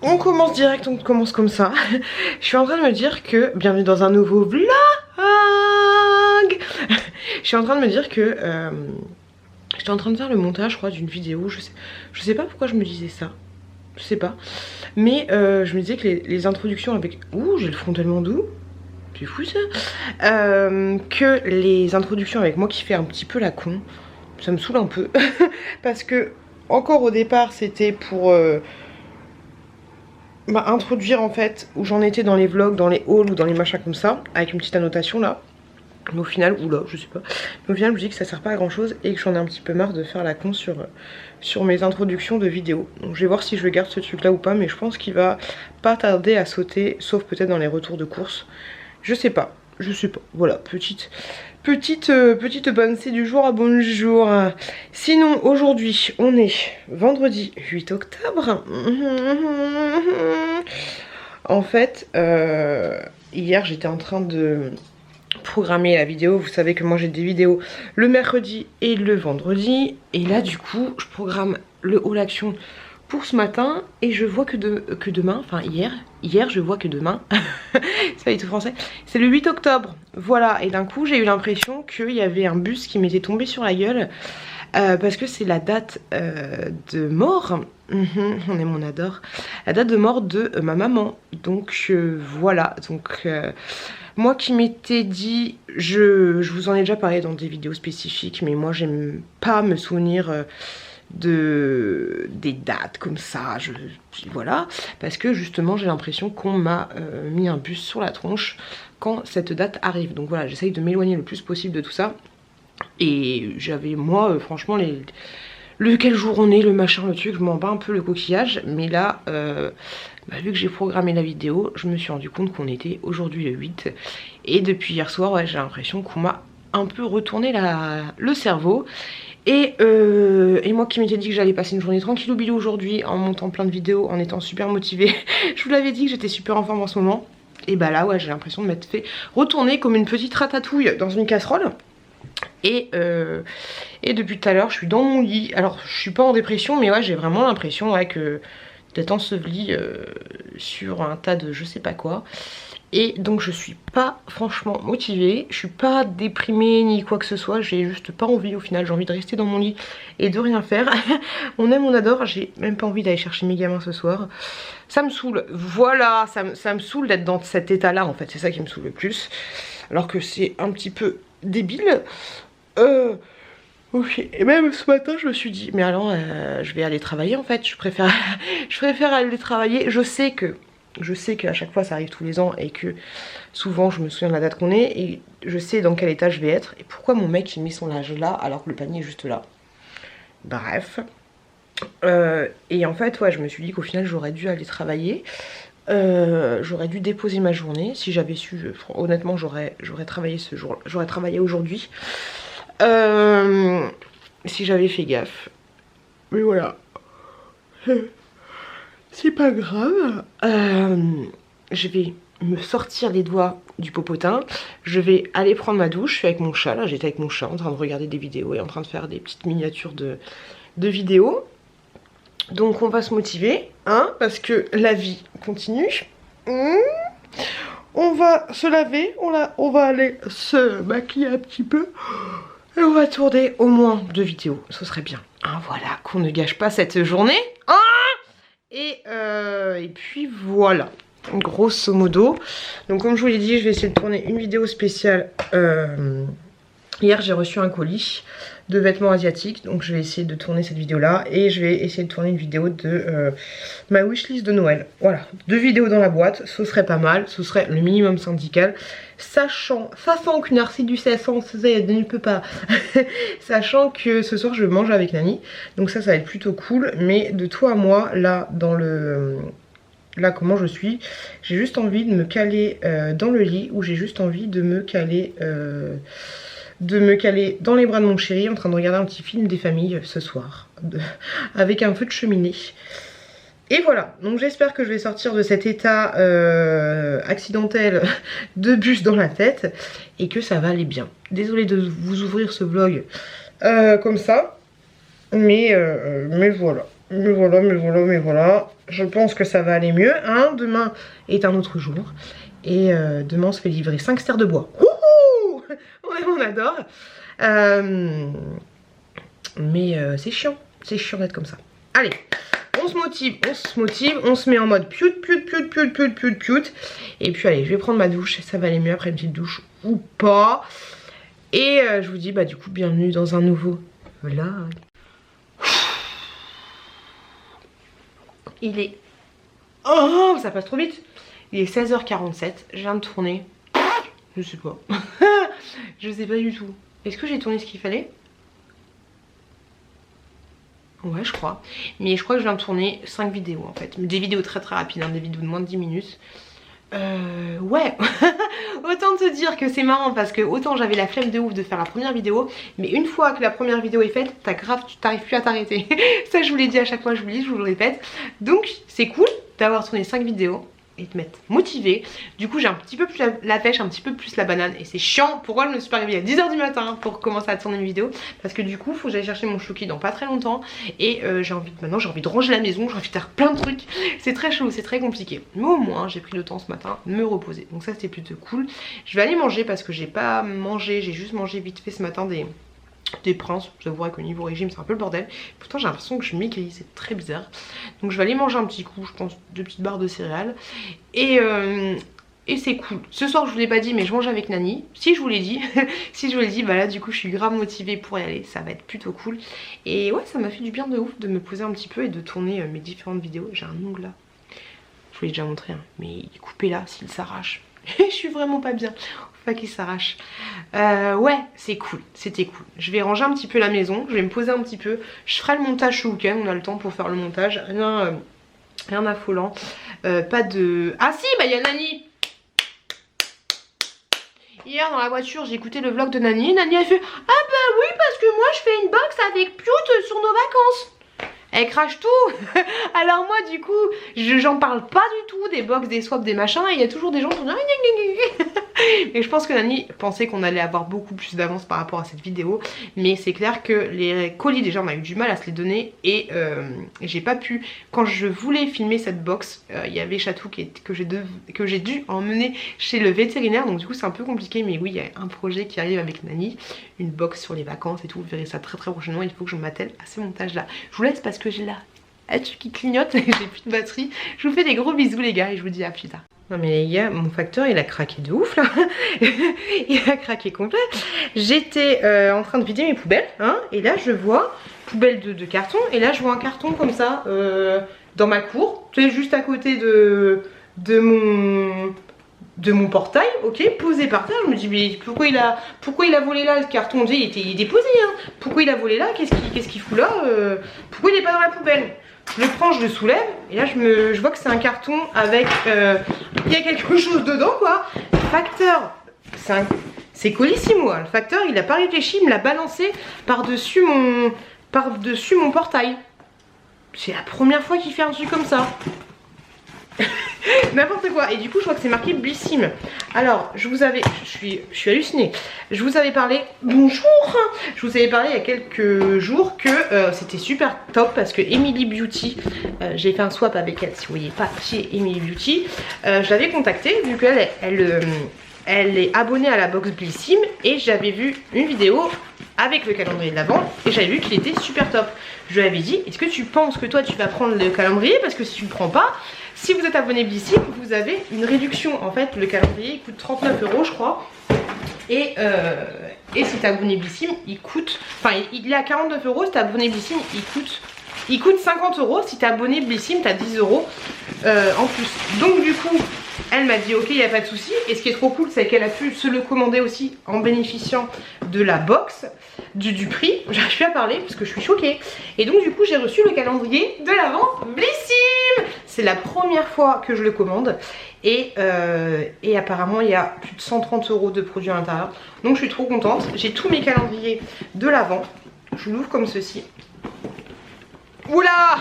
On commence direct, on commence comme ça. Je suis en train de me dire que... Bienvenue dans un nouveau vlog. Je suis en train de me dire que... j'étais en train de faire le montage, je crois, d'une vidéo. Je sais pas pourquoi je me disais ça. Je sais pas. Mais je me disais que les introductions avec... Ouh, j'ai le front tellement doux. C'est fou ça. Que les introductions avec moi qui fait un petit peu la con, ça me saoule un peu. Parce que, encore au départ, c'était pour... introduire en fait où j'en étais dans les vlogs, dans les hauls ou dans les machins comme ça, avec une petite annotation là. Mais au final, oula, je sais pas. Mais au final, je me dis que ça sert pas à grand chose et que j'en ai un petit peu marre de faire la con sur mes introductions de vidéos. Donc je vais voir si je garde ce truc là ou pas, mais je pense qu'il va pas tarder à sauter, sauf peut-être dans les retours de course. Je sais pas. Voilà, petite pensée du jour à bonjour. Sinon, aujourd'hui, on est vendredi 8 octobre. En fait, hier, j'étais en train de programmer la vidéo. Vous savez que moi, j'ai des vidéos le mercredi et le vendredi. Et là, du coup, je programme le haul action pour ce matin et je vois que demain, enfin hier je vois que demain, c'est pas du tout français, c'est le 8 octobre, voilà. Et d'un coup j'ai eu l'impression qu'il y avait un bus qui m'était tombé sur la gueule parce que c'est la date de mort, on aime, on adore, la date de mort de ma maman, donc voilà, donc moi qui m'étais dit, je vous en ai déjà parlé dans des vidéos spécifiques, mais moi j'aime pas me souvenir des dates comme ça, voilà, parce que justement j'ai l'impression qu'on m'a mis un bus sur la tronche quand cette date arrive. Donc voilà, j'essaye de m'éloigner le plus possible de tout ça. Et j'avais moi franchement quel jour on est, le machin, le truc, je m'en bats un peu le coquillage. Mais là vu que j'ai programmé la vidéo, je me suis rendu compte qu'on était aujourd'hui le 8. Et depuis hier soir, ouais, j'ai l'impression qu'on m'a un peu retourné le cerveau. Et moi qui m'étais dit que j'allais passer une journée tranquille bilou aujourd'hui en montant plein de vidéos, en étant super motivée. Je vous l'avais dit que j'étais super en forme en ce moment. Et bah là ouais, j'ai l'impression de m'être fait retourner comme une petite ratatouille dans une casserole. Et depuis tout à l'heure je suis dans mon lit. Alors je suis pas en dépression, mais ouais, j'ai vraiment l'impression que d'être ensevelie sur un tas de je sais pas quoi. Et donc je suis pas franchement motivée, je suis pas déprimée ni quoi que ce soit, j'ai juste pas envie au final, j'ai envie de rester dans mon lit et de rien faire. On aime, on adore, j'ai même pas envie d'aller chercher mes gamins ce soir. Ça me saoule, voilà, ça me saoule d'être dans cet état là en fait, c'est ça qui me saoule le plus. Alors que c'est un petit peu débile. Ok. Et même ce matin je me suis dit, mais alors je vais aller travailler en fait, je préfère aller travailler. Je sais qu'à chaque fois ça arrive tous les ans et que souvent je me souviens de la date qu'on est et je sais dans quel état je vais être et pourquoi mon mec il met son linge là alors que le panier est juste là. Bref. Et en fait ouais, je me suis dit qu'au final j'aurais dû aller travailler. J'aurais dû déposer ma journée. Si j'avais su, honnêtement j'aurais travaillé ce jour, j'aurais travaillé aujourd'hui. Si j'avais fait gaffe. Mais voilà. C'est pas grave. Je vais me sortir les doigts du popotin. Je vais aller prendre ma douche. Je suis avec mon chat. Là, j'étais avec mon chat en train de regarder des vidéos et en train de faire des petites miniatures de vidéos. Donc, on va se motiver, hein, parce que la vie continue. On va se laver. On va aller se maquiller un petit peu. Et on va tourner au moins 2 vidéos. Ce serait bien. Hein, voilà, qu'on ne gâche pas cette journée. Hein. Et puis voilà, grosso modo. Donc comme je vous l'ai dit, je vais essayer de tourner une vidéo spéciale. Hier j'ai reçu un colis de vêtements asiatiques, donc je vais essayer de tourner cette vidéo là. Et je vais essayer de tourner une vidéo de ma wishlist de Noël. Voilà, 2 vidéos dans la boîte, ce serait pas mal. Ce serait le minimum syndical. Sachant qu'une arcidicelle ne peut pas. Sachant que ce soir je mange avec Nani. Donc ça va être plutôt cool. Mais de toi à moi, là comment je suis, j'ai juste envie de me caler dans le lit. Ou j'ai juste envie de me caler dans les bras de mon chéri en train de regarder un petit film des familles ce soir. Avec un feu de cheminée. Et voilà, donc j'espère que je vais sortir de cet état accidentel de bus dans la tête et que ça va aller bien. Désolée de vous ouvrir ce vlog comme ça, mais voilà. Mais voilà, mais voilà, mais voilà. Je pense que ça va aller mieux. Hein. Demain est un autre jour. Et demain, on se fait livrer 5 stères de bois. Wouhou, on adore. Mais c'est chiant. C'est chiant d'être comme ça. Allez, on se motive, on se met en mode piute. Et puis allez, je vais prendre ma douche. Ça va aller mieux après une petite douche ou pas. Et je vous dis, bah du coup, bienvenue dans un nouveau vlog. Il est... Oh, ça passe trop vite. Il est 16h47, je viens de tourner. Je sais pas. Je sais pas du tout. Est-ce que j'ai tourné ce qu'il fallait? Ouais, je crois. Mais je crois que je viens de tourner 5 vidéos en fait. Des vidéos très rapides, hein, des vidéos de moins de 10 minutes. Ouais. Autant te dire que c'est marrant parce que autant j'avais la flemme de ouf de faire la première vidéo, mais une fois que la première vidéo est faite, tu t'arrives plus à t'arrêter. Ça je vous l'ai dit à chaque fois, je vous le dis, je vous le répète. Donc c'est cool d'avoir tourné 5 vidéos et de m'être motivée. Du coup j'ai un petit peu plus la pêche, un petit peu plus la banane et c'est chiant. Pourquoi je me suis pas réveillée à 10h du matin pour commencer à tourner une vidéo? Parce que du coup faut que j'aille chercher mon chouki dans pas très longtemps et maintenant j'ai envie de ranger la maison, j'ai envie de faire plein de trucs. C'est très chaud, c'est très compliqué. Mais au moins j'ai pris le temps ce matin de me reposer. Donc ça c'était plutôt cool. Je vais aller manger parce que j'ai pas mangé, j'ai juste mangé vite fait ce matin des princes. Je vous qu'au niveau régime c'est un peu le bordel. Pourtant j'ai l'impression que je maigris, c'est très bizarre. Donc je vais aller manger un petit coup, je pense 2 petites barres de céréales. Et c'est cool. Ce soir je vous l'ai pas dit mais je mange avec Nani. Si je vous l'ai dit, si je vous l'ai dit, bah là du coup je suis grave motivée pour y aller. Ça va être plutôt cool. Et ouais, ça m'a fait du bien de ouf de me poser un petit peu et de tourner mes différentes vidéos. J'ai un ongle là. Je vous l'ai déjà montré hein, mais il est coupé là s'il s'arrache. Je suis vraiment pas bien. Faut pas qu'il s'arrache. Ouais, c'est cool. C'était cool. Je vais ranger un petit peu la maison. Je vais me poser un petit peu. Je ferai le montage ce week-end. On a le temps pour faire le montage. Rien d'affolant. Pas de... Ah si, bah il y a Nani. Hier dans la voiture j'ai écouté le vlog de Nani. Nani a fait: ah bah oui parce que moi je fais une box avec Pioute sur nos vacances. Elle crache tout. Alors moi du coup j'en parle pas du tout des box, des swaps, des machins. Et il y a toujours des gens qui disent... Et je pense que Nani pensait qu'on allait avoir beaucoup plus d'avance par rapport à cette vidéo. Mais c'est clair que les colis déjà on a eu du mal à se les donner. Et j'ai pas pu. Quand je voulais filmer cette box, il y avait Chatou que j'ai dû emmener chez le vétérinaire. Donc du coup c'est un peu compliqué. Mais oui, il y a un projet qui arrive avec Nani. Une box sur les vacances et tout. Vous verrez ça très prochainement. Il faut que je m'attelle à ce montage là. Je vous laisse parce que j'ai la qui clignote et j'ai plus de batterie. Je vous fais des gros bisous les gars et je vous dis à plus tard. Non mais les gars, mon facteur il a craqué de ouf là. Il a craqué complet. J'étais en train de vider mes poubelles hein, et là je vois poubelle de carton. Et là je vois un carton comme ça dans ma cour. Tu sais, juste à côté de mon portail, ok, posé par terre. Je me dis mais pourquoi il a volé là le carton? Il est déposé hein. Pourquoi il a volé là? Qu'est-ce qu'il fout là? Pourquoi il est pas dans la poubelle? Je le prends, je le soulève et là je vois que c'est un carton avec il y a quelque chose dedans quoi. Facteur, c'est colissimo hein. Le facteur il a pas réfléchi, il me l'a balancé par-dessus mon portail. C'est la première fois qu'il fait un truc comme ça. N'importe quoi. Et du coup je vois que c'est marqué Blissim. Alors je suis hallucinée. Je vous avais parlé, bonjour, je vous avais parlé il y a quelques jours que c'était super top parce que Emily Beauty, j'ai fait un swap avec elle. Si vous voyez pas qui est Emily Beauty, je l'avais contactée vu qu'elle elle est abonnée à la box Blissim et j'avais vu une vidéo avec le calendrier de l'Avent et j'avais vu qu'il était super top. Je lui avais dit, est-ce que tu penses que toi tu vas prendre le calendrier? Parce que si tu le prends pas, si vous êtes abonné Blissim, vous avez une réduction. En fait, le calendrier il coûte 39 € je crois. Et si t'es abonné Blissim, il coûte... Enfin, il est à 49 €. Si t'es abonné Blissim, il coûte 50 €. Si t'es abonné Blissim, t'as 10 € en plus. Donc du coup, elle m'a dit ok, il n'y a pas de souci. Et ce qui est trop cool, c'est qu'elle a pu se le commander aussi en bénéficiant de la box, du prix. J'arrive plus à parler parce que je suis choquée. Et donc du coup, j'ai reçu le calendrier de l'Avent Blissim. C'est la première fois que je le commande. Et apparemment, il y a plus de 130 € de produits à l'intérieur. Donc je suis trop contente. J'ai tous mes calendriers de l'Avent. Je l'ouvre comme ceci. Oula!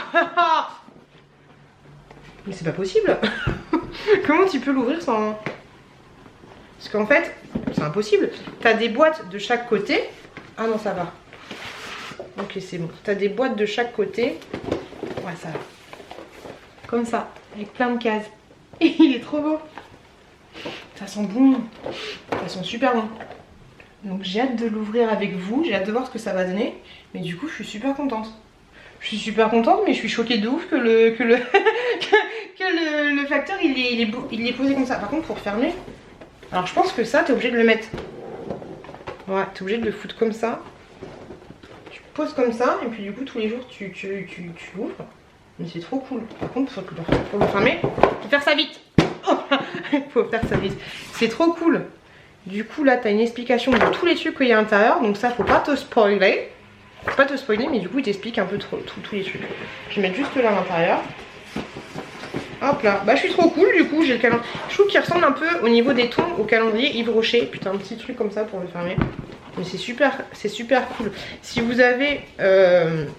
Mais c'est pas possible. Comment tu peux l'ouvrir sans... Parce qu'en fait, c'est impossible. T'as des boîtes de chaque côté. Ah non, ça va. Ok, c'est bon. T'as des boîtes de chaque côté. Ouais, ça. Comme ça, avec plein de cases. Et il est trop beau. Ça sent bon. Ça sent super bon. Donc j'ai hâte de l'ouvrir avec vous. J'ai hâte de voir ce que ça va donner. Mais du coup, je suis super contente. Je suis super contente, mais je suis choquée de ouf que le facteur il est posé comme ça. Par contre, pour fermer, alors je pense que ça, t'es obligé de le mettre. Ouais, t'es obligé de le foutre comme ça. Tu poses comme ça, et puis du coup, tous les jours, tu l'ouvres. Mais c'est trop cool. Par contre, pour le fermer, faut faire ça vite. Faut faire ça vite. C'est trop cool. Du coup, là, t'as une explication de tous les trucs qu'il y a à l'intérieur. Donc ça, faut pas te spoiler. Faut pas te spoiler, mais du coup, il t'explique un peu tous les trucs. Je vais mettre juste là à l'intérieur. Hop là. Bah, je suis trop cool, du coup, j'ai le calendrier. Je trouve qu'il ressemble un peu au niveau des tons au calendrier Yves Rocher. Putain, un petit truc comme ça pour le fermer. Mais c'est super cool. Si vous avez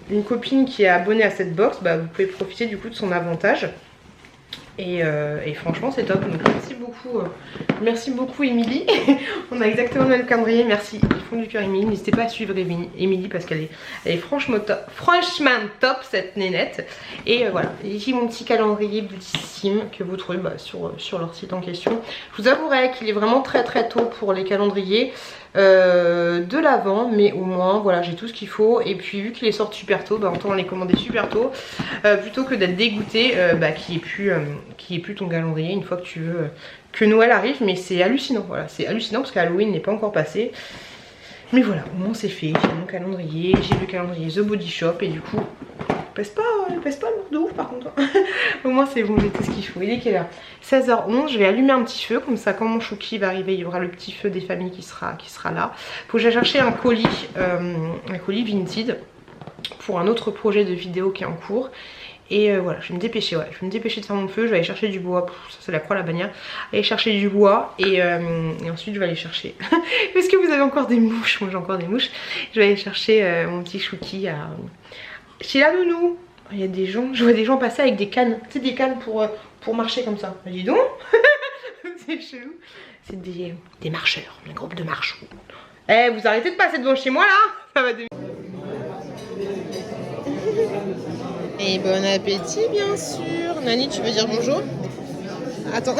une copine qui est abonnée à cette box, bah, vous pouvez profiter du coup de son avantage. Et franchement c'est top, donc merci beaucoup Émilie. On a exactement le même calendrier, merci du fond du cœur Émilie. N'hésitez pas à suivre Émilie parce qu'elle est franchement top cette nénette. Et voilà, ici mon petit calendrier Beautissime que vous trouvez sur leur site en question. Je vous avouerai qu'il est vraiment très tôt pour les calendriers de l'avant, mais au moins voilà, j'ai tout ce qu'il faut. Et puis vu qu'il est sorti super tôt, bah, autant les commander super tôt plutôt que d'être dégoûté qu'il n'y ait plus ton calendrier une fois que tu veux que Noël arrive. Mais c'est hallucinant, voilà, c'est hallucinant parce qu'Halloween n'est pas encore passé. Mais voilà, au moins c'est fait, j'ai mon calendrier, j'ai le calendrier The Body Shop et du coup pèse pas lourd de ouf par contre. Au moins c'est bon, j'ai tout ce qu'il faut. Il est quelle heure? 16h11, je vais allumer un petit feu, comme ça quand mon chouki va arriver, il y aura le petit feu des familles qui sera là. Faut que j'aille chercher un colis Vinted pour un autre projet de vidéo qui est en cours. Et voilà, je vais me dépêcher, ouais. Je vais me dépêcher de faire mon feu, je vais aller chercher du bois. Ça c'est la croix, la bannière. Aller chercher du bois et ensuite je vais aller chercher. Est-ce que vous avez encore des mouches? Moi j'ai encore des mouches. Je vais aller chercher mon petit chouki chez la nounou. Il y a des gens, je vois des gens passer avec des cannes. Tu sais, des cannes pour marcher comme ça. Bah, dis donc. C'est chelou. C'est des marcheurs, un groupe de marches. Eh, vous arrêtez de passer devant chez moi là. Ça va devenir... Et bon appétit bien sûr. Nani, tu veux dire bonjour? Attends.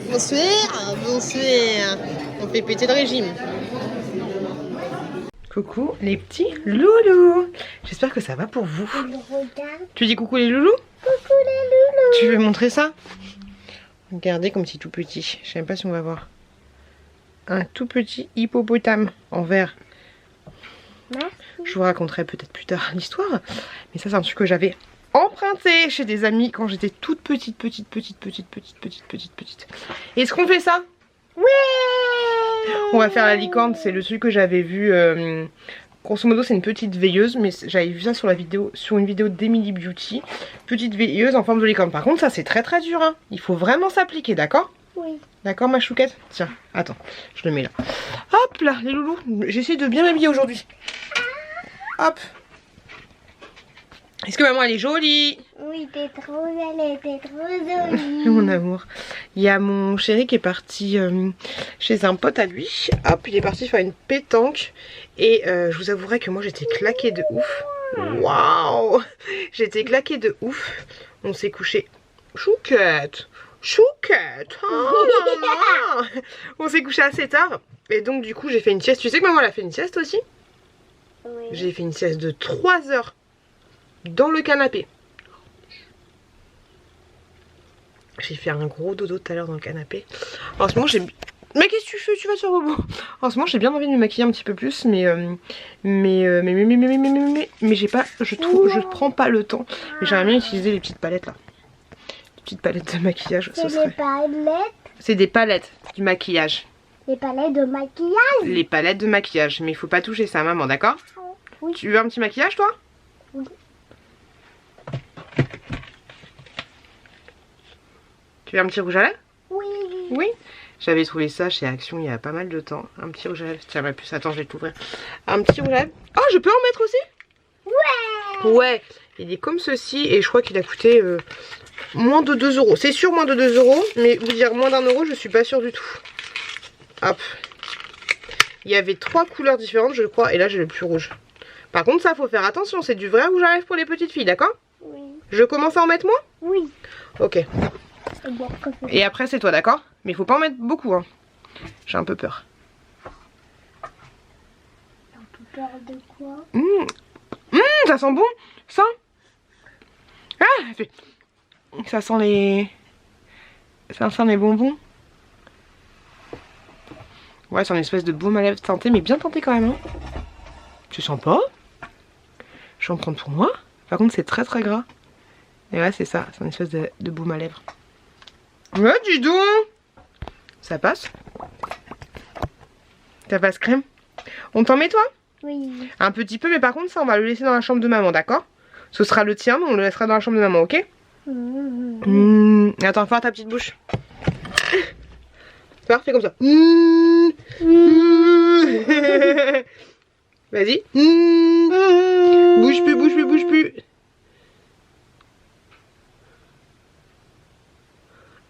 Bonsoir. Bonsoir. On fait péter le régime. Coucou les petits loulous. J'espère que ça va pour vous. Tu dis coucou les loulous? Coucou les loulous. Tu veux montrer ça? Regardez comme c'est tout petit. Je sais même pas si on va voir. Un tout petit hippopotame en verre. Merci. Je vous raconterai peut-être plus tard l'histoire. Mais ça c'est un truc que j'avais emprunté chez des amis quand j'étais toute petite. Est-ce qu'on fait ça? Oui. On va faire la licorne, c'est le truc que j'avais vu. Grosso modo c'est une petite veilleuse, mais j'avais vu ça sur une vidéo d'Emily Beauty. Petite veilleuse en forme de licorne. Par contre ça c'est très dur hein. Il faut vraiment s'appliquer, d'accord? Oui. D'accord ma chouquette? Tiens, attends, je le mets là. Hop là les loulous, j'essaie de bien m'habiller aujourd'hui. Hop. Est-ce que maman elle est jolie? Oui, t'es trop belle, t'es trop jolie. Mon amour. Il y a mon chéri qui est parti chez un pote à lui. Hop, il est parti faire une pétanque. Et je vous avouerai que moi j'étais claquée de ouf. Waouh! J'étais claquée de ouf. On s'est couché. Chouquette! Oh maman. On s'est couché assez tard. Et donc du coup j'ai fait une sieste. Tu sais que maman elle a fait une sieste aussi? Oui. J'ai fait une sieste de 3 heures. Dans le canapé. J'ai fait un gros dodo tout à l'heure dans le canapé. En ce moment j'ai... Mais qu'est-ce que tu fais? Tu vas sur le robot. En ce moment j'ai bien envie de me maquiller un petit peu plus. Mais j'ai pas... Je prends pas le temps. Mais j'aimerais bien utiliser les petites palettes là. Les petites palettes de maquillage. C'est des palettes. C'est des palettes du maquillage. Les palettes de maquillage. Les palettes de maquillage. Mais il faut pas toucher ça maman, d'accord? Oui. Tu veux un petit maquillage toi? Oui. Tu veux un petit rouge à lèvres? Oui. Oui. J'avais trouvé ça chez Action il y a pas mal de temps. Un petit rouge à lèvres. Tiens ma puce, attends je vais t'ouvrir. Un petit rouge à lèvres. Oh je peux en mettre aussi? Ouais. Ouais. Il est comme ceci et je crois qu'il a coûté moins de 2 €. C'est sûr moins de 2 €. Mais vous dire moins d'1 € je suis pas sûre du tout. Hop. Il y avait 3 couleurs différentes je crois. Et là j'ai le plus rouge. Par contre, ça, faut faire attention. C'est du vrai rouge à lèvres pour les petites filles, d'accord? Oui. Je commence à en mettre moi? Oui. Ok. C'est bon, Et après, c'est toi, d'accord? Mais il faut pas en mettre beaucoup, hein. J'ai un peu peur. Un peu peur de quoi? Ça sent bon, ça. Ah, ça sent les... Ça sent les bonbons. Ouais, c'est une espèce de baume à lèvres teinté, mais bien teinté quand même. Hein. Tu sens pas? Je vais en prendre pour moi. Par contre, c'est très très gras. Et ouais, c'est ça, c'est une espèce de baume à lèvres. Ouais, dis donc. Ça passe? Ça passe crème? On t'en met toi? Oui. Un petit peu, mais par contre, ça, on va le laisser dans la chambre de maman, d'accord? Ce sera le tien, mais on le laissera dans la chambre de maman, ok? Attends, fais ta petite bouche. Fais comme ça. Vas-y. Bouge plus, bouge plus, bouge plus.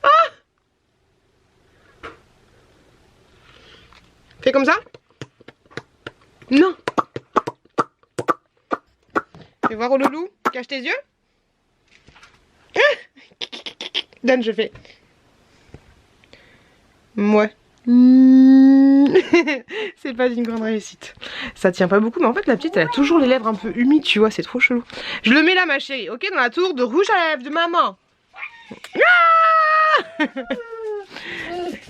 Ah! Fais comme ça. Non. Fais voir au loulou. Cache tes yeux. Donne, je fais. Ouais. C'est pas une grande réussite. Ça tient pas beaucoup, mais en fait la petite elle a toujours les lèvres un peu humides, tu vois, c'est trop chelou. Je le mets là ma chérie, ok, dans la tour de rouge à lèvres de maman. Ah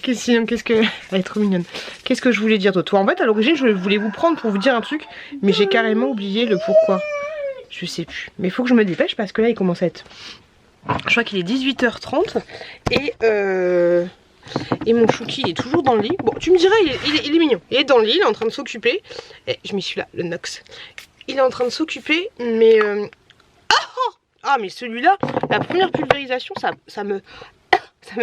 qu'est-ce que... Elle est trop mignonne. Qu'est-ce que je voulais dire toi? En fait à l'origine je voulais vous prendre pour vous dire un truc, mais j'ai carrément oublié le pourquoi. Je sais plus. Mais il faut que je me dépêche parce que là il commence à être... Je crois qu'il est 18h30 et mon chouki il est toujours dans le lit. Bon, tu me diras, il est mignon. Il est dans le lit, il est en train de s'occuper. Je m'y suis là, le Nox. Il est en train de s'occuper, mais... Ah, mais celui-là, la première pulvérisation, ça me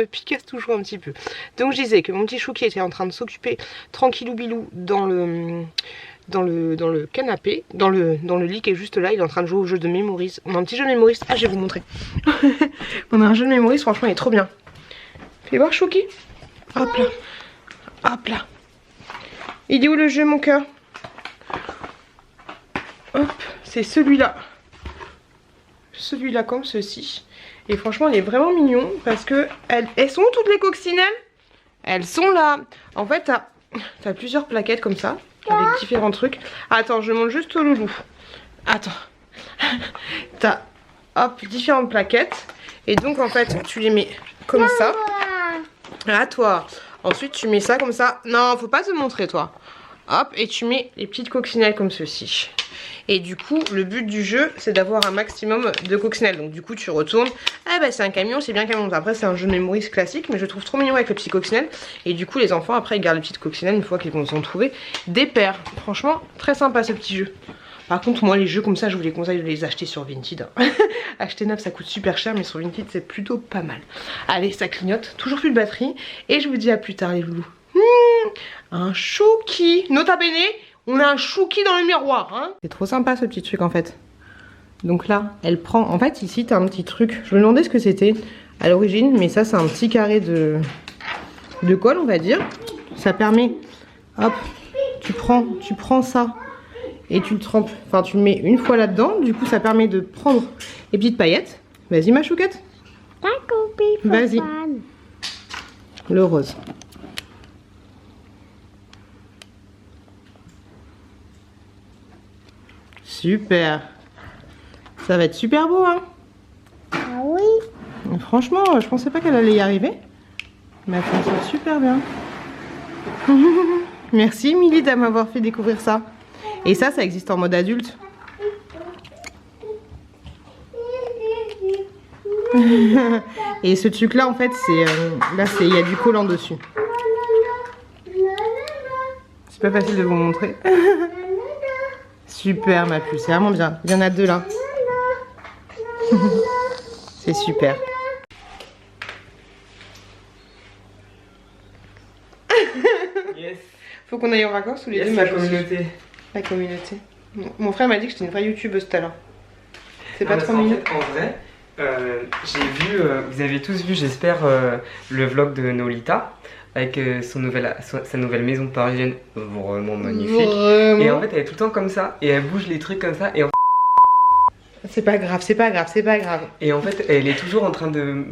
piquasse toujours un petit peu. Donc je disais que mon petit chouki était en train de s'occuper tranquillou bilou dans le canapé, dans le lit qui est juste là. Il est en train de jouer au jeu de Memories. On a un petit jeu de Memories. Ah, je vais vous montrer. On a un jeu de Memories, franchement il est trop bien. Fais voir Chouki. Hop là. Hop là. Il est où le jeu mon cœur? Hop, c'est celui-là. Celui-là comme ceci. Et franchement il est vraiment mignon parce que elles sont où toutes les coccinelles? Elles sont là. En fait t'as plusieurs plaquettes comme ça. Avec différents trucs. Attends, je montre juste au loulou. Attends. T'as, hop, différentes plaquettes. Et donc, en fait, tu les mets comme ça. À toi. Ensuite, tu mets ça comme ça. Non, faut pas te montrer, toi. Hop, et tu mets les petites coccinelles comme ceci. Et du coup, le but du jeu, c'est d'avoir un maximum de coccinelles. Donc du coup, tu retournes. Ah bah c'est un camion, c'est bien un camion. Après, c'est un jeu de Memories classique, mais je trouve trop mignon avec les petits coccinelles. Et du coup, les enfants, après, ils gardent les petites coccinelles une fois qu'ils vont s'en trouver des paires. Franchement, très sympa ce petit jeu. Par contre, moi, les jeux comme ça, je vous les conseille de les acheter sur Vinted. Acheter neuf, ça coûte super cher, mais sur Vinted, c'est plutôt pas mal. Allez, ça clignote. Toujours plus de batterie. Et je vous dis à plus tard, les loulous. Un chouki. Nota bene, on a un chouki dans le miroir. Hein. C'est trop sympa ce petit truc en fait. Donc là, elle prend... En fait, ici, t'as un petit truc. Je me demandais ce que c'était à l'origine, mais ça, c'est un petit carré de colle, on va dire. Ça permet... Hop, tu prends ça et tu le trempes. Enfin, tu le mets une fois là-dedans. Du coup, ça permet de prendre les petites paillettes. Vas-y, ma chouquette. Vas-y. Le rose. Super. Ça va être super beau, hein? Ah oui. Franchement, je pensais pas qu'elle allait y arriver. Mais elle fait ça super bien. Merci, Milly, de m'avoir fait découvrir ça. Et ça existe en mode adulte. Et ce truc-là, en fait, c'est... là, il y a du collant dessus. C'est pas facile de vous montrer. Super ma puce, c'est vraiment bien. Il y en a deux là. C'est super. Yes. Faut qu'on aille en vacances ou les Yes, deux. la communauté. La communauté. Mon frère m'a dit que j'étais une vraie youtubeuse tout à l'heure. C'est pas trop En mignon. fait, en vrai, j'ai vu, vous avez tous vu, j'espère, le vlog de Nolita. avec sa nouvelle maison parisienne, vraiment magnifique. Vraiment. Et en fait, elle est tout le temps comme ça, et elle bouge les trucs comme ça, et C'est pas grave, c'est pas grave, c'est pas grave. et en fait, elle est toujours en train de...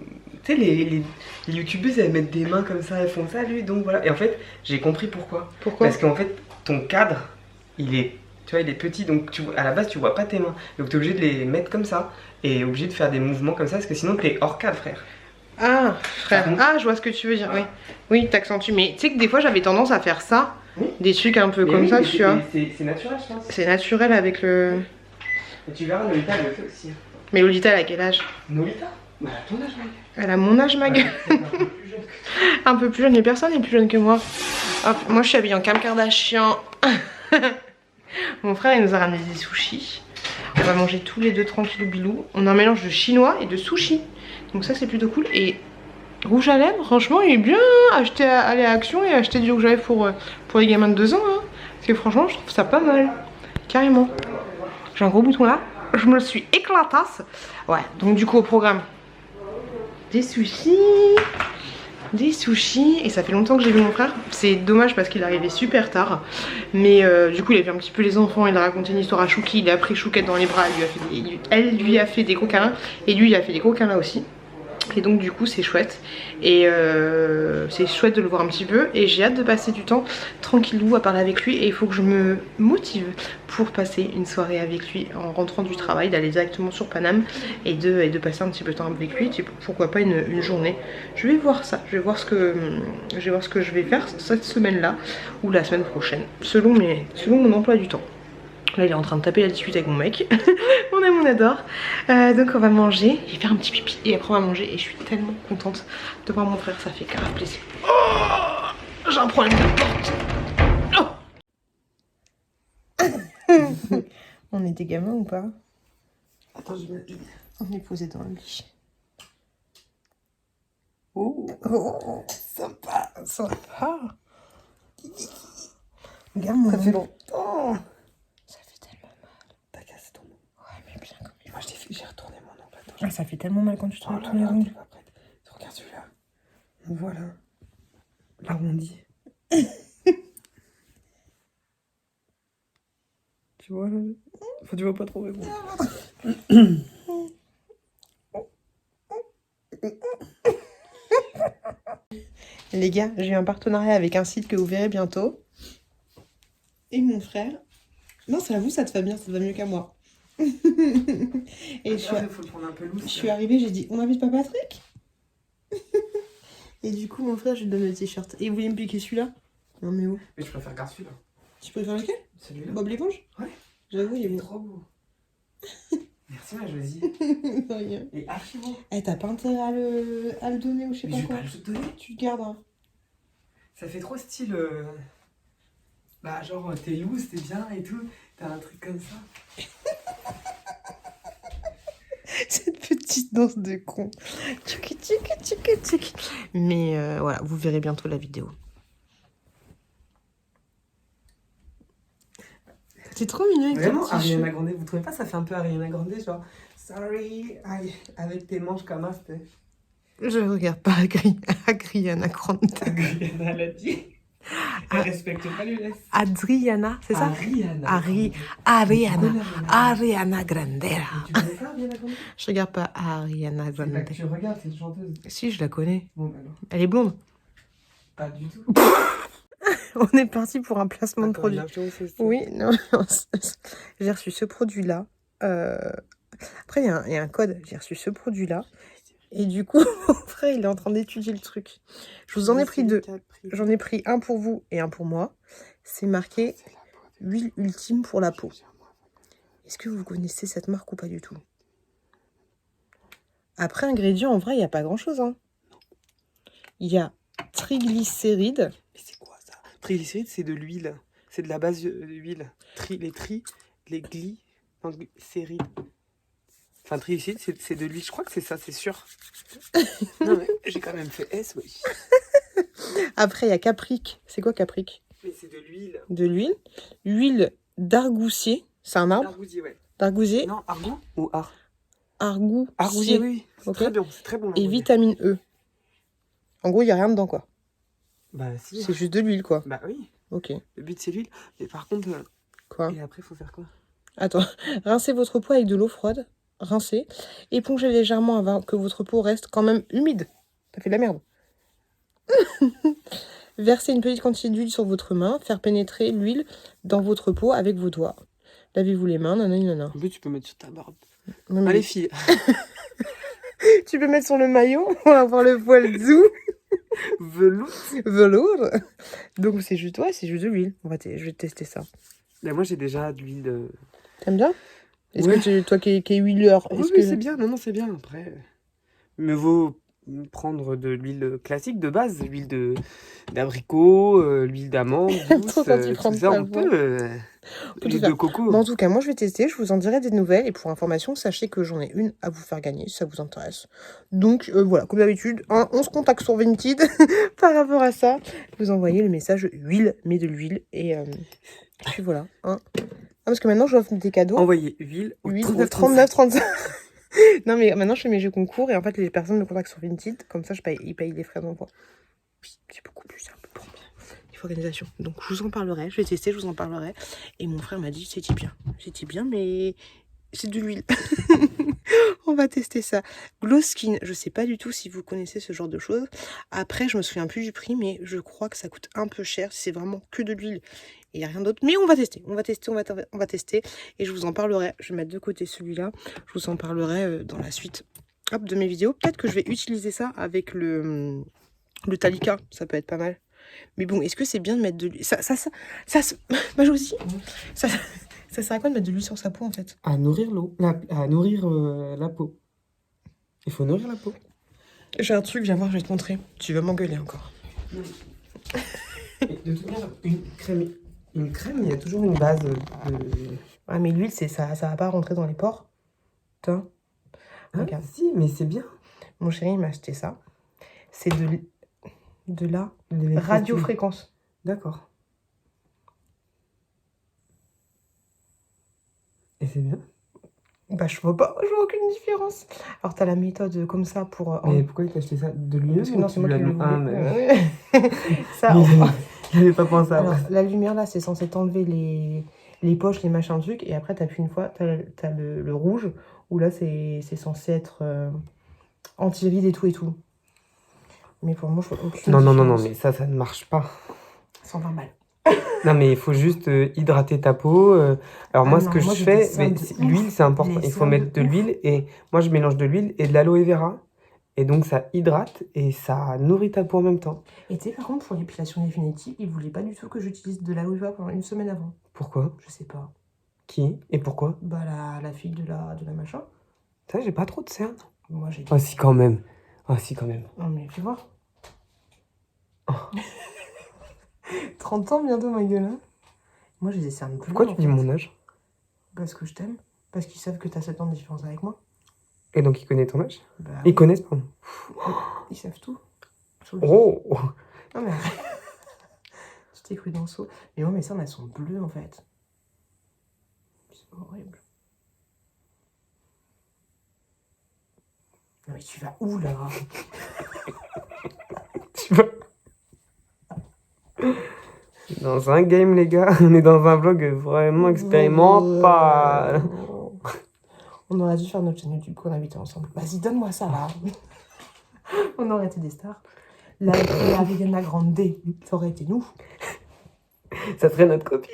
Tu sais, les youtubeuses, elles mettent des mains comme ça, elles font salut, donc voilà. Et en fait, j'ai compris pourquoi. Pourquoi? Parce qu'en fait, ton cadre, il est, tu vois, il est petit, donc à la base, tu vois pas tes mains. Donc tu es obligé de les mettre comme ça, et obligé de faire des mouvements comme ça, parce que sinon, tu es hors cadre, frère. Ah, frère. Par contre- Ah, je vois ce que tu veux dire, oui. Oui, t'accentues. Mais tu sais que des fois, j'avais tendance à faire ça. Oui. Des trucs un peu Mais comme oui, ça, mais tu vois. c'est naturel, je pense. C'est naturel avec le... Et tu verras, Nolita, elle le fait aussi. Mais Lolita, elle a quel âge? Nolita? Bah, à ton âge, mec. Elle a mon âge, Mag. Un peu plus jeune. Un peu plus jeune, mais personne n'est plus jeune que moi. Hop, moi, je suis habillée en Kim Kardashian. Mon frère, il nous a ramené des sushis. On va manger tous les deux tranquillou bilou. On a un mélange de chinois et de sushi. Donc ça, c'est plutôt cool. Et rouge à lèvres, franchement, il est bien acheté à aller à Action et acheter du rouge à lèvres pour les gamins de 2 ans. Hein. Parce que franchement, je trouve ça pas mal. Carrément. J'ai un gros bouton là. Je me le suis éclatasse. Ouais, donc du coup, au programme, des sushis. Des sushis. Et ça fait longtemps que j'ai vu mon frère. C'est dommage parce qu'il est arrivé super tard. Mais du coup, il a fait un petit peu les enfants. Il a raconté une histoire à Chouki. Il a pris Chouquette dans les bras. Elle lui a fait des gros câlins. Et lui, il a fait des gros câlins aussi. Et donc du coup c'est chouette. Et c'est chouette de le voir un petit peu. Et j'ai hâte de passer du temps tranquillou à parler avec lui. Et il faut que je me motive pour passer une soirée avec lui en rentrant du travail, d'aller directement sur Paname et de passer un petit peu de temps avec lui. Pourquoi pas une journée. Je vais voir ça. Je vais voir ce que je vais faire cette semaine là ou la semaine prochaine. Selon mon emploi du temps. Là il est en train de taper la dispute avec mon mec. On aime, on adore. Donc on va manger. Je vais faire un petit pipi et après on va manger. Et je suis tellement contente de voir mon frère. Ça fait grave plaisir. Oh, j'ai un problème de porte. Oh. On est des gamins ou pas? Attends, je vais... On est posé dans le lit. Oh, Oh, sympa. sympa. Regarde-moi. Ça fait longtemps. Ça fait tellement mal. T'as cassé ton nom. Ouais, mais bien comme il Moi, j'ai retourné mon ongle. Attends, Ah, ça fait tellement mal quand tu te oh là retournes les là, ongles. t'es pas prête. Regarde celui-là. Voilà. L'arrondi. Tu vois là? Faut tu vois pas trop répondre. Les gars, j'ai eu un partenariat avec un site que vous verrez bientôt. Et mon frère... Non, ça avoue, ça te va bien, ça te va mieux qu'à moi. Et je suis arrivée, j'ai dit, on n'invite pas Patrick? Et du coup, mon frère, je lui donne le t-shirt. Et vous voulez me piquer celui-là? Non, mais où? Mais je préfère garder celui-là. Tu préfères lequel? Celui-là. Bob l'éponge? Ouais. J'avoue, il est beau. trop beau. Merci, ma Josie. De rien. Et archi beau. Eh, t'as pas intérêt à le donner ou je sais Mais pas je vais quoi. pas le donner. Tu le gardes, hein. Ça fait trop style. Bah, genre, t'es loose, t'es bien et tout. T'as un truc comme ça. Cette petite danse de con. Tchouki, tchouki, tchouki, tchouki. Mais voilà, vous verrez bientôt la vidéo. C'est trop mignon avec Vraiment, ton petit Ariana cheveu. Grande, vous trouvez pas ça fait un peu Ariana Grande, genre sorry, aïe, avec tes manches comme ça, c'était. Je regarde pas Adriana Grande. Ariana l'a dit. Elle respecte pas les laisses. Adriana, c'est ça? Ariana. Ariana Grandera. Tu connais pas Ariana Grande? Je regarde pas Ariana C'est pas Grande. que tu regardes, c'est une chanteuse. Si, je la connais. Bon, bah alors. Elle est blonde. Pas du tout. On est parti pour un placement de Attends, produit. il y a un petit mot, c'est- Oui, non, j'ai reçu ce produit-là. Après, il y a un code. J'ai reçu ce produit-là. Et du coup, mon frère, il est en train d'étudier le truc. Je vous en ai pris 2. J'en ai pris un pour vous et un pour moi. C'est marqué huile ultime pour la peau. Est-ce que vous connaissez cette marque ou pas du tout? Après, ingrédients, en vrai, il n'y a pas grand-chose. Hein. Il y a triglycérides. Mais c'est quoi ça? Triglycérides, c'est de l'huile. C'est de la base d'huile. Les glycérides. Enfin, triglycérides, c'est de l'huile. Je crois que c'est ça, c'est sûr. Non, mais j'ai quand même fait S, oui. Après, il y a capric. C'est quoi capric? Mais c'est de l'huile. De l'huile. Huile d'argousier. C'est un arbre. Argousier, ouais. D'argousier. Non, argou ou ar? Argousier. Argousier, oui. C'est Ok. très bon, c'est très bon. Et l'argousier. vitamine E. En gros, il n'y a rien dedans, quoi. Bah si. C'est juste de l'huile, quoi. Bah oui, Ok. le but c'est l'huile. Mais par contre, Quoi? et après, faut faire quoi? Attends. Rincez votre peau avec de l'eau froide. Rincez. Épongez légèrement avant que votre peau reste quand même humide. T'as fait de la merde. Versez une petite quantité d'huile sur votre main. Faire pénétrer l'huile dans votre peau avec vos doigts. Lavez-vous les mains, nanana. En plus, tu peux mettre sur ta barbe. Non, mais Allez, filles. tu peux mettre sur le maillot pour avoir le poil doux. Velours. Velours. Donc c'est juste, ouais, c'est juste de l'huile. Je vais tester ça. Là, moi, j'ai déjà de l'huile. T'aimes bien? Est-ce Ouais. que toi qui es huileur, Oui, est-ce oui, que... c'est bien. Non, non, c'est bien. Après, mieux vaut prendre de l'huile classique de base, l'huile d'abricot, l'huile d'amande, douce, Trop quand tu tout prends ça, ta on voix. peut. On peut tout L'huile faire. de coco. Bon, en tout cas, moi je vais tester, je vous en dirai des nouvelles. Et pour information, sachez que j'en ai une à vous faire gagner si ça vous intéresse. Donc voilà, comme d'habitude, hein, on se contacte sur Vinted par rapport à ça. Vous envoyez le message huile, mais de l'huile. Et puis voilà. Hein. Ah, parce que maintenant je offre des cadeaux. Envoyez huile au 39 35. Non, mais maintenant je fais mes jeux concours et en fait les personnes me contactent sur Vinted. Comme ça, ils payent les frais d'envoi. C'est beaucoup plus simple pour moi. Il faut organisation. Donc je vous en parlerai, je vais tester, je vous en parlerai. Et mon frère m'a dit c'était bien. C'était bien, mais c'est de l'huile. On va tester ça. Glow Skin, je sais pas du tout si vous connaissez ce genre de choses. Après, je me souviens plus du prix, mais je crois que ça coûte un peu cher. C'est vraiment que de l'huile. Il n'y a rien d'autre. Mais on va tester. On va tester. Et je vous en parlerai. Je vais mettre de côté celui-là. Je vous en parlerai dans la suite de mes vidéos. Peut-être que je vais utiliser ça avec le Talika. Ça peut être pas mal. Mais bon, est-ce que c'est bien de mettre de l'huile? Bah, aussi. Ça sert à quoi de mettre de l'huile sur sa peau, en fait? À nourrir à nourrir la peau. Il faut nourrir la peau. J'ai un truc, viens voir, je vais te montrer. Tu vas m'engueuler encore. Et de toute manière, une crème, il y a toujours une base de... Ah, mais l'huile, ça va pas rentrer dans les pores. Tiens. Ah, Regarde. si, mais c'est bien. Mon chéri, il m'a acheté ça. C'est de la Les radiofréquence. D'accord. Et c'est bien. Bah, je vois aucune différence. Alors, t'as la méthode comme ça pour... Mais pourquoi il t'a acheté ça? De lui? Parce que non, c'est moi qui le Ah, voulais. mais... Ça, Il n'avait pas pensé à alors, ça. la lumière, là, c'est censé t'enlever les poches, les machins, trucs. Et après, t'appuies une fois, t'as le rouge, où là, c'est censé être anti-rides et tout et tout. Mais pour moi, je vois aucune Non, différence. mais ça ne marche pas. 120 balles. Non, mais il faut juste hydrater ta peau. Alors moi, Ah ce non, que moi, je j'ai fais, des seins de ouf. l'huile, c'est important. Les Il faut seins mettre de de ouf. l'huile. Et moi, je mélange de l'huile et de l'aloe vera. Et donc, ça hydrate et ça nourrit ta peau en même temps. Et tu sais, par contre, pour l'épilation définitive, ils voulaient pas du tout que j'utilise de l'aloe vera pendant une semaine avant. Pourquoi? Je sais pas. Qui? Et pourquoi? Bah, la fille de la machin. Ça, j'ai pas trop de cernes. Moi, j'ai dit. Ah, si, quand même. Ah, si, quand même. Non, mais tu vois. 30 ans bientôt, ma gueule. Hein. Moi, j'ai des cernes bleues. Pourquoi tu dis mon âge? Parce que je t'aime. Parce qu'ils savent que t'as 7 ans de différence avec moi. Et donc, ils connaissent ton âge? Bah, Ils connaissent, pardon. ils savent tout. Oh! Non, mais arrête. Je t'ai cru dans le seau. Mais moi, mes cernes, elles sont bleues, en fait. C'est horrible. Non, mais tu vas où, là? Tu vois? Dans un game, les gars. On est dans un vlog vraiment expérimental. On aurait dû faire notre chaîne YouTube qu'on habitait ensemble. Vas-y, donne-moi ça, là. On aurait été des stars. La Ariana Grande, ça aurait été nous. Ça serait notre copine.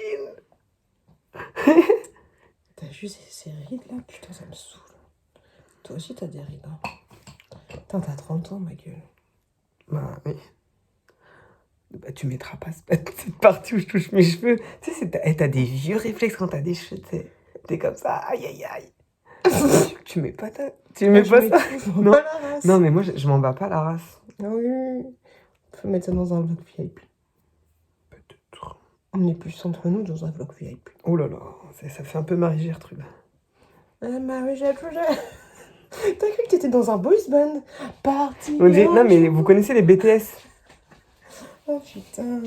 T'as vu ces rides, là? Putain, ça me saoule. Toi aussi, t'as des rides, hein. Putain, t'as 30 ans, ma gueule. Bah oui. Bah tu mettras pas cette partie où je touche mes cheveux. Tu sais, t'as des vieux réflexes quand t'as des cheveux, t'es comme ça, aïe aïe aïe. tu mets pas ta... Tu mets pas ça? Non. Non, mais moi, je m'en bats pas la race. Ah oui. Faut mettre ça dans un vlog VIP. Peut-être. On est plus entre nous dans un vlog VIP. Oh là là, ça fait un peu Marie-Gertrude. Marie-Gertrude. T'as cru que t'étais dans un boys band? Parti. On dit, non, mais vous connaissez les BTS? Oh putain.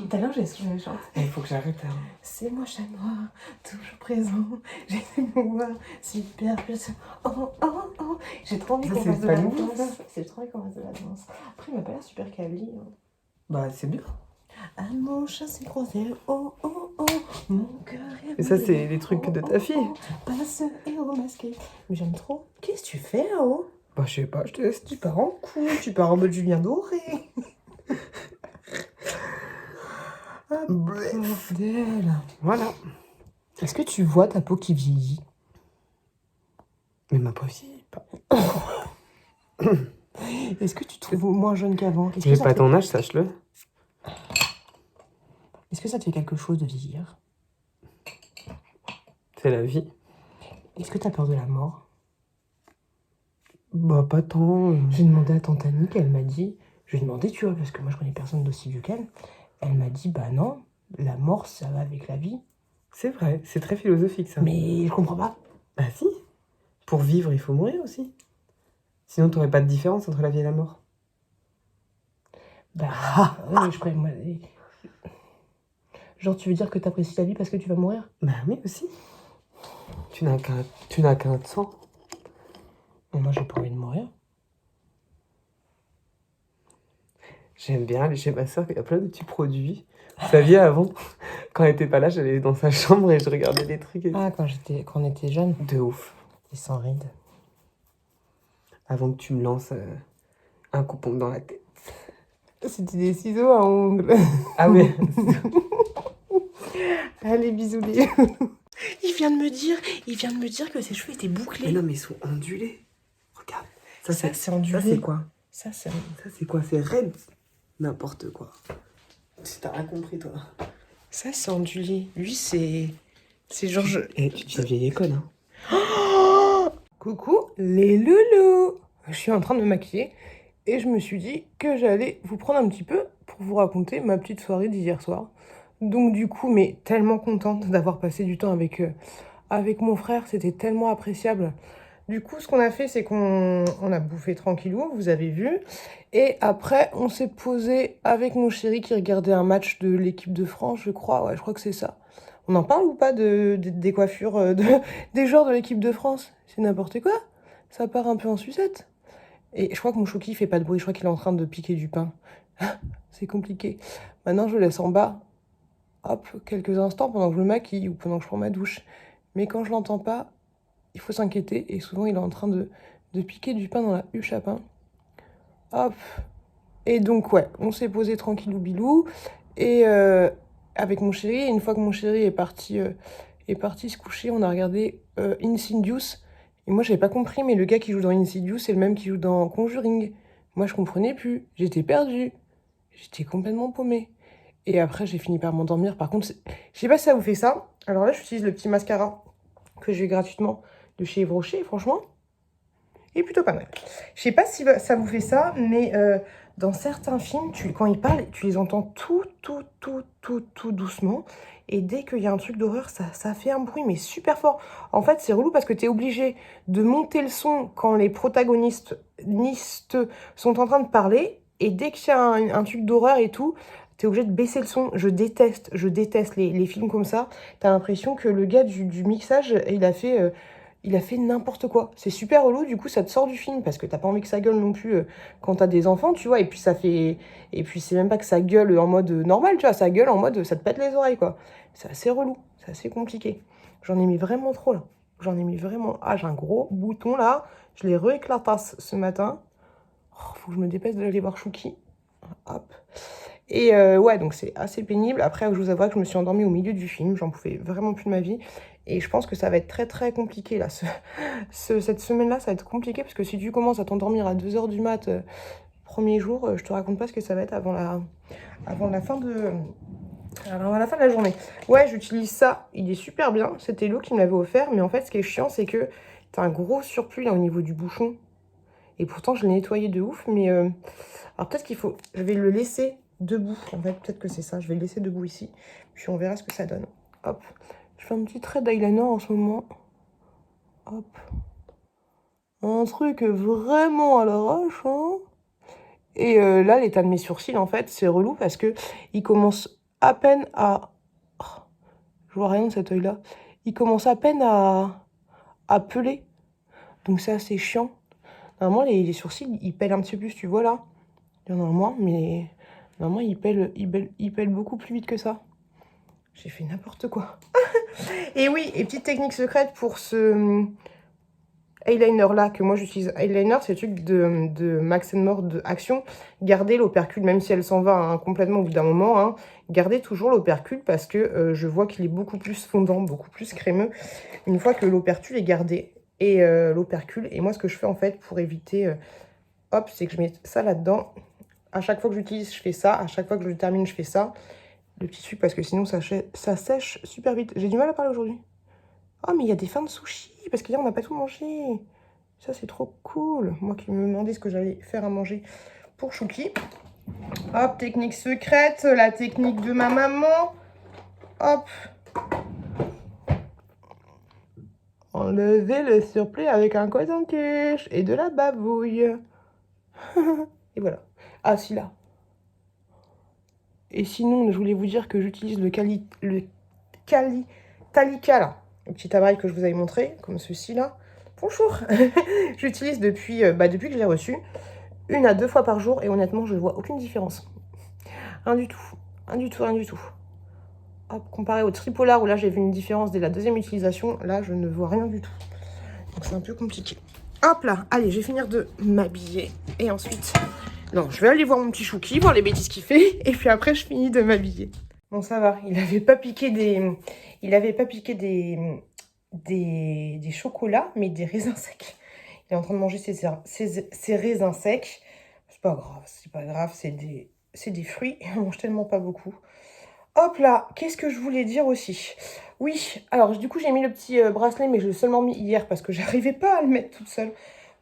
T'as l'air, j'ai chante. Il faut que j'arrête. Hein. C'est moi, chat noir, toujours présent. J'ai des pouvoirs super puissants. Oh, oh, oh. J'ai trop envie Ça, qu'on c'est fasse de pas la nouveau, danse. ça. J'ai trop envie qu'on fasse de la danse. Après, il m'a pas l'air super câbli. Hein. Bah, c'est bien. Ah, mon chat s'est croisé. Oh, oh, oh. Mon cœur est Et ça, brûlé. c'est les trucs de ta fille. Passe héros masqué. Mais j'aime trop. Qu'est-ce que tu fais là-haut? Bah, je sais pas, je te laisse. Tu pars en coup, tu pars en mode Julien Doré. Ah, bordel. Voilà. Est-ce que tu vois ta peau qui vieillit? Mais ma peau vieillit pas. Est-ce que tu te trouves moins jeune qu'avant? Est-ce que J'ai ça pas te- ton âge, sache-le. Est-ce que ça te fait quelque chose de vieillir? C'est la vie. Est-ce que t'as peur de la mort? Bah, pas tant. J'ai demandé à tante Annick, elle m'a dit... Je lui ai demandé, tu vois, parce que moi je connais personne d'aussi vieux qu'elle. Elle m'a dit, bah non, la mort ça va avec la vie. C'est vrai, c'est très philosophique ça. Mais je comprends pas. Bah si. Pour vivre, il faut mourir aussi. Sinon, t'aurais pas de différence entre la vie et la mort. Bah, ouais, je crois, moi... Genre, tu veux dire que t'apprécies la vie parce que tu vas mourir? Bah oui aussi. Tu n'as qu'un sang. Moi j'ai pas envie de mourir. J'aime bien aller chez ma soeur, il y a plein de petits produits. Vous saviez, avant, quand elle était pas là, j'allais dans sa chambre et je regardais des trucs. Ah, quand on était jeunes. De ouf. Et sans rides. Avant que tu me lances un coupon dans la tête. C'était des ciseaux à ongles. Ah oui. Allez, bisous les... Il vient de me dire que ses cheveux étaient bouclés. Mais non, mais ils sont ondulés. Regarde. Ça, c'est ondulé. Ça, c'est quoi? Ça, c'est... Ça, c'est quoi? C'est raide. N'importe quoi. T'as rien compris, toi. Ça, c'est ondulé. Lui, c'est... C'est genre... Et tu dis vieille école, hein. Coucou les loulous. Je suis en train de me maquiller et je me suis dit que j'allais vous prendre un petit peu pour vous raconter ma petite soirée d'hier soir. Donc du coup, mais tellement contente d'avoir passé du temps avec mon frère, c'était tellement appréciable. Du coup, ce qu'on a fait, c'est qu'on a bouffé tranquillou, vous avez vu. Et après, on s'est posé avec mon chéri qui regardait un match de l'équipe de France, je crois. Ouais, je crois que c'est ça. On en parle ou pas des coiffures des joueurs de l'équipe de France? C'est n'importe quoi. Ça part un peu en sucette. Et je crois que mon chouki fait pas de bruit. Je crois qu'il est en train de piquer du pain. C'est compliqué. Maintenant, je le laisse en bas. Hop, quelques instants pendant que je me maquille ou pendant que je prends ma douche. Mais quand je l'entends pas, il faut s'inquiéter. Et souvent, il est en train de piquer du pain dans la huche à pain. Hop. Et donc, ouais, on s'est posé tranquillou bilou. Et avec mon chéri, et une fois que mon chéri est parti se coucher, on a regardé Insidious. Et moi, j'avais pas compris, mais le gars qui joue dans Insidious, c'est le même qui joue dans Conjuring. Moi, je comprenais plus. J'étais perdue. J'étais complètement paumée. Et après, j'ai fini par m'endormir. Par contre, je sais pas si ça vous fait ça. Alors là, j'utilise le petit mascara que j'ai gratuitement de chez Yves Rocher, franchement. Il est plutôt pas mal. Je sais pas si ça vous fait ça, mais dans certains films, quand ils parlent, tu les entends tout doucement. Et dès qu'il y a un truc d'horreur, ça fait un bruit, mais super fort. En fait, c'est relou parce que tu es obligé de monter le son quand les protagonistes sont en train de parler. Et dès qu'il y a un truc d'horreur et tout, tu es obligé de baisser le son. Je déteste les films comme ça. Tu as l'impression que le gars du mixage, il a fait n'importe quoi. C'est super relou, du coup ça te sort du film parce que t'as pas envie que ça gueule non plus quand t'as des enfants, tu vois. Et puis c'est même pas que ça gueule en mode normal, tu vois. Ça gueule en mode ça te pète les oreilles, quoi. C'est assez relou, c'est assez compliqué. J'en ai mis vraiment trop là. J'en ai mis vraiment. Ah, j'ai un gros bouton là. Je l'ai rééclatasse ce matin. Oh, faut que je me dépêche d'aller voir Chouki. Hop. Et ouais, donc c'est assez pénible. Après, je vous avoue que je me suis endormie au milieu du film. J'en pouvais vraiment plus de ma vie. Et je pense que ça va être très très compliqué là. Cette semaine-là, ça va être compliqué parce que si tu commences à t'endormir à 2h du mat, premier jour, je te raconte pas ce que ça va être avant la fin de la journée. Ouais, j'utilise ça. Il est super bien. C'était Lo qui me l'avait offert. Mais en fait, ce qui est chiant, c'est que t'as un gros surplus là au niveau du bouchon. Et pourtant, je l'ai nettoyé de ouf. Mais alors peut-être qu'il faut... Je vais le laisser debout. En fait, peut-être que c'est ça. Je vais le laisser debout ici. Puis on verra ce que ça donne. Hop. Je fais un petit trait d'eyeliner en ce moment. Hop. Un truc vraiment à l'arrache, hein. Et là, l'état de mes sourcils, en fait, c'est relou parce que ils commencent à peine à... Oh, je vois rien de cet œil-là. Ils commencent à peine à peler. Donc c'est assez chiant. Normalement, les sourcils, ils pèlent un petit peu plus, tu vois, là. Il y en a moins, mais... Normalement, ils pèlent beaucoup plus vite que ça. J'ai fait n'importe quoi. Et oui, et petite technique secrète pour ce eyeliner là que moi j'utilise. Eyeliner, c'est le truc de Max More de Action. Gardez l'opercule, même si elle s'en va hein, complètement au bout d'un moment. Hein, gardez toujours l'opercule parce que je vois qu'il est beaucoup plus fondant, beaucoup plus crémeux une fois que l'opercule est gardé. Et l'opercule, et moi ce que je fais en fait pour éviter, hop, c'est que je mets ça là-dedans. À chaque fois que j'utilise, je fais ça. À chaque fois que je termine, je fais ça. Le petit sucre parce que sinon ça sèche super vite. J'ai du mal à parler aujourd'hui. Oh, mais il y a des fins de sushi, parce qu'hier, on n'a pas tout mangé. Ça, c'est trop cool. Moi qui me demandais ce que j'allais faire à manger pour Chouki. Hop, technique secrète, la technique de ma maman. Hop. Enlever le surplus avec un coton-tige et de la babouille. Et voilà. Ah, si là. Et sinon, je voulais vous dire que j'utilise le Talika, là. Le petit appareil que je vous avais montré, comme ceci là. Bonjour. J'utilise depuis que je l'ai reçu, 1 à 2 fois par jour, et honnêtement, je ne vois aucune différence. Rien du tout. Rien du tout, rien du tout. Hop, comparé au Tripolar, où là, j'ai vu une différence dès la deuxième utilisation, là, je ne vois rien du tout. Donc, c'est un peu compliqué. Hop là, allez, je vais finir de m'habiller. Et ensuite, non, je vais aller voir mon petit Chouki, voir les bêtises qu'il fait, et puis après, je finis de m'habiller. Bon, ça va, il n'avait pas piqué des chocolats, mais des raisins secs. Il est en train de manger ses raisins secs. C'est pas grave, c'est des fruits. Et on mange tellement pas beaucoup. Hop là, qu'est-ce que je voulais dire aussi? Oui, alors du coup j'ai mis le petit bracelet, mais je l'ai seulement mis hier parce que j'arrivais pas à le mettre toute seule.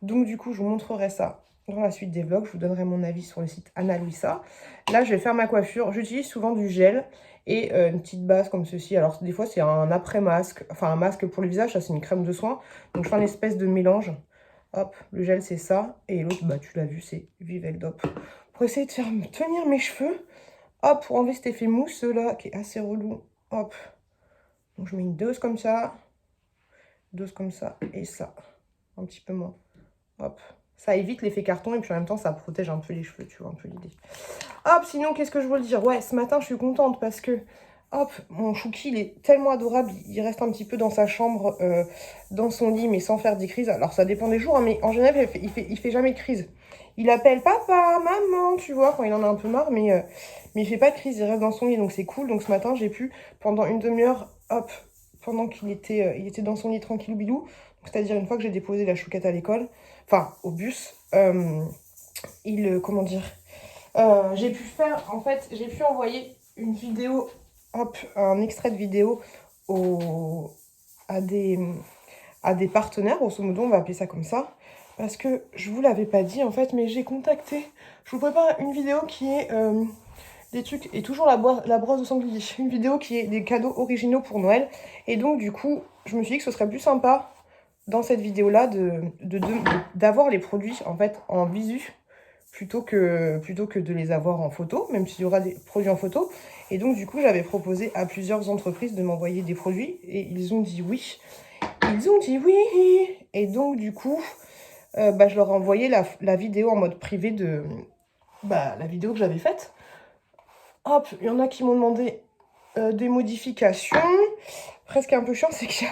Donc du coup je vous montrerai ça dans la suite des vlogs. Je vous donnerai mon avis sur le site Anna Louisa. Là je vais faire ma coiffure. J'utilise souvent du gel et une petite base comme ceci. Alors des fois c'est un après-masque, enfin un masque pour le visage, ça c'est une crème de soin. Donc je fais une espèce de mélange. Hop, le gel c'est ça. Et l'autre, bah tu l'as vu, c'est Viveldop. Pour essayer de faire tenir mes cheveux. Hop, pour enlever cet effet mousse là, qui est assez relou. Hop. Donc je mets une dose comme ça. Dose comme ça. Et ça. Un petit peu moins. Hop. Ça évite l'effet carton et puis en même temps ça protège un peu les cheveux, tu vois, un peu l'idée. Hop, sinon qu'est-ce que je voulais dire? Ouais, ce matin je suis contente parce que, hop, mon Chouki il est tellement adorable. Il reste un petit peu dans sa chambre, dans son lit, mais sans faire des crises. Alors ça dépend des jours, hein, mais en général il fait jamais de crise. Il appelle papa, maman, tu vois, quand il en a un peu marre, mais il fait pas de crise, il reste dans son lit, donc c'est cool. Donc ce matin, j'ai pu, pendant une demi-heure, hop, pendant qu'il était, il était dans son lit tranquillou bilou, c'est-à-dire une fois que j'ai déposé la chouquette à l'école, enfin au bus, comment dire, j'ai pu faire, en fait, j'ai pu envoyer une vidéo, hop, un extrait de vidéo à des partenaires, grosso modo, on va appeler ça comme ça. Parce que je vous l'avais pas dit en fait, mais j'ai contacté. Je vous prépare une vidéo qui est des trucs, et toujours la brosse de sanglier. Une vidéo qui est des cadeaux originaux pour Noël. Et donc du coup, je me suis dit que ce serait plus sympa dans cette vidéo-là d'avoir les produits en fait en visu plutôt que de les avoir en photo, même s'il y aura des produits en photo. Et donc du coup, j'avais proposé à plusieurs entreprises de m'envoyer des produits et ils ont dit oui. Ils ont dit oui. Et donc du coup, je leur ai envoyé la vidéo en mode privé de la vidéo que j'avais faite. Hop, il y en a qui m'ont demandé des modifications. Presque un peu chiant, c'est qu'il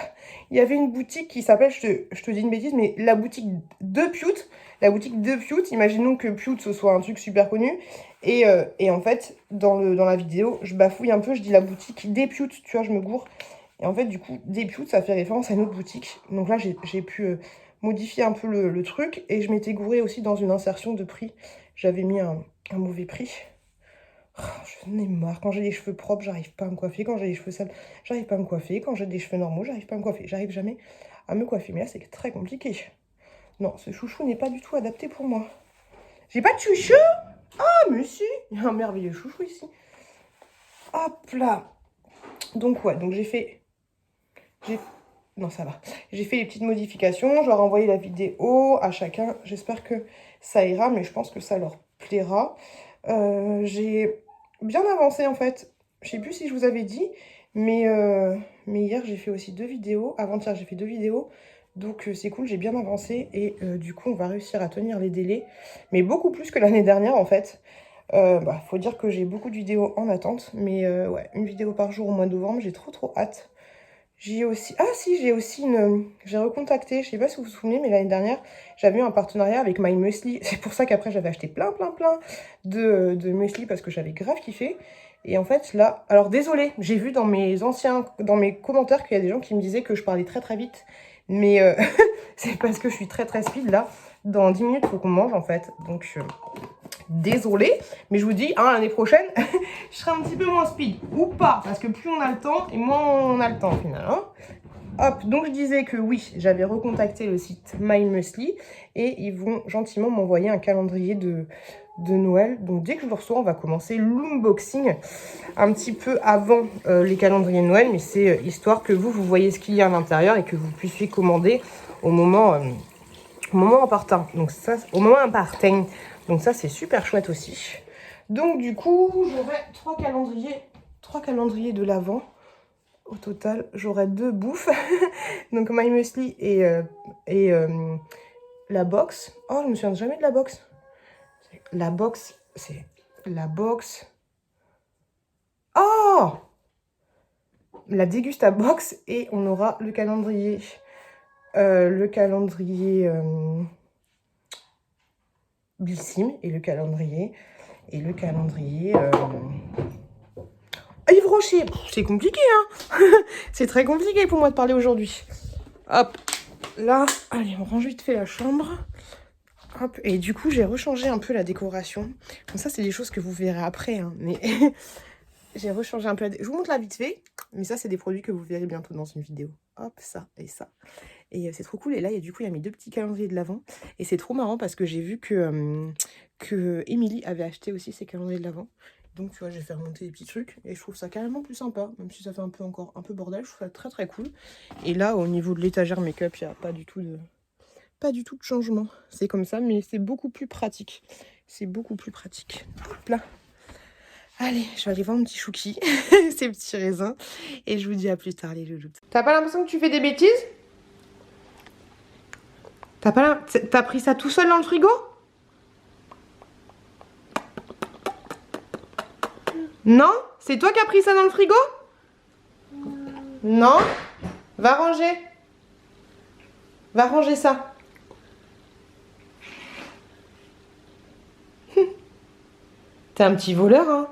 y avait une boutique qui s'appelle, je te dis une bêtise, mais la boutique de Pute. La boutique de Pute, imaginons que Pute ce soit un truc super connu. Et en fait, dans la vidéo, je bafouille un peu, je dis la boutique des Pute, tu vois, je me gourre. Et en fait, du coup, des Pute, ça fait référence à une autre boutique. Donc là, j'ai pu modifier un peu le truc. Et je m'étais gourée aussi dans une insertion de prix. J'avais mis un mauvais prix. Oh, j'en ai marre. Quand j'ai les cheveux propres, j'arrive pas à me coiffer. Quand j'ai les cheveux sales, j'arrive pas à me coiffer. Quand j'ai des cheveux normaux, j'arrive pas à me coiffer. J'arrive jamais à me coiffer. Mais là, c'est très compliqué. Non, ce chouchou n'est pas du tout adapté pour moi. J'ai pas de chouchou? Ah, mais si. Il y a un merveilleux chouchou ici. Hop là. Donc, ouais, donc j'ai fait... Non, ça va. J'ai fait les petites modifications. Je leur ai envoyé la vidéo à chacun. J'espère que ça ira, mais je pense que ça leur plaira. J'ai bien avancé en fait. Je sais plus si je vous avais dit, mais hier j'ai fait aussi 2 vidéos. Avant-hier j'ai fait 2 vidéos. Donc c'est cool, j'ai bien avancé et du coup on va réussir à tenir les délais. Mais beaucoup plus que l'année dernière en fait. Faut dire que j'ai beaucoup de vidéos en attente. Mais ouais, une vidéo par jour au mois de novembre, j'ai trop hâte. J'ai aussi... Ah si, j'ai aussi une... J'ai recontacté, je sais pas si vous vous souvenez, mais l'année dernière, j'avais eu un partenariat avec My Muesli. C'est pour ça qu'après, j'avais acheté plein de muesli parce que j'avais grave kiffé. Et en fait, là... Alors, désolée, j'ai vu dans mes commentaires qu'il y a des gens qui me disaient que je parlais très vite. Mais c'est parce que je suis très speed, là. Dans 10 minutes, il faut qu'on mange, en fait. Donc... Désolée, mais je vous dis, hein, l'année prochaine, je serai un petit peu moins speed. Ou pas, parce que plus on a le temps, et moins on a le temps au final. Hein. Hop, donc je disais que oui, j'avais recontacté le site My Muesli, et ils vont gentiment m'envoyer un calendrier de Noël. Donc dès que je le reçois, on va commencer l'unboxing un petit peu avant les calendriers de Noël, mais c'est histoire que vous voyez ce qu'il y a à l'intérieur et que vous puissiez commander au moment opportun. Donc ça, au moment opportun. Donc ça, c'est super chouette aussi. Donc du coup, j'aurai 3 calendriers de l'Avent. Au total, j'aurai 2 bouffes. Donc My Muesli et la box. Oh, je me souviens jamais de la box. La box, c'est la box. Oh, la dégusta box. Et on aura le calendrier. Blissim et le calendrier Yves Rocher. C'est compliqué, hein. C'est très compliqué pour moi de parler aujourd'hui. Hop, là, allez, on range vite fait la chambre. Hop, et du coup, j'ai rechangé un peu la décoration. Bon, ça, c'est des choses que vous verrez après, hein, mais j'ai rechangé un peu je vous montre la vite fait, mais ça, c'est des produits que vous verrez bientôt dans une vidéo. Hop, ça et ça. Et c'est trop cool. Et là, du coup, il y a mes 2 petits calendriers de l'Avent. Et c'est trop marrant parce que j'ai vu que Émilie avait acheté aussi ses calendriers de l'Avent. Donc, tu vois, j'ai fait remonter des petits trucs. Et je trouve ça carrément plus sympa. Même si ça fait encore un peu bordel. Je trouve ça très cool. Et là, au niveau de l'étagère make-up, il n'y a pas du tout de changement. C'est comme ça, mais c'est beaucoup plus pratique. C'est beaucoup plus pratique. Hop là. Allez, je vais aller voir mon petit chouki. Ces petits raisins. Et je vous dis à plus tard, les louloutes. T'as pas l'impression que tu fais des bêtises ? T'as pris ça tout seul dans le frigo? Non? C'est toi qui as pris ça dans le frigo? Non? Va ranger. Va ranger ça. T'es un petit voleur, hein?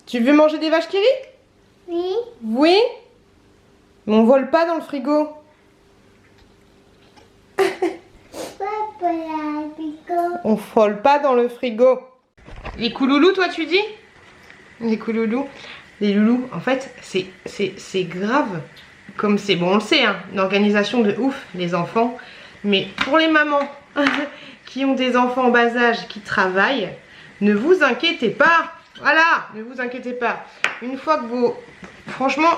Tu veux manger des vaches qui rient? Oui. Oui? Mais on vole pas dans le frigo. On vole pas dans le frigo. Les couloulous, toi, tu dis? Les couloulous. Les loulous, en fait, c'est grave. Comme c'est, bon, on le sait, hein, une organisation de ouf, les enfants. Mais pour les mamans qui ont des enfants en bas âge, qui travaillent, ne vous inquiétez pas. Voilà, ne vous inquiétez pas. Une fois que vous... Franchement,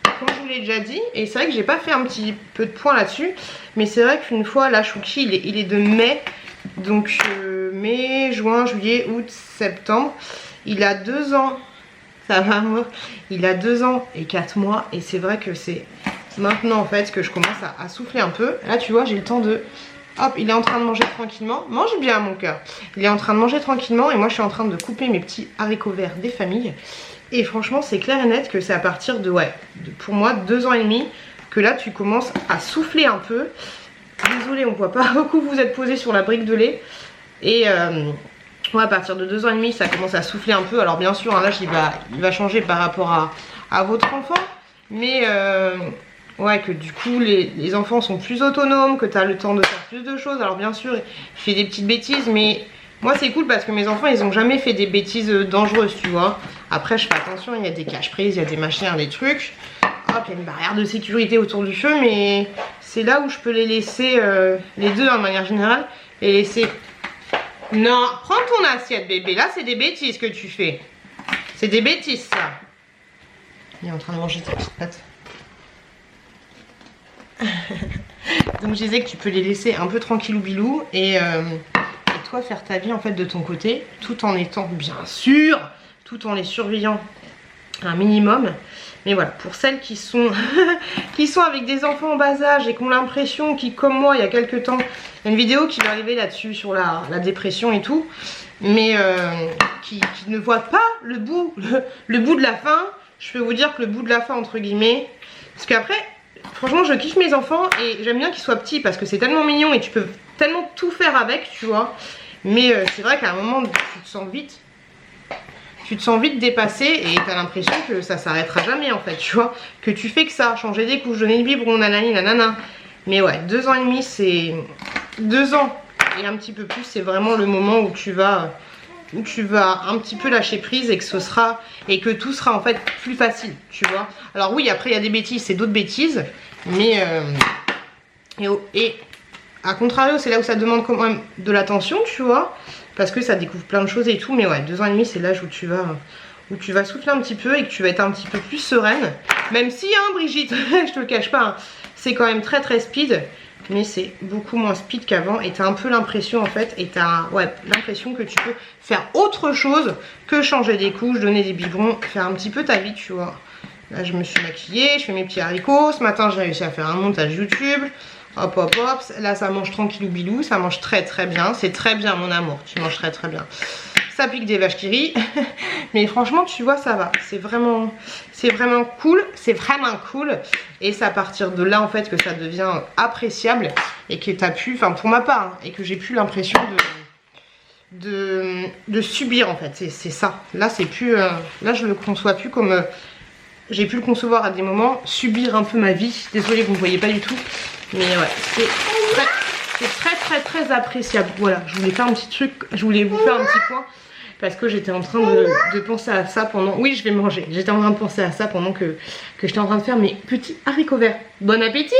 comme je vous l'ai déjà dit, et c'est vrai que j'ai pas fait un petit peu de point là-dessus, mais c'est vrai qu'une fois, là, Chouki, il est de mai. Donc, mai, juin, juillet, août, septembre. Il a 2 ans. Ça va, moi. Il a 2 ans et 4 mois. Et c'est vrai que c'est maintenant, en fait, que je commence à souffler un peu. Là, tu vois, j'ai le temps de... Hop, il est en train de manger tranquillement. Mange bien, mon cœur. Il est en train de manger tranquillement. Et moi, je suis en train de couper mes petits haricots verts des familles. Et franchement, c'est clair et net que c'est à partir de, pour moi, 2 ans et demi, que là, tu commences à souffler un peu. Désolée, on voit pas beaucoup, vous êtes posé sur la brique de lait. Et ouais, à partir de 2 ans et demi, ça commence à souffler un peu. Alors bien sûr, un âge, il va changer par rapport à votre enfant. Mais ouais, que du coup, les enfants sont plus autonomes, que tu as le temps de faire plus de choses. Alors bien sûr, il fait des petites bêtises, mais... Moi c'est cool parce que mes enfants ils ont jamais fait des bêtises dangereuses, tu vois. Après je fais attention, il y a des cache-prises, il y a des machins, des trucs. Hop, il y a une barrière de sécurité autour du feu, mais c'est là où je peux les laisser, les deux hein, de manière générale, les laisser. Non, prends ton assiette bébé, là c'est des bêtises que tu fais. C'est des bêtises ça. Il est en train de manger ta petite pâte. Donc je disais que tu peux les laisser un peu tranquillou bilou et toi faire ta vie en fait de ton côté, tout en étant bien sûr, tout en les surveillant un minimum. Mais voilà, pour celles qui sont qui sont avec des enfants en bas âge et qui ont l'impression, qui comme moi il y a quelques temps, il y a une vidéo qui m'est arrivée là-dessus sur la dépression et tout, mais qui ne voient pas le bout de la fin. Je peux vous dire que le bout de la fin entre guillemets, parce qu'après franchement je kiffe mes enfants et j'aime bien qu'ils soient petits parce que c'est tellement mignon et tu peux tellement tout faire avec, tu vois. Mais c'est vrai qu'à un moment tu te sens vite dépassé et t'as l'impression que ça s'arrêtera jamais en fait, tu vois. Que tu fais que ça, changer des couches, donner le biberon, nanani, nanana. Mais ouais, 2 ans et demi, c'est... 2 ans et un petit peu plus, c'est vraiment le moment où tu vas un petit peu lâcher prise et que ce sera... Et que tout sera en fait plus facile, tu vois. Alors oui, après il y a des bêtises, c'est d'autres bêtises. Mais... Et à contrario, c'est là où ça demande quand même de l'attention, tu vois. Parce que ça découvre plein de choses et tout. Mais ouais, 2 ans et demi, c'est l'âge où tu vas souffler un petit peu et que tu vas être un petit peu plus sereine. Même si, hein, Brigitte, je te le cache pas, hein, c'est quand même très très speed. Mais c'est beaucoup moins speed qu'avant. Et t'as un peu l'impression en fait, et t'as l'impression que tu peux faire autre chose que changer des couches, donner des biberons, faire un petit peu ta vie, tu vois. Là, je me suis maquillée, je fais mes petits haricots. Ce matin, j'ai réussi à faire un montage YouTube. Hop hop hop, là ça mange tranquillou bilou, ça mange très très bien, c'est très bien mon amour, tu manges très très bien. Ça pique des vaches qui rient, mais franchement tu vois ça va, c'est vraiment cool, et c'est à partir de là en fait que ça devient appréciable et que t'as pu, enfin pour ma part, hein, et que j'ai plus l'impression de subir en fait, c'est ça. Là c'est plus, là je le conçois plus comme, j'ai pu le concevoir à des moments, subir un peu ma vie, désolée vous ne voyez pas du tout. Mais ouais, c'est très appréciable. Voilà, je voulais faire un petit truc, je voulais vous faire un petit point parce que j'étais en train de penser à ça pendant... Oui, je vais manger. J'étais en train de penser à ça pendant que j'étais en train de faire mes petits haricots verts. Bon appétit.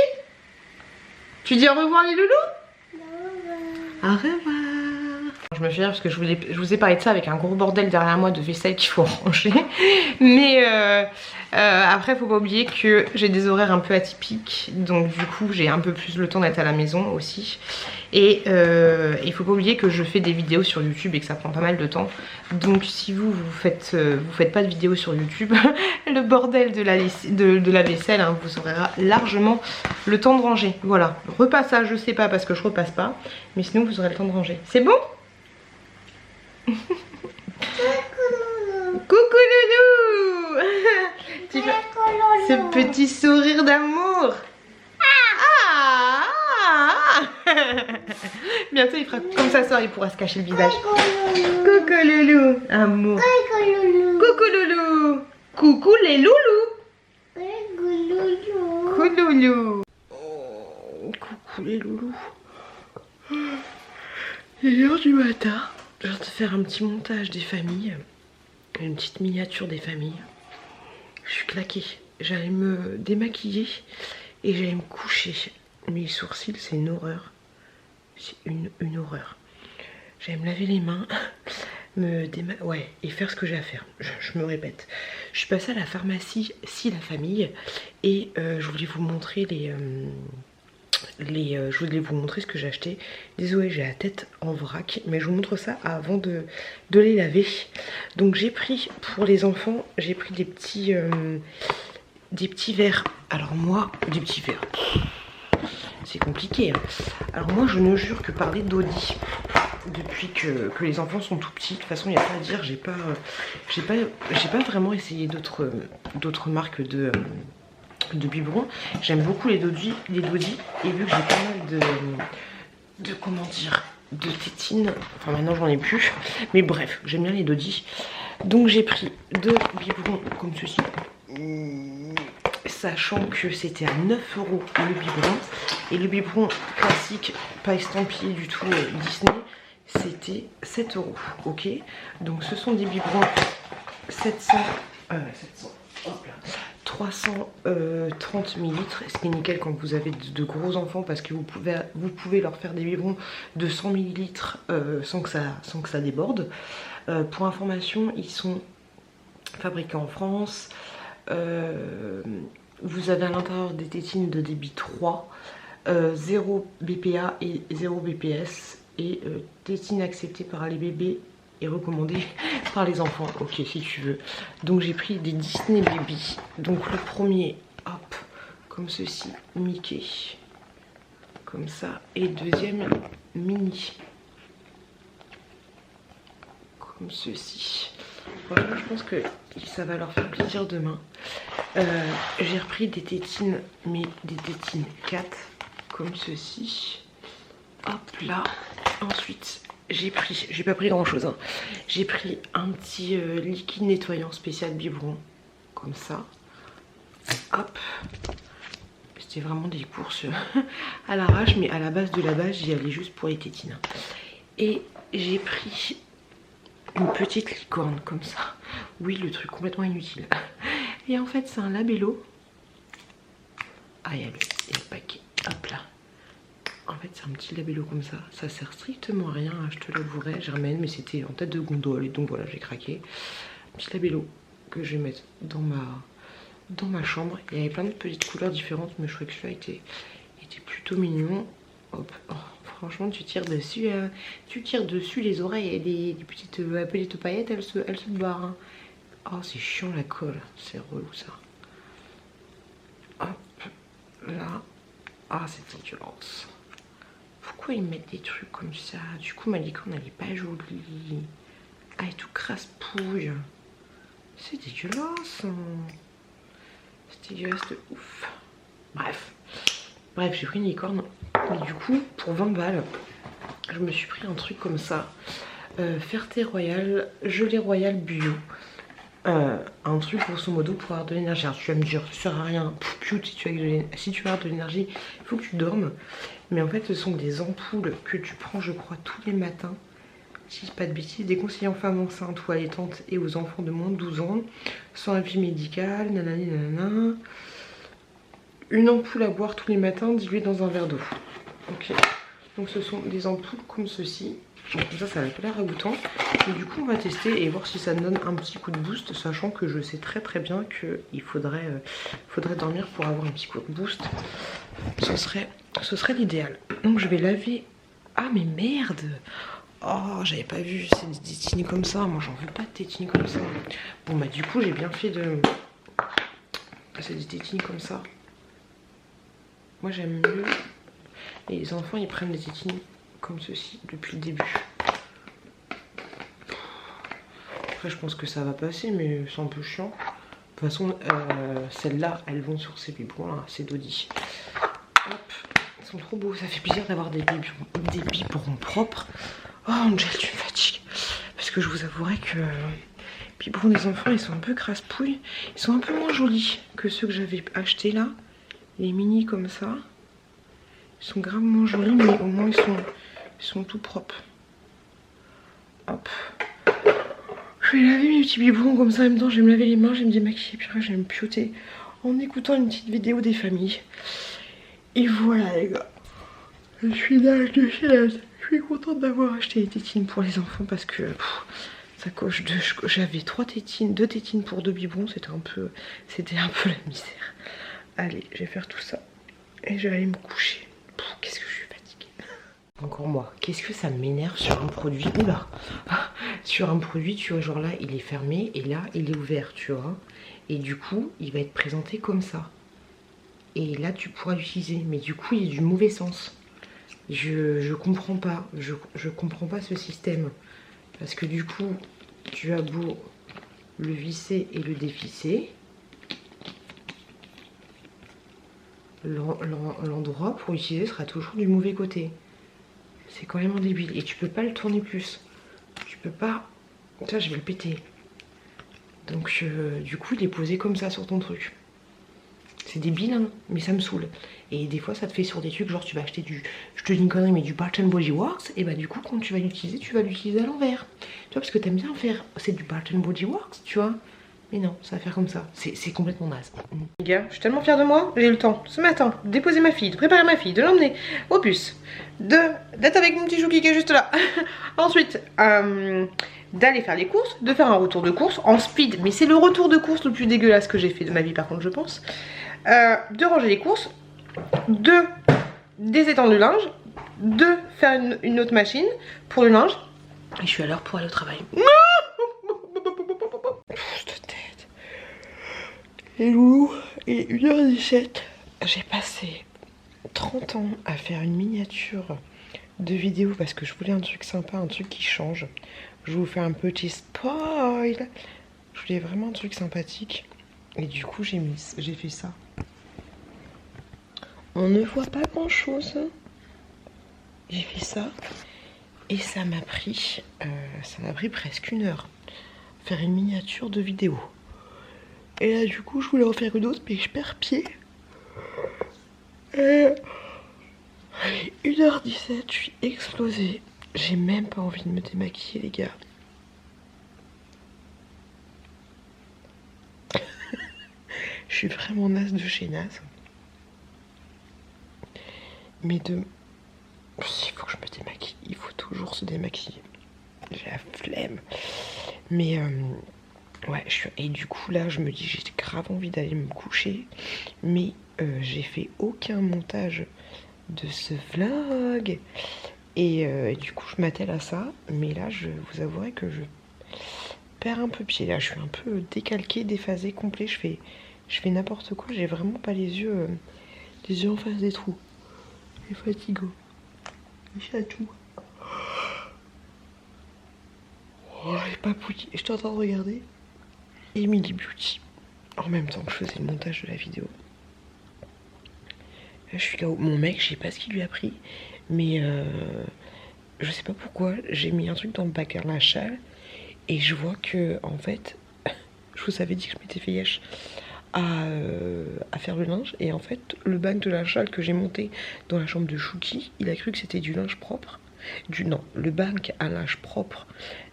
Tu dis au revoir les loulous? Au revoir. Je me suis dit parce que je vous ai parlé de ça avec un gros bordel derrière moi de vaisselle qu'il faut ranger. Mais après, faut pas oublier que j'ai des horaires un peu atypiques. Donc du coup, j'ai un peu plus le temps d'être à la maison aussi. Et il faut pas oublier que je fais des vidéos sur YouTube et que ça prend pas mal de temps. Donc si vous faites pas de vidéos sur YouTube, le bordel de la vaisselle, hein, vous aurez largement le temps de ranger. Voilà, repassage, je sais pas parce que je repasse pas. Mais sinon, vous aurez le temps de ranger. C'est bon? Coucou loulou. Tu fais ce petit sourire d'amour. Bientôt il fera comme ça sort, il pourra se cacher le visage. Coucou loulou. Amour. Coucou loulou. Coucou les loulous. Coucou loulou. Oh, coucou les loulous. Il est l'heure du matin. Je vais te faire un petit montage des familles. Une petite miniature des familles. Je suis claquée. J'allais me démaquiller et j'allais me coucher. Mes sourcils, c'est une horreur. C'est une horreur. J'allais me laver les mains, et faire ce que j'ai à faire. Je me répète. Je suis passée à la pharmacie Si la Famille et je voulais vous montrer je voulais vous montrer ce que j'ai acheté. Désolée, j'ai la tête en vrac, mais je vous montre ça avant de les laver. Donc j'ai pris pour les enfants, j'ai pris des petits verres. Alors moi, des petits verres, c'est compliqué, hein. Alors moi je ne jure que par les Dodi. Depuis que les enfants sont tout petits, de toute façon il n'y a pas à dire, j'ai pas vraiment essayé d'autres marques de biberons. J'aime beaucoup les Dodi, et vu que j'ai pas mal de comment dire, de tétines, enfin maintenant j'en ai plus, mais bref, j'aime bien les Dodi. Donc j'ai pris 2 biberons comme ceci, sachant que c'était à 9 € le biberon, et le biberon classique, pas estampillé du tout Disney, c'était 7 €, ok. Donc ce sont des biberons 330 ml, ce qui est nickel quand vous avez de gros enfants parce que vous pouvez leur faire des biberons de 100 ml sans que ça déborde. Pour information, ils sont fabriqués en France. Vous avez à l'intérieur des tétines de débit 3, 0 BPA et 0 BPS. et tétine acceptée par les bébés et recommandée par les enfants. Ok, si tu veux. Donc j'ai pris des Disney Baby. Donc le premier, hop, comme ceci, Mickey. Comme ça. Et le deuxième, Minnie. Comme ceci. Voilà, je pense que ça va leur faire plaisir demain. J'ai repris des tétines, mais des tétines 4, comme ceci. Hop là. Ensuite, j'ai pas pris grand chose, hein. J'ai pris un petit liquide nettoyant spécial biberon, comme ça. Hop. C'était vraiment des courses à l'arrache, mais à la base de la base, j'y allais juste pour les tétines. Et j'ai pris une petite licorne comme ça. Oui, le truc complètement inutile. Et en fait, c'est un labello. Ah, il y a le paquet. Hop là. En fait, c'est un petit labello comme ça. Ça sert strictement à rien, hein, je te l'avouerai. Germaine, mais c'était en tête de gondole. Et donc voilà, j'ai craqué. Un petit labello que je vais mettre dans ma chambre. Il y avait plein de petites couleurs différentes, mais je trouvais que celui-là était plutôt mignon. Hop. Oh, franchement, tu tires dessus les oreilles et des petites paillettes, elles se barrent. Hein. Oh, c'est chiant la colle. C'est relou ça. Hop. Là. Ah, c'est dégueulasse. Pourquoi ils mettent des trucs comme ça? Du coup, ma licorne, elle est pas jolie. Ah, elle est tout crasse-pouille. C'est dégueulasse. C'est dégueulasse de ouf. Bref, j'ai pris une licorne. Et du coup, pour 20 balles, je me suis pris un truc comme ça. Ferté Royal, gelée royale bio. Un truc grosso modo pour avoir de l'énergie. Alors tu vas me dire, ça sert à rien. Si tu veux avoir de l'énergie, il faut que tu dormes. Mais en fait, ce sont des ampoules que tu prends, je crois, tous les matins. Si je dis pas de bêtises, déconseillées aux femmes enceintes ou allaitantes et aux enfants de moins de 12 ans, sans avis médical, nanani nanana. Une ampoule à boire tous les matins diluée dans un verre d'eau. Ok. Donc ce sont des ampoules comme ceci. Donc ça n'a pas l'air ragoûtant. Et du coup on va tester et voir si ça donne un petit coup de boost, sachant que je sais très bien qu'il faudrait dormir pour avoir un petit coup de boost. Ce serait l'idéal. Donc je vais laver. Ah mais merde. Oh, j'avais pas vu, c'est des tétines comme ça. Moi j'en veux pas de tétines comme ça. Bon bah du coup j'ai bien fait de... C'est des tétines comme ça. Moi j'aime mieux. Et les enfants ils prennent des tétines comme ceci depuis le début. Après je pense que ça va passer, mais c'est un peu chiant. De toute façon celles-là elles vont sur ces biberons là, c'est Dodi. Hop, ils sont trop beaux, ça fait plaisir d'avoir des biberons propres. Oh Angel, tu me fatigues. Parce que je vous avouerai que les biberons des enfants ils sont un peu crasse-pouilles. Ils sont un peu moins jolis que ceux que j'avais achetés là. Les mini comme ça. Ils sont gravement jolis, mais au moins ils sont tout propres. Hop. Je vais laver mes petits biberons comme ça en même temps. Je vais me laver les mains, je vais me démaquiller, puis après je vais me pioter en écoutant une petite vidéo des familles. Et voilà les gars. Je suis là, je suis contente d'avoir acheté les tétines pour les enfants parce que ça coche deux. J'avais 2 tétines pour 2 biberons, c'était un peu la misère. Allez, je vais faire tout ça et je vais aller me coucher. Qu'est-ce que je suis fatiguée. Encore moi, qu'est-ce que ça m'énerve sur un produit. Oula. Sur un produit, tu vois, genre là il est fermé et là il est ouvert, tu vois. Et du coup il va être présenté comme ça. Et là tu pourras l'utiliser, mais du coup il est du mauvais sens. Je comprends pas, je comprends pas ce système. Parce que du coup tu as beau le visser et le dévisser, l'endroit pour utiliser sera toujours du mauvais côté. C'est quand même débile. Et tu peux pas le tourner plus. Tu peux pas... Ça, je vais le péter. Donc du coup il est posé comme ça sur ton truc. C'est débile hein, mais ça me saoule. Et des fois ça te fait sur des trucs genre tu vas acheter je te dis une connerie mais du Bath & Body Works. Et bah du coup quand tu vas l'utiliser, tu vas l'utiliser à l'envers. Tu vois, parce que t'aimes bien faire, c'est du Bath & Body Works, tu vois. Mais non, ça va faire comme ça. C'est complètement naze. Les gars, je suis tellement fière de moi. J'ai eu le temps ce matin de déposer ma fille, de préparer ma fille, de l'emmener au bus, d'être avec mon petit chouki qui est juste là. Ensuite, d'aller faire les courses, de faire un retour de course en speed. Mais c'est le retour de course le plus dégueulasse que j'ai fait de ma vie par contre, je pense. De ranger les courses, de désétendre le linge de faire une autre machine pour le linge. Et je suis à l'heure pour aller au travail. Cette tête. Et loulou, il est 1h17. J'ai passé 30 ans à faire une miniature de vidéo parce que je voulais un truc sympa, un truc qui change. Je vous fais un petit spoil. Je voulais vraiment un truc sympathique. Et du coup, j'ai fait ça. On ne voit pas grand chose. J'ai fait ça. Et ça m'a pris presque 1 heure. Faire une miniature de vidéo. Et là, du coup, je voulais en faire une autre, mais je perds pied. Et 1h17, je suis explosée. J'ai même pas envie de me démaquiller, les gars. Je suis vraiment naze de chez naze. Mais il faut que je me démaquille. Il faut toujours se démaquiller. J'ai la flemme. Mais ouais, et du coup là, je me dis, j'ai grave envie d'aller me coucher. Mais j'ai fait aucun montage de ce vlog. Et du coup, je m'attelle à ça. Mais là, je vous avouerai que je perds un peu pied. Là, je suis un peu décalquée, déphasée, complet. Je fais n'importe quoi. J'ai vraiment pas les yeux en face des trous. C'est fatigant. Je à tout. Oh, j'ai pas pouillé. Je suis en train de regarder Emily Beauty en même temps que je faisais le montage de la vidéo. Là, je suis là où mon mec, je sais pas ce qu'il lui a pris, mais je sais pas pourquoi, j'ai mis un truc dans le bac à linge et je vois que en fait, je vous avais dit que je m'étais fait yesh à faire le linge, et en fait le bac de linge sale que j'ai monté dans la chambre de Chouki, il a cru que c'était du linge propre. Le bac à linge propre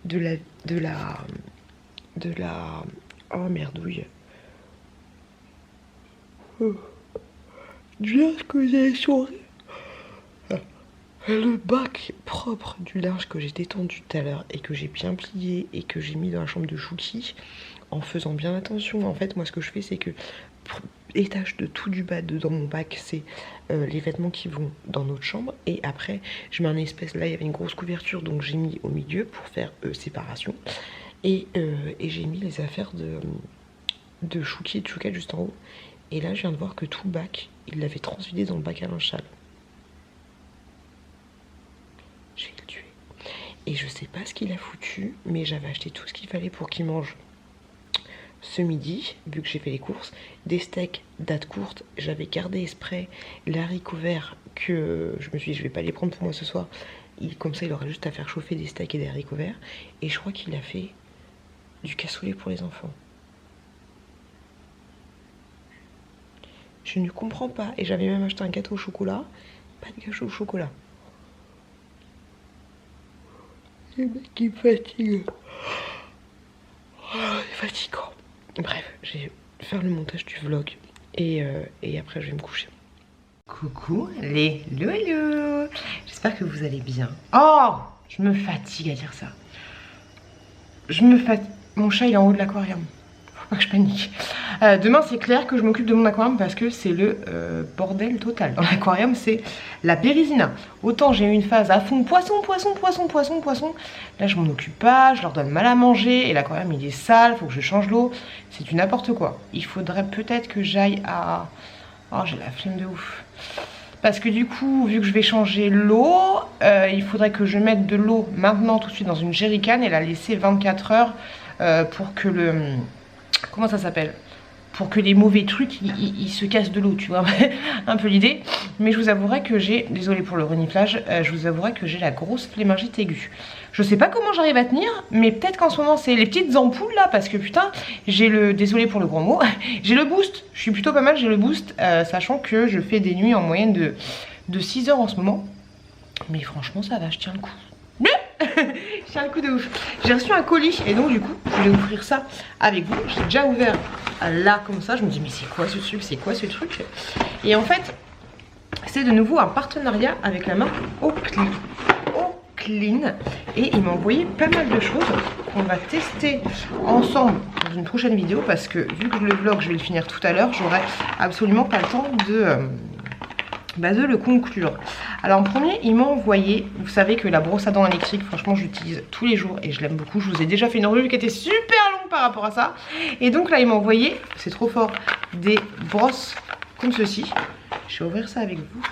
de la oh merdouille, du linge que j'ai changé, le bac propre du linge que j'ai détendu tout à l'heure et que j'ai bien plié et que j'ai mis dans la chambre de Chouki en faisant bien attention. En fait, moi ce que je fais, c'est que étage de tout du bas dans mon bac, c'est les vêtements qui vont dans notre chambre, et après je mets un espèce, là il y avait une grosse couverture, donc j'ai mis au milieu pour faire séparation, et j'ai mis les affaires de Chouki et de Chouquette juste en haut. Et là je viens de voir que tout le bac, il l'avait transvidé dans le bac à linge sale. Je vais le tuer. Et je sais pas ce qu'il a foutu, mais j'avais acheté tout ce qu'il fallait pour qu'il mange ce midi, vu que j'ai fait les courses, des steaks date courte. J'avais gardé exprès les haricots verts que je me suis dit je vais pas les prendre pour moi ce soir. Comme ça il aura juste à faire chauffer des steaks et des haricots verts. Et je crois qu'il a fait du cassoulet pour les enfants. Je ne comprends pas. Et j'avais même acheté un gâteau au chocolat. Pas de gâteau au chocolat. Le mec qui me fatigue. Oh, c'est fatigant. Bref, je vais faire le montage du vlog et après je vais me coucher. Coucou les loulous. J'espère que vous allez bien. Oh, je me fatigue à dire ça. Mon chat il est en haut de l'aquarium. Faut pas que je panique. Demain c'est clair que je m'occupe de mon aquarium parce que c'est le bordel total. Dans l'aquarium c'est la périsina. Autant j'ai eu une phase à fond poisson. Là je m'en occupe pas, je leur donne mal à manger et l'aquarium il est sale, faut que je change l'eau. C'est du n'importe quoi. Il faudrait peut-être que j'aille à... Oh j'ai la flemme de ouf. Parce que du coup vu que je vais changer l'eau, il faudrait que je mette de l'eau maintenant tout de suite dans une jerrycan et la laisser 24 heures pour que le... Comment ça s'appelle ? Pour que les mauvais trucs ils se cassent de l'eau, tu vois. Un peu l'idée. Mais je vous avouerai que j'ai, désolée pour le reniflage, je vous avouerai que j'ai la grosse flémingite aiguë. Je sais pas comment j'arrive à tenir, mais peut-être qu'en ce moment c'est les petites ampoules là, parce que putain, j'ai le, désolée pour le grand mot, j'ai le boost. Je suis plutôt pas mal, j'ai le boost, sachant que je fais des nuits en moyenne de 6 heures en ce moment. Mais franchement ça va, je tiens le coup. Je tiens le coup de ouf. J'ai reçu un colis et donc du coup je vais ouvrir ça avec vous. J'ai déjà ouvert là comme ça. Je me dis mais c'est quoi ce truc, c'est quoi ce truc? Et en fait c'est de nouveau un partenariat avec la marque Oclean. Et ils m'ont envoyé pas mal de choses qu'on va tester ensemble dans une prochaine vidéo, parce que vu que le vlog je vais le finir tout à l'heure, j'aurai absolument pas le temps de le conclure. Alors en premier, il m'a envoyé, vous savez que la brosse à dents électrique, franchement j'utilise tous les jours et je l'aime beaucoup. Je vous ai déjà fait une revue qui était super longue par rapport à ça. Et donc là il m'a envoyé, c'est trop fort, des brosses comme ceci. Je vais ouvrir ça avec vous.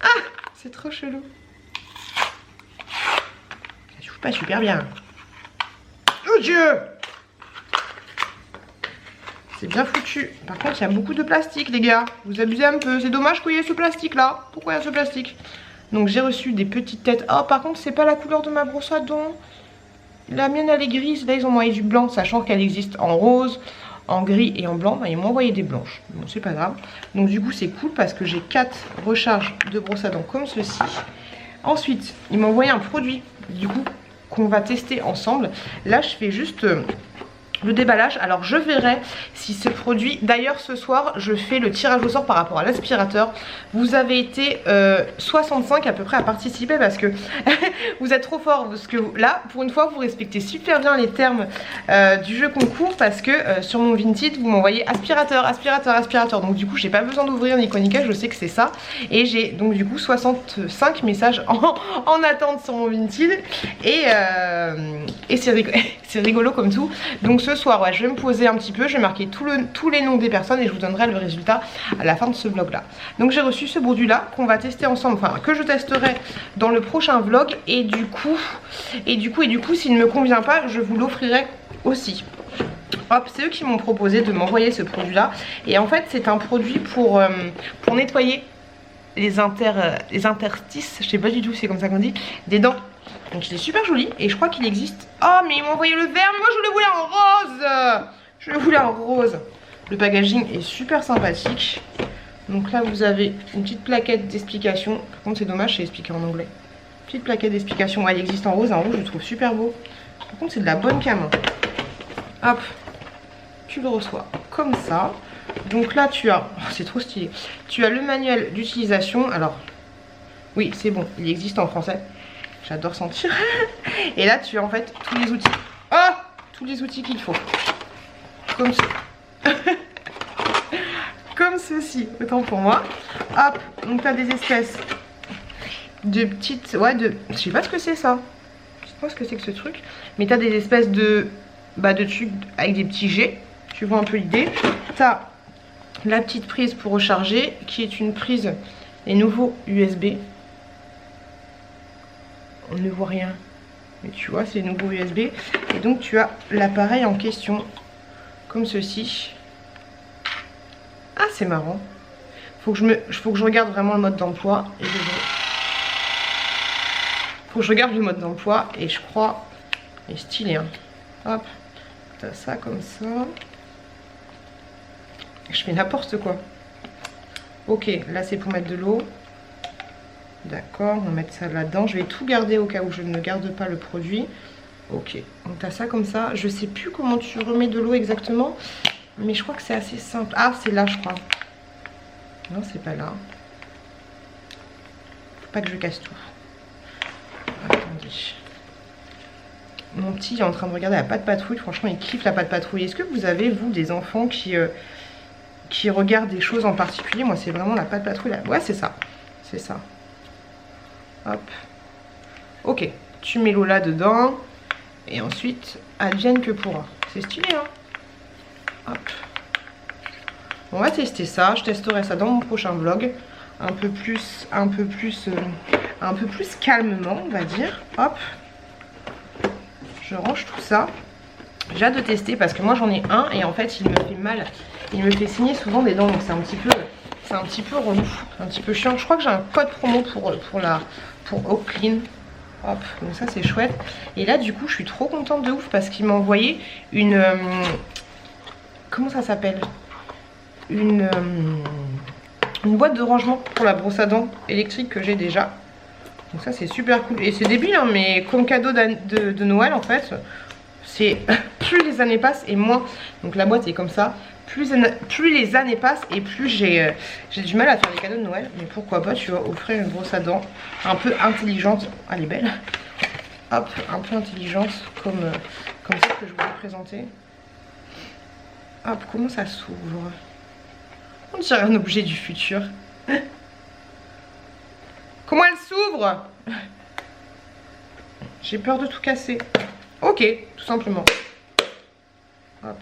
Ah, c'est trop chelou. Ça s'ouvre pas super bien. Oh Dieu! C'est bien foutu. Par contre, il y a beaucoup de plastique, les gars. Vous abusez un peu. C'est dommage qu'il y ait ce plastique-là. Pourquoi il y a ce plastique? Donc, j'ai reçu des petites têtes. Oh, par contre, c'est pas la couleur de ma brosse à dents. La mienne, elle est grise. Là, ils ont envoyé du blanc, sachant qu'elle existe en rose, en gris et en blanc. Ils m'ont envoyé des blanches. Bon, c'est pas grave. Donc, du coup, c'est cool parce que j'ai 4 recharges de brosse à dents comme ceci. Ensuite, ils m'ont envoyé un produit, du coup, qu'on va tester ensemble. Là, je fais juste... le déballage. Alors je verrai si ce produit, d'ailleurs ce soir je fais le tirage au sort par rapport à l'aspirateur. Vous avez été 65 à peu près à participer parce que vous êtes trop fort, parce que là pour une fois vous respectez super bien les termes du jeu concours, parce que sur mon Vinted vous m'envoyez aspirateur, aspirateur, aspirateur, donc du coup j'ai pas besoin d'ouvrir ni coniquet, je sais que c'est ça, et j'ai donc du coup 65 messages en attente sur mon Vinted, et c'est rigolo comme tout. Donc ce soir, ouais, je vais me poser un petit peu, je vais marquer tous les noms des personnes et je vous donnerai le résultat à la fin de ce vlog là. Donc j'ai reçu ce produit là qu'on va tester ensemble, enfin que je testerai dans le prochain vlog, et du coup s'il ne me convient pas, je vous l'offrirai aussi. Hop, c'est eux qui m'ont proposé de m'envoyer ce produit là, et en fait c'est un produit pour nettoyer les interstices, je sais pas du tout si c'est comme ça qu'on dit, des dents. Donc il est super joli et je crois qu'il existe. Oh mais ils m'ont envoyé le vert, moi je le voulais en rose. Je le voulais en rose. Le packaging est super sympathique. Donc là vous avez une petite plaquette d'explication. Par contre c'est dommage, c'est expliqué en anglais. Petite plaquette d'explication, ouais, il existe en rose. En rouge je le trouve super beau. Par contre c'est de la bonne cam. Hop, tu le reçois comme ça. Donc là tu as, oh, c'est trop stylé. Tu as le manuel d'utilisation. Alors oui c'est bon, il existe en français. J'adore sentir. Et là tu as en fait tous les outils. Oh, tous les outils qu'il faut. Comme ça. Comme ceci, autant pour moi. Hop, donc tu as des espèces de petites... Ouais, je sais pas ce que c'est ça. Je sais pas ce que c'est que ce truc. Mais tu as des espèces de trucs avec des petits jets. Tu vois un peu l'idée. Tu as la petite prise pour recharger, qui est une prise, les nouveaux USB. On ne voit rien, mais tu vois c'est les nouveaux USB. Et donc tu as l'appareil en question comme ceci. Ah c'est marrant. Faut que je regarde vraiment le mode d'emploi. Faut que je regarde le mode d'emploi et je crois il est stylé hein. Hop, t'as ça comme ça. Je fais n'importe quoi. Ok, là c'est pour mettre de l'eau. D'accord, on va mettre ça là-dedans. Je vais tout garder au cas où je ne garde pas le produit. Ok, donc tu as ça comme ça. Je sais plus comment tu remets de l'eau exactement, mais je crois que c'est assez simple. Ah, c'est là, je crois. Non, c'est pas là. Faut pas que je casse tout. Attendez. Mon petit est en train de regarder la Patte Patrouille. Franchement, il kiffe la Patte Patrouille. Est-ce que vous avez, vous, des enfants qui regardent des choses en particulier? Moi, c'est vraiment la Patte Patrouille. Ouais, c'est ça. C'est ça. Hop. Ok, tu mets l'eau là dedans. Et ensuite, advienne que pourra. C'est stylé, hein. Hop. On va tester ça. Je testerai ça dans mon prochain vlog. Un peu plus calmement, on va dire. Hop. Je range tout ça. J'ai hâte de tester parce que moi j'en ai un et en fait il me fait mal. Il me fait saigner souvent des dents, donc c'est un petit peu relou, un petit peu chiant. Je crois que j'ai un code promo pour Eau Clean. Hop, donc ça c'est chouette. Et là du coup je suis trop contente de ouf parce qu'il m'a envoyé une... comment ça s'appelle? Une boîte de rangement pour la brosse à dents électrique que j'ai déjà. Donc ça c'est super cool. Et c'est débile hein, mais comme cadeau de Noël en fait, c'est plus les années passent et moins. Donc la boîte est comme ça. Plus les années passent et plus j'ai du mal à faire des cadeaux de Noël. Mais pourquoi pas, tu vois, offrir une brosse à dents un peu intelligente. Elle est belle. Hop, un peu intelligente comme ça que je vous ai présenté. Hop, comment ça s'ouvre? On dirait un objet du futur. Comment elle s'ouvre? J'ai peur de tout casser. Ok, tout simplement. Hop.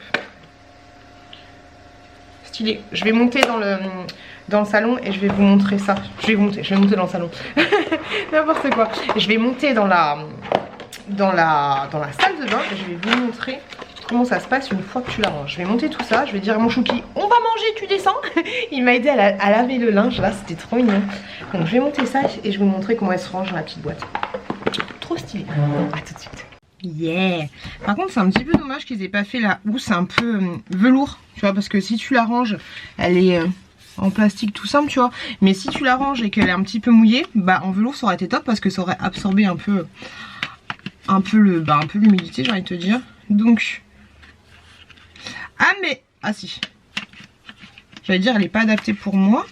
Stylé. Je vais monter dans le salon et je vais vous montrer ça. Je vais monter dans le salon. N'importe quoi. Je vais monter dans la salle de bain et je vais vous montrer comment ça se passe une fois que tu la ranges. Je vais monter tout ça, je vais dire à mon chouki, on va manger, tu descends. Il m'a aidé à laver le linge, là c'était trop mignon. Donc je vais monter ça et je vais vous montrer comment elle se range dans la petite boîte. Trop stylé. À tout de suite. Yeah. Par contre c'est un petit peu dommage qu'ils aient pas fait la housse un peu velours, tu vois, parce que si tu la ranges, elle est en plastique tout simple, tu vois. Mais si tu la ranges et qu'elle est un petit peu mouillée, bah en velours ça aurait été top parce que ça aurait absorbé un peu l'humidité, j'ai envie de te dire. Donc ah si, j'allais dire elle est pas adaptée pour moi.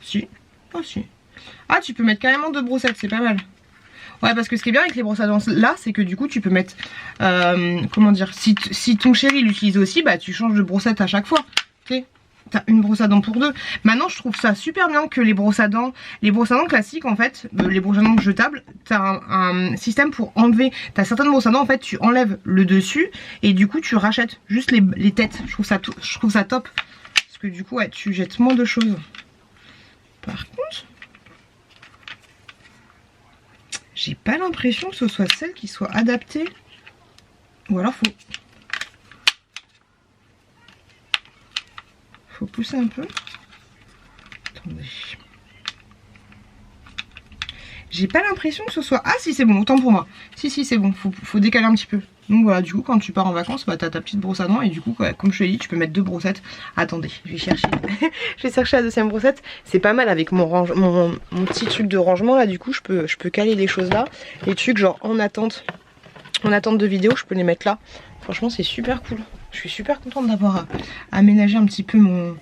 Si. Oh si. Ah, tu peux mettre carrément 2 brossettes, c'est pas mal. Ouais, parce que ce qui est bien avec les brosses à dents là, c'est que du coup tu peux mettre comment dire, si ton chéri l'utilise aussi, bah tu changes de brossette à chaque fois. Ok, t'as une brosse à dents pour 2. Maintenant je trouve ça super bien que les brosses à dents classiques en fait, les brosses à dents jetables, t'as un système pour enlever. T'as certaines brosses à dents en fait, tu enlèves le dessus et du coup tu rachètes juste les têtes. Je trouve ça top. Parce que du coup ouais, tu jettes moins de choses. Par contre, j'ai pas l'impression que ce soit celle qui soit adaptée. Ou alors faut pousser un peu. Attendez. J'ai pas l'impression que ce soit... Ah si c'est bon, autant pour moi. Si c'est bon, faut décaler un petit peu. Donc voilà, du coup quand tu pars en vacances, bah t'as ta petite brosse à dents et du coup ouais, comme je te l'ai dit, tu peux mettre 2 brossettes. Attendez, je vais chercher. Je vais chercher la deuxième brossette. C'est pas mal avec mon petit truc de rangement là, du coup je peux caler les choses là. Les trucs genre en attente de vidéo, je peux les mettre là. Franchement c'est super cool. Je suis super contente d'avoir aménagé un petit peu mon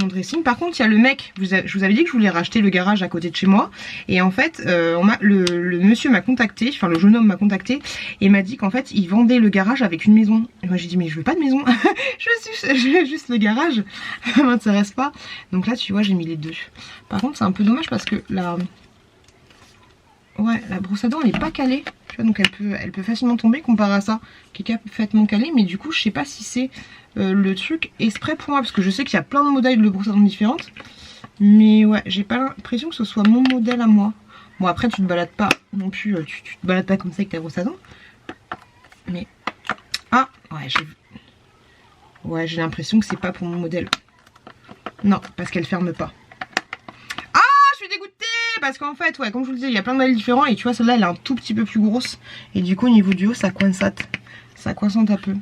dressing. Par contre il y a le mec, je vous avais dit que je voulais racheter le garage à côté de chez moi. Et en fait le monsieur m'a contacté, enfin le jeune homme m'a contacté et m'a dit qu'en fait il vendait le garage avec une maison. Et moi j'ai dit mais je veux pas de maison, je veux juste le garage, ça m'intéresse pas. Donc là tu vois j'ai mis les 2. Par contre c'est un peu dommage parce que la brosse à dents elle est pas calée. Tu vois, donc elle peut facilement tomber comparé à ça qui est parfaitement calée. Mais du coup je sais pas si c'est le truc exprès pour moi. Parce que je sais qu'il y a plein de modèles de brosses à dents différentes. Mais ouais, j'ai pas l'impression que ce soit mon modèle à moi. Bon après tu te balades pas non plus, tu te balades pas comme ça avec ta brosse à dents. Mais... Ah ouais j'ai l'impression que c'est pas pour mon modèle. Non, parce qu'elle ferme pas. Parce qu'en fait, ouais, comme je vous le disais, il y a plein de modèles différents. Et tu vois, celle-là, elle est un tout petit peu plus grosse. Et du coup, au niveau du haut, ça coincate. Ça coincante un peu.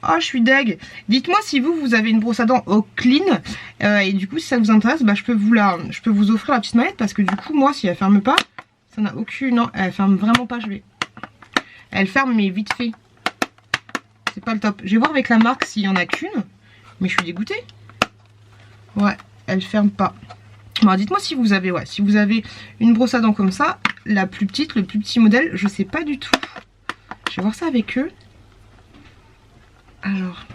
Oh, je suis deg. Dites-moi si vous avez une brosse à dents au clean. Et du coup, si ça vous intéresse, bah, je peux vous offrir la petite mallette. Parce que du coup, moi, si elle ferme pas, ça n'a aucune... Non, elle ferme vraiment pas. Elle ferme, mais vite fait. C'est pas le top. Je vais voir avec la marque s'il y en a qu'une. Mais je suis dégoûtée. Ouais, elle ferme pas. Alors dites-moi si vous avez une brosse à dents comme ça, la plus petite, le plus petit modèle, je sais pas du tout. Je vais voir ça avec eux. Alors,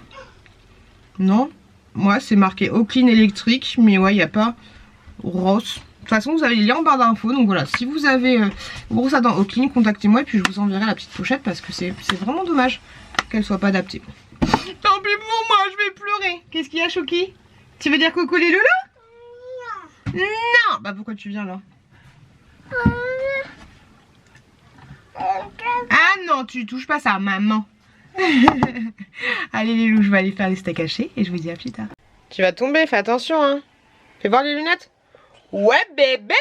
non, moi c'est marqué Oclean électrique, mais ouais, il n'y a pas Ross. De toute façon, vous avez les liens en barre d'infos, donc voilà, si vous avez une brosse à dents Oclean, contactez-moi et puis je vous enverrai la petite pochette parce que c'est vraiment dommage qu'elle soit pas adaptée. Tant pis pour moi, je vais pleurer. Qu'est-ce qu'il y a, Chouki? Tu veux dire Coco les Loulous? Non. Bah pourquoi tu viens là? Ah non, tu touches pas ça, maman. Allez les loups, je vais aller faire les steaks hachés et je vous dis à plus tard. Tu vas tomber, fais attention hein. Fais voir les lunettes. Ouais bébé.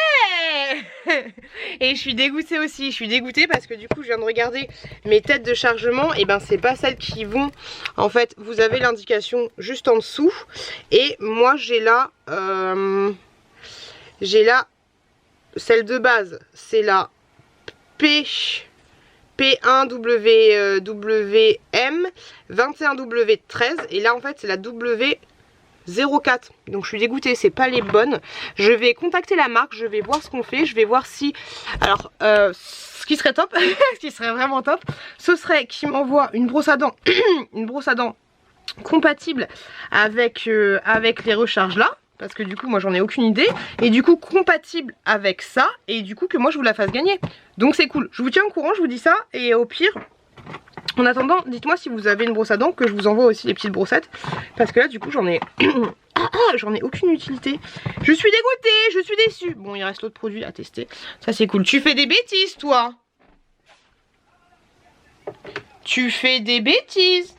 Et je suis dégoûtée aussi, je suis dégoûtée parce que du coup je viens de regarder mes têtes de chargement. Et ben c'est pas celles qui vont. En fait vous avez l'indication juste en dessous. Et moi j'ai là celle de base, c'est la P1WM 21W13 et là en fait c'est la W 0,4. Donc je suis dégoûtée, c'est pas les bonnes. Je vais contacter la marque, je vais voir ce qu'on fait, je vais voir si... Alors, ce qui serait top, ce qui serait vraiment top, ce serait qu'ils m'envoient une brosse à dents, une brosse à dents compatible avec les recharges là. Parce que du coup moi j'en ai aucune idée. Et du coup compatible avec ça. Et du coup que moi je vous la fasse gagner. Donc c'est cool. Je vous tiens au courant, je vous dis ça. Et au pire, en attendant, dites-moi si vous avez une brosse à dents, que je vous envoie aussi les petites brossettes. Parce que là du coup j'en ai j'en ai aucune utilité. Je suis dégoûtée, je suis déçue. Bon, il reste l'autre produit à tester. Ça c'est cool. Tu fais des bêtises toi. Tu fais des bêtises.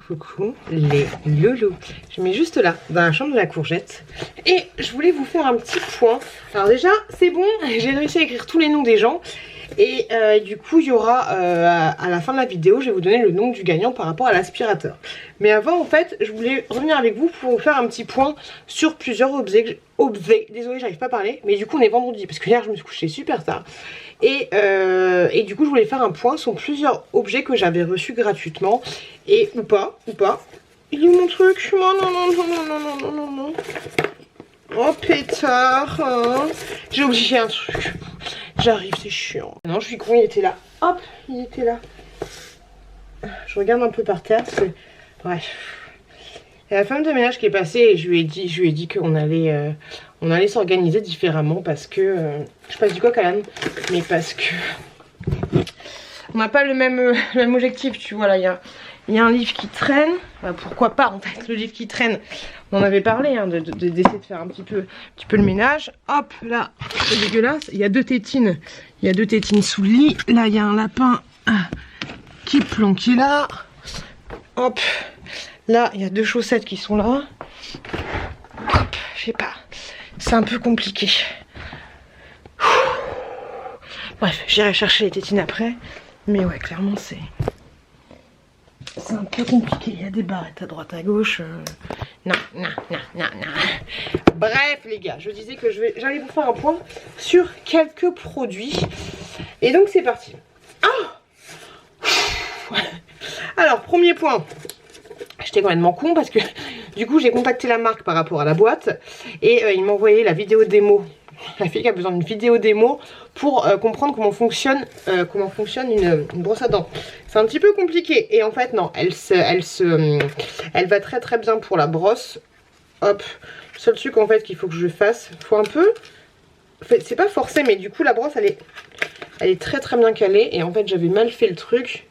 Coucou les loulous. Je mets juste là, dans la chambre de la courgette. Et je voulais vous faire un petit point. Alors déjà, c'est bon, j'ai réussi à écrire tous les noms des gens. Et du coup, il y aura, à la fin de la vidéo, je vais vous donner le nom du gagnant par rapport à l'aspirateur. Mais avant, en fait, je voulais revenir avec vous pour vous faire un petit point sur plusieurs objets. Désolée, j'arrive pas à parler. Mais du coup, on est vendredi, parce que hier, je me suis couchée super tard. Et du coup, je voulais faire un point sur plusieurs objets que j'avais reçus gratuitement. Et ou pas. Il est où mon truc? Non, non, non, non, non, non, non, non, non. Oh pétard, hein. J'ai oublié un truc. J'arrive, c'est chiant. Non, je suis con, il était là. Hop, il était là. Je regarde un peu par terre. Bref. Il y a la femme de ménage qui est passée et je lui ai dit qu'on allait s'organiser différemment parce que... je passe du coq à l'âne, mais parce que... on n'a pas le même objectif, tu vois, là, il y a un livre qui traîne. Bah, pourquoi pas, en fait, le livre qui traîne. On en avait parlé, hein, d'essayer de faire un petit peu le ménage. Hop, là, c'est dégueulasse. Il y a deux tétines. Il y a deux tétines sous le lit. Là, il y a un lapin qui est planqué là. Hop. Là, il y a deux chaussettes qui sont là. Hop, je sais pas. C'est un peu compliqué. Bref, j'irai chercher les tétines après. Mais ouais, clairement, c'est un peu compliqué. Il y a des barrettes à droite, à gauche. Non. Bref, les gars, je disais que j'allais vous faire un point sur quelques produits. Et donc, c'est parti. Alors, premier point. J'étais complètement con parce que du coup j'ai contacté la marque par rapport à la boîte et ils m'ont envoyé la vidéo démo. La fille qui a besoin d'une vidéo démo pour comprendre comment fonctionne une brosse à dents. C'est un petit peu compliqué et en fait non, elle va très très bien pour la brosse. Hop, le seul truc en fait qu'il faut que je fasse, faut un peu, en fait, c'est pas forcé mais du coup la brosse elle est très très bien calée et en fait j'avais mal fait le truc.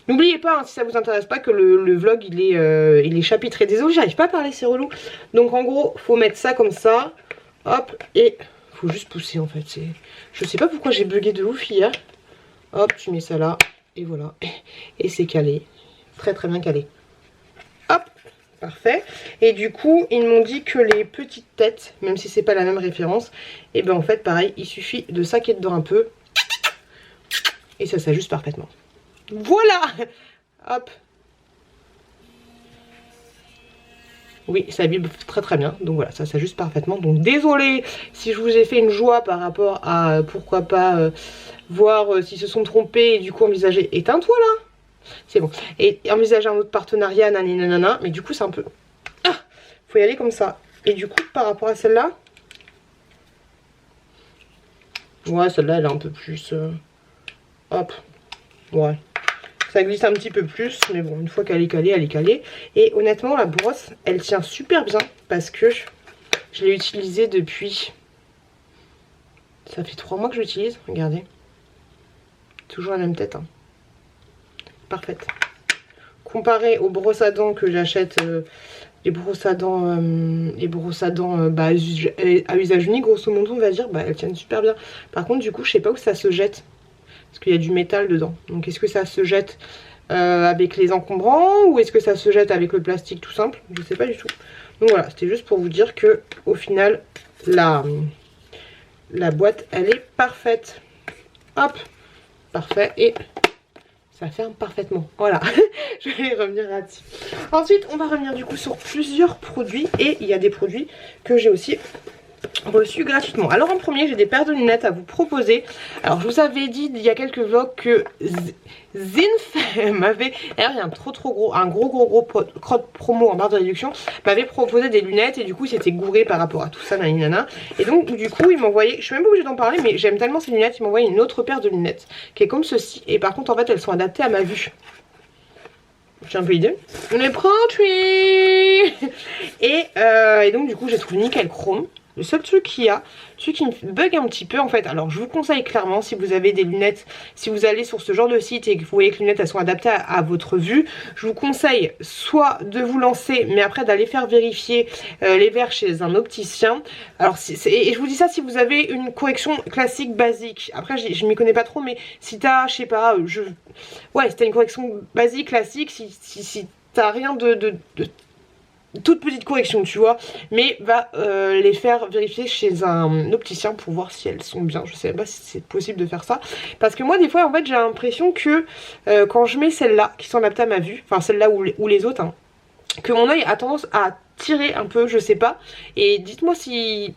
N'oubliez pas, hein, si ça vous intéresse pas, que le vlog il est chapitré. Désolé, j'arrive pas à parler, c'est relou. Donc en gros, faut mettre ça comme ça. Hop, et faut juste pousser en fait. Je sais pas pourquoi j'ai bugué de ouf hier. Hop, tu mets ça là, et voilà. Et c'est calé. Très très bien calé. Hop, parfait. Et du coup, ils m'ont dit que les petites têtes, même si c'est pas la même référence, et ben en fait pareil, il suffit de saquer dedans un peu. Et ça s'ajuste parfaitement. Voilà. Hop. Oui, ça vibre très très bien. Donc voilà, ça s'ajuste parfaitement. Donc désolé si je vous ai fait une joie par rapport à pourquoi pas voir s'ils se sont trompés et du coup envisager. Éteins-toi là. C'est bon. Et envisager un autre partenariat, nanana. Mais du coup c'est un peu... faut y aller comme ça. Et du coup par rapport à celle-là... ouais, celle-là elle est un peu plus... hop. Ouais. Ça glisse un petit peu plus, mais bon, une fois qu'elle est calée, elle est calée. Et honnêtement, la brosse, elle tient super bien parce que je l'ai utilisée depuis... ça fait 3 mois que je l'utilise, regardez. Toujours la même tête, hein. Parfaite. Comparé aux brosses à dents que j'achète, les brosses à dents, bah, à usage unique, grosso modo, on va dire, bah, elles tiennent super bien. Par contre, du coup, je sais pas où ça se jette. Parce qu'il y a du métal dedans. Donc est-ce que ça se jette avec les encombrants ou est-ce que ça se jette avec le plastique tout simple? Je sais pas du tout. Donc voilà, c'était juste pour vous dire que au final, la boîte, elle est parfaite. Hop, parfait. Et ça ferme parfaitement. Voilà, je vais revenir là-dessus. Ensuite, on va revenir du coup sur plusieurs produits. Et il y a des produits que j'ai aussi reçu gratuitement. Alors en premier, j'ai des paires de lunettes à vous proposer. Alors je vous avais dit il y a quelques vlogs que Zinf m'avait, d'ailleurs il y a un gros code promo en barre de réduction, m'avait proposé des lunettes et du coup c'était gouré par rapport à tout ça, naninana. Et donc du coup il m'envoyait, je suis même pas obligée d'en parler mais j'aime tellement ces lunettes, il m'envoyait une autre paire de lunettes qui est comme ceci et par contre en fait elles sont adaptées à ma vue. J'ai un peu l'idée. On est produit. Et donc du coup j'ai trouvé nickel chrome. Le seul truc qu'il y a, celui qui me bug un petit peu en fait, alors je vous conseille clairement si vous avez des lunettes, si vous allez sur ce genre de site et que vous voyez que les lunettes elles sont adaptées à votre vue, je vous conseille soit de vous lancer mais après d'aller faire vérifier les verres chez un opticien. Alors et je vous dis ça si vous avez une correction classique basique, après je m'y connais pas trop mais si t'as, je sais pas, ouais si t'as une correction basique classique, si t'as rien de toute petite correction tu vois, mais va les faire vérifier chez un opticien pour voir si elles sont bien. Je sais pas si c'est possible de faire ça parce que moi des fois en fait j'ai l'impression que quand je mets celles-là qui sont adaptées à ma vue, enfin celles-là ou les autres hein, que mon œil a tendance à tirer un peu, je sais pas, et dites-moi si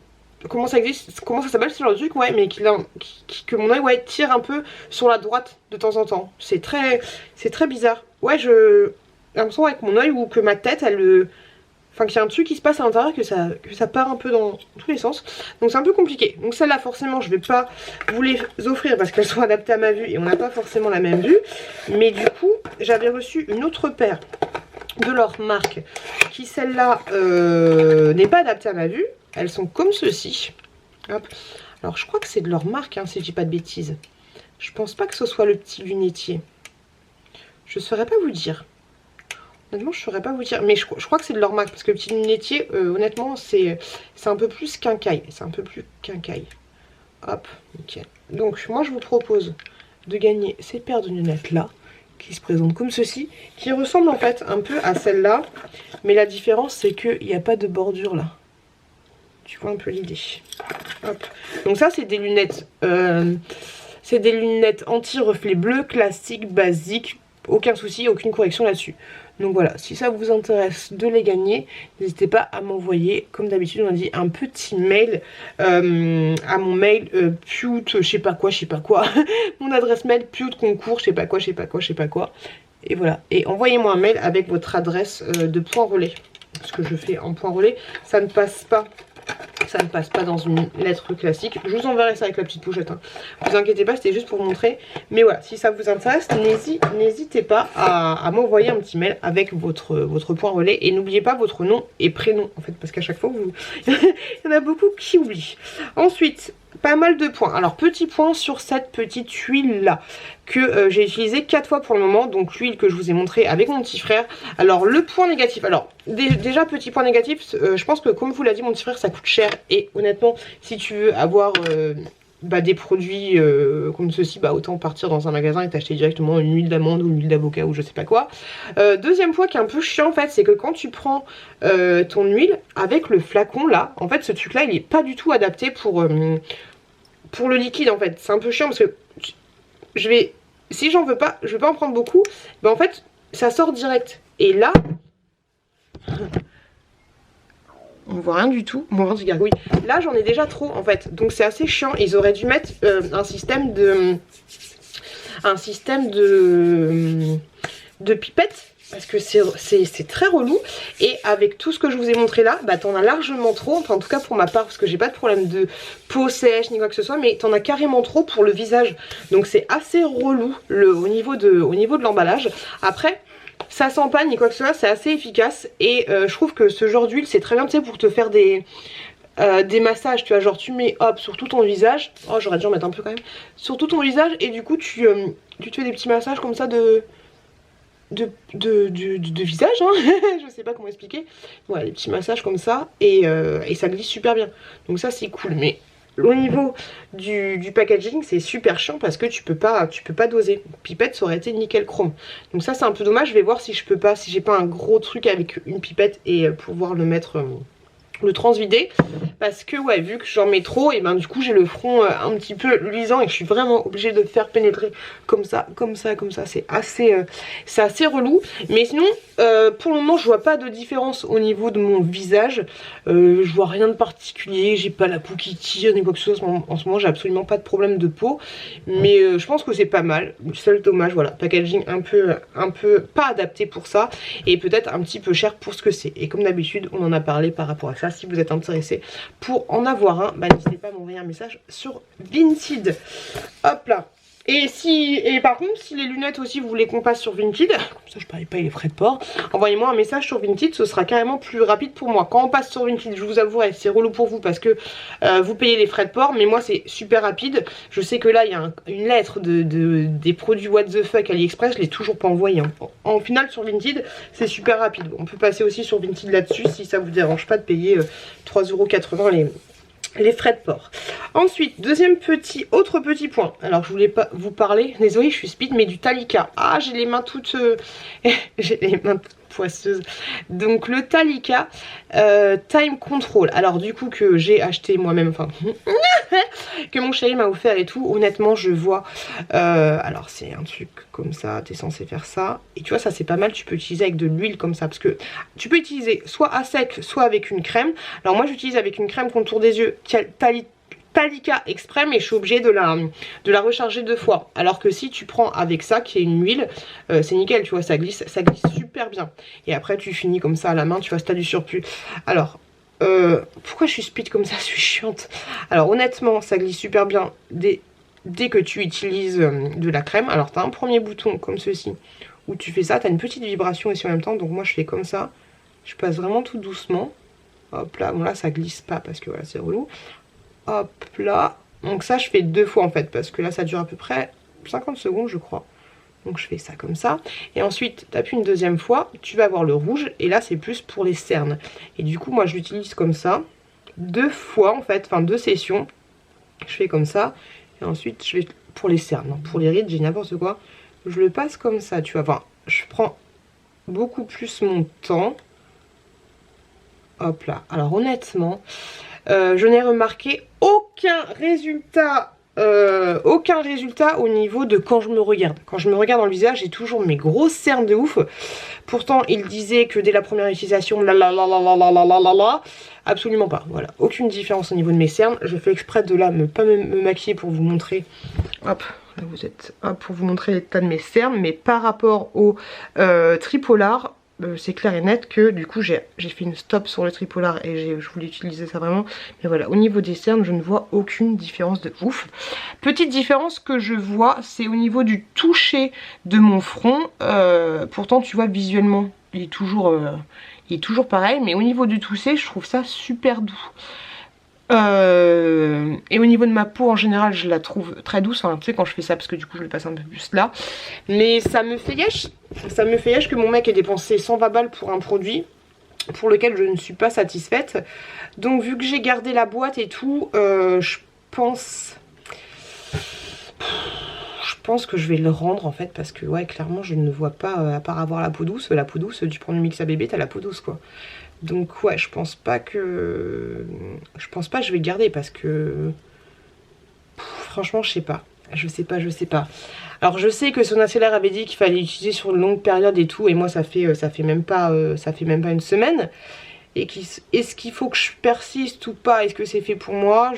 comment ça existe, comment ça s'appelle ce genre de truc, ouais, mais que mon œil ouais tire un peu sur la droite de temps en temps. C'est très bizarre. Ouais, j'ai l'impression avec mon œil ou que ma tête elle enfin qu'il y a un truc qui se passe à l'intérieur, que ça part un peu dans tous les sens. Donc c'est un peu compliqué. Donc celle-là forcément je vais pas vous les offrir parce qu'elles sont adaptées à ma vue et on n'a pas forcément la même vue. Mais du coup j'avais reçu une autre paire de leur marque qui celle-là n'est pas adaptée à ma vue. Elles sont comme ceci. Hop. Alors je crois que c'est de leur marque hein, si je dis pas de bêtises. Je pense pas que ce soit le petit lunetier. Je saurais pas vous dire. Honnêtement, je saurais pas vous dire, mais je crois que c'est de leur marque parce que le petit lunetier, honnêtement, c'est un peu plus quincaille. C'est un peu plus quincaille. Hop, nickel. Donc, moi, je vous propose de gagner ces paires de lunettes là, qui se présentent comme ceci, qui ressemblent en fait un peu à celle-là, mais la différence, c'est qu'il n'y a pas de bordure là. Tu vois un peu l'idée. Hop. Donc ça, c'est des lunettes, anti-reflet bleu, classique, basique, aucun souci, aucune correction là-dessus. Donc voilà, si ça vous intéresse de les gagner, n'hésitez pas à m'envoyer, comme d'habitude on a dit, un petit mail à mon mail pute, je sais pas quoi, mon adresse mail pute concours, je sais pas quoi. Et voilà, et envoyez-moi un mail avec votre adresse de point relais. Ce que je fais en point relais, ça ne passe pas. Ça ne passe pas dans une lettre classique. Je vous enverrai ça avec la petite pochette. Hein. Vous inquiétez pas, c'était juste pour vous montrer. Mais voilà, si ça vous intéresse, n'hésitez pas à m'envoyer un petit mail avec votre point relais. Et n'oubliez pas votre nom et prénom, en fait, parce qu'à chaque fois, il y en a beaucoup qui oublient. Ensuite, pas mal de points. Alors, petit point sur cette petite huile là que j'ai utilisée 4 fois pour le moment. Donc l'huile que je vous ai montré avec mon petit frère. Alors le point négatif, alors déjà petit point négatif, je pense que comme vous l'a dit mon petit frère, ça coûte cher. Et honnêtement, si tu veux avoir des produits comme ceci, autant partir dans un magasin et t'acheter directement une huile d'amande ou une huile d'avocat ou je sais pas quoi. Deuxième point qui est un peu chiant en fait, c'est que quand tu prends ton huile avec le flacon là, en fait ce truc là il est pas du tout adapté pour le liquide en fait. C'est un peu chiant parce que si j'en veux pas, je vais pas en prendre beaucoup, en fait ça sort direct. Et là on voit rien du tout. Mon ventre gargouille. Là j'en ai déjà trop en fait. Donc c'est assez chiant. Ils auraient dû mettre un système de pipette. Parce que c'est très relou. Et avec tout ce que je vous ai montré là, t'en as largement trop. Enfin en tout cas pour ma part, parce que j'ai pas de problème de peau sèche ni quoi que ce soit. Mais t'en as carrément trop pour le visage. Donc c'est assez relou au niveau de l'emballage. Après ça sent pas ni quoi que ce soit, c'est assez efficace. Et je trouve que ce genre d'huile c'est très bien, tu sais, pour te faire des massages, tu vois, genre tu mets hop sur tout ton visage. Oh j'aurais dû en mettre un peu quand même. Sur tout ton visage et du coup tu te fais des petits massages comme ça de visage, hein. Je sais pas comment expliquer. Voilà, des petits massages comme ça et ça glisse super bien. Donc ça c'est cool. Mais au niveau du packaging c'est super chiant parce que tu peux pas doser. Pipette ça aurait été nickel chrome. Donc ça c'est un peu dommage. Je vais voir si je peux pas, si j'ai pas un gros truc avec une pipette et pouvoir le mettre le transvider, parce que ouais, vu que j'en mets trop, et ben du coup j'ai le front un petit peu luisant et que je suis vraiment obligée de faire pénétrer comme ça, c'est assez relou. Mais sinon pour le moment je vois pas de différence au niveau de mon visage, je vois rien de particulier, j'ai pas la peau qui tire ni quoi que ce soit. En ce moment j'ai absolument pas de problème de peau, mais je pense que c'est pas mal. Seul dommage, voilà, packaging un peu pas adapté pour ça, et peut-être un petit peu cher pour ce que c'est. Et comme d'habitude on en a parlé par rapport à ça. Si vous êtes intéressé pour en avoir un, bah n'hésitez pas à m'envoyer un message sur Vinted. Hop là. Et par contre, si les lunettes aussi vous voulez qu'on passe sur Vinted, comme ça je paye pas les frais de port, envoyez-moi un message sur Vinted, ce sera carrément plus rapide pour moi. Quand on passe sur Vinted, je vous avouerai, c'est relou pour vous parce que vous payez les frais de port, mais moi c'est super rapide. Je sais que là il y a une lettre des produits what the fuck AliExpress, je l'ai toujours pas envoyé. Hein. En final sur Vinted, c'est super rapide. On peut passer aussi sur Vinted là-dessus si ça vous dérange pas de payer 3,80 € les frais de port. Ensuite, autre petit point. Alors je voulais pas vous parler, désolée je suis speed, mais du Talika. Ah, j'ai les mains toutes j'ai les mains toutes poisseuses. Donc le Talika Time Control. Alors du coup que j'ai acheté moi-même, enfin que mon chéri m'a offert et tout. Honnêtement je vois alors c'est un truc comme ça, t'es censé faire ça. Et tu vois ça c'est pas mal, tu peux utiliser avec de l'huile comme ça. Parce que tu peux utiliser soit à sec, soit avec une crème. Alors moi j'utilise avec une crème contour des yeux Talika Extrême et je suis obligée de la recharger 2 fois. Alors que si tu prends avec ça qui est une huile, c'est nickel, tu vois, ça glisse super bien. Et après tu finis comme ça à la main, tu vois, si t'as du surplus. Alors pourquoi je suis speed comme ça, je suis chiante. Alors honnêtement ça glisse super bien dès que tu utilises de la crème. Alors t'as un premier bouton comme ceci où tu fais ça, t'as une petite vibration ici en même temps. Donc moi je fais comme ça, je passe vraiment tout doucement. Hop là, bon là ça glisse pas parce que voilà c'est relou. Hop là, donc ça je fais 2 fois en fait parce que là ça dure à peu près 50 secondes je crois. Donc je fais ça comme ça et ensuite tu appuies une deuxième fois, tu vas avoir le rouge et là c'est plus pour les cernes. Et du coup moi je l'utilise comme ça 2 fois en fait, enfin 2 sessions. Je fais comme ça et ensuite je vais pour les cernes, non, pour les rides j'ai n'importe quoi. Je le passe comme ça, tu vois, enfin je prends beaucoup plus mon temps. Hop là, alors honnêtement je n'ai remarqué aucun résultat au niveau de quand je me regarde. Quand je me regarde dans le visage, j'ai toujours mes grosses cernes de ouf. Pourtant, il disait que dès la première utilisation, absolument pas. Voilà, aucune différence au niveau de mes cernes. Je fais exprès de là pas me maquiller pour vous montrer. Hop, là vous êtes. Hop, pour vous montrer l'état de mes cernes. Mais par rapport au tripolar, c'est clair et net que du coup j'ai fait une stop sur le tripolar et je voulais utiliser ça vraiment. Mais voilà, au niveau des cernes je ne vois aucune différence de ouf. Petite différence que je vois, c'est au niveau du toucher de mon front. Pourtant tu vois visuellement il est toujours pareil, mais au niveau du toucher je trouve ça super doux. Et au niveau de ma peau en général je la trouve très douce, enfin, tu sais quand je fais ça parce que du coup je le passe un peu plus là. Mais ça me fait yesh que mon mec ait dépensé 120 balles pour un produit pour lequel je ne suis pas satisfaite. Donc vu que j'ai gardé la boîte et tout, je pense que je vais le rendre en fait parce que ouais clairement je ne vois pas, à part avoir la peau douce, tu prends du mix à bébé, t'as la peau douce quoi. Donc ouais je pense pas que je vais le garder parce que franchement je sais pas. Alors je sais que Sonacellaire avait dit qu'il fallait l'utiliser sur une longue période et tout, et moi ça fait même pas une semaine. Et est-ce qu'il faut que je persiste ou pas? Est-ce que c'est fait pour moi?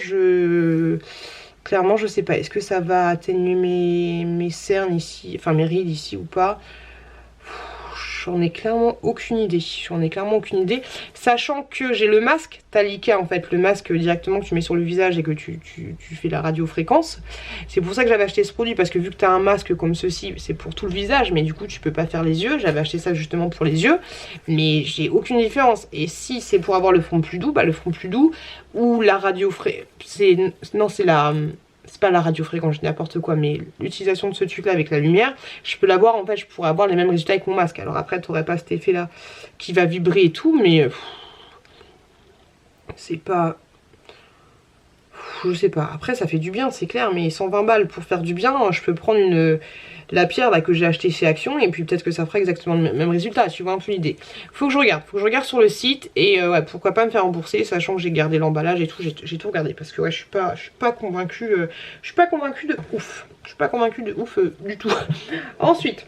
Clairement je sais pas. Est-ce que ça va atténuer mes cernes ici, enfin mes rides ici ou pas? J'en ai clairement aucune idée. Sachant que j'ai le masque Talika en fait, le masque directement que tu mets sur le visage et que tu fais la radiofréquence. C'est pour ça que j'avais acheté ce produit, parce que vu que tu as un masque comme ceci, c'est pour tout le visage, mais du coup tu peux pas faire les yeux. J'avais acheté ça justement pour les yeux, mais j'ai aucune différence. Et si c'est pour avoir le front plus doux, bah le front plus doux ou la radiofréquence, c'est pas la radiofréquence, je dis n'importe quoi, mais l'utilisation de ce truc là avec la lumière, je peux l'avoir en fait, je pourrais avoir les mêmes résultats avec mon masque. Alors après t'aurais pas cet effet là qui va vibrer et tout, mais c'est pas... je sais pas. Après, ça fait du bien, c'est clair, mais 120 balles pour faire du bien, je peux prendre la pierre là, que j'ai achetée chez Action et puis peut-être que ça fera exactement le même résultat. Tu vois un peu l'idée. Faut que je regarde sur le site et ouais, pourquoi pas me faire rembourser, sachant que j'ai gardé l'emballage et tout, j'ai tout regardé parce que ouais, je suis pas convaincue, je suis pas convaincue de ouf. Je suis pas convaincue de ouf du tout. Ensuite,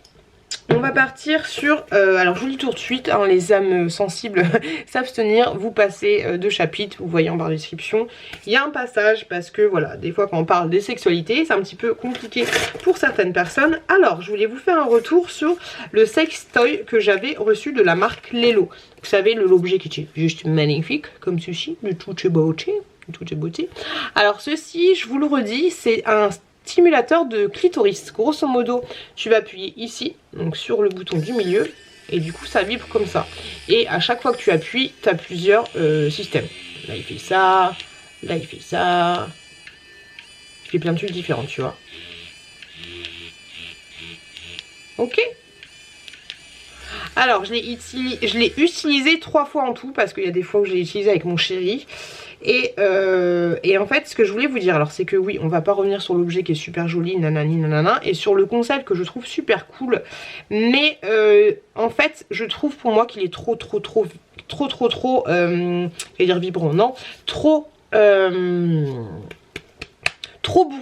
on va partir sur, alors je vous lis tout de suite, hein, les âmes sensibles s'abstenir, vous passez 2 chapitres, vous voyez en barre de description. Il y a un passage parce que voilà, des fois quand on parle des sexualités, c'est un petit peu compliqué pour certaines personnes. Alors, je voulais vous faire un retour sur le sextoy que j'avais reçu de la marque Lelo. Vous savez, l'objet qui est juste magnifique, comme ceci, de toute beauté. Alors ceci, je vous le redis, c'est un stimulateur de clitoris. Grosso modo, tu vas appuyer ici, donc sur le bouton du milieu, et du coup ça vibre comme ça. Et à chaque fois que tu appuies, tu as plusieurs systèmes. Là il fait ça, là il fait ça. Il fait plein de trucs différents, tu vois. Ok. Alors je l'ai utilisé 3 fois en tout, parce qu'il y a des fois où je l'ai utilisé avec mon chéri. Et en fait, ce que je voulais vous dire, alors c'est que oui, on va pas revenir sur l'objet qui est super joli, nanani nanana, et sur le concept que je trouve super cool, mais en fait, je trouve pour moi qu'il est trop, je vais dire vibrant, non, trop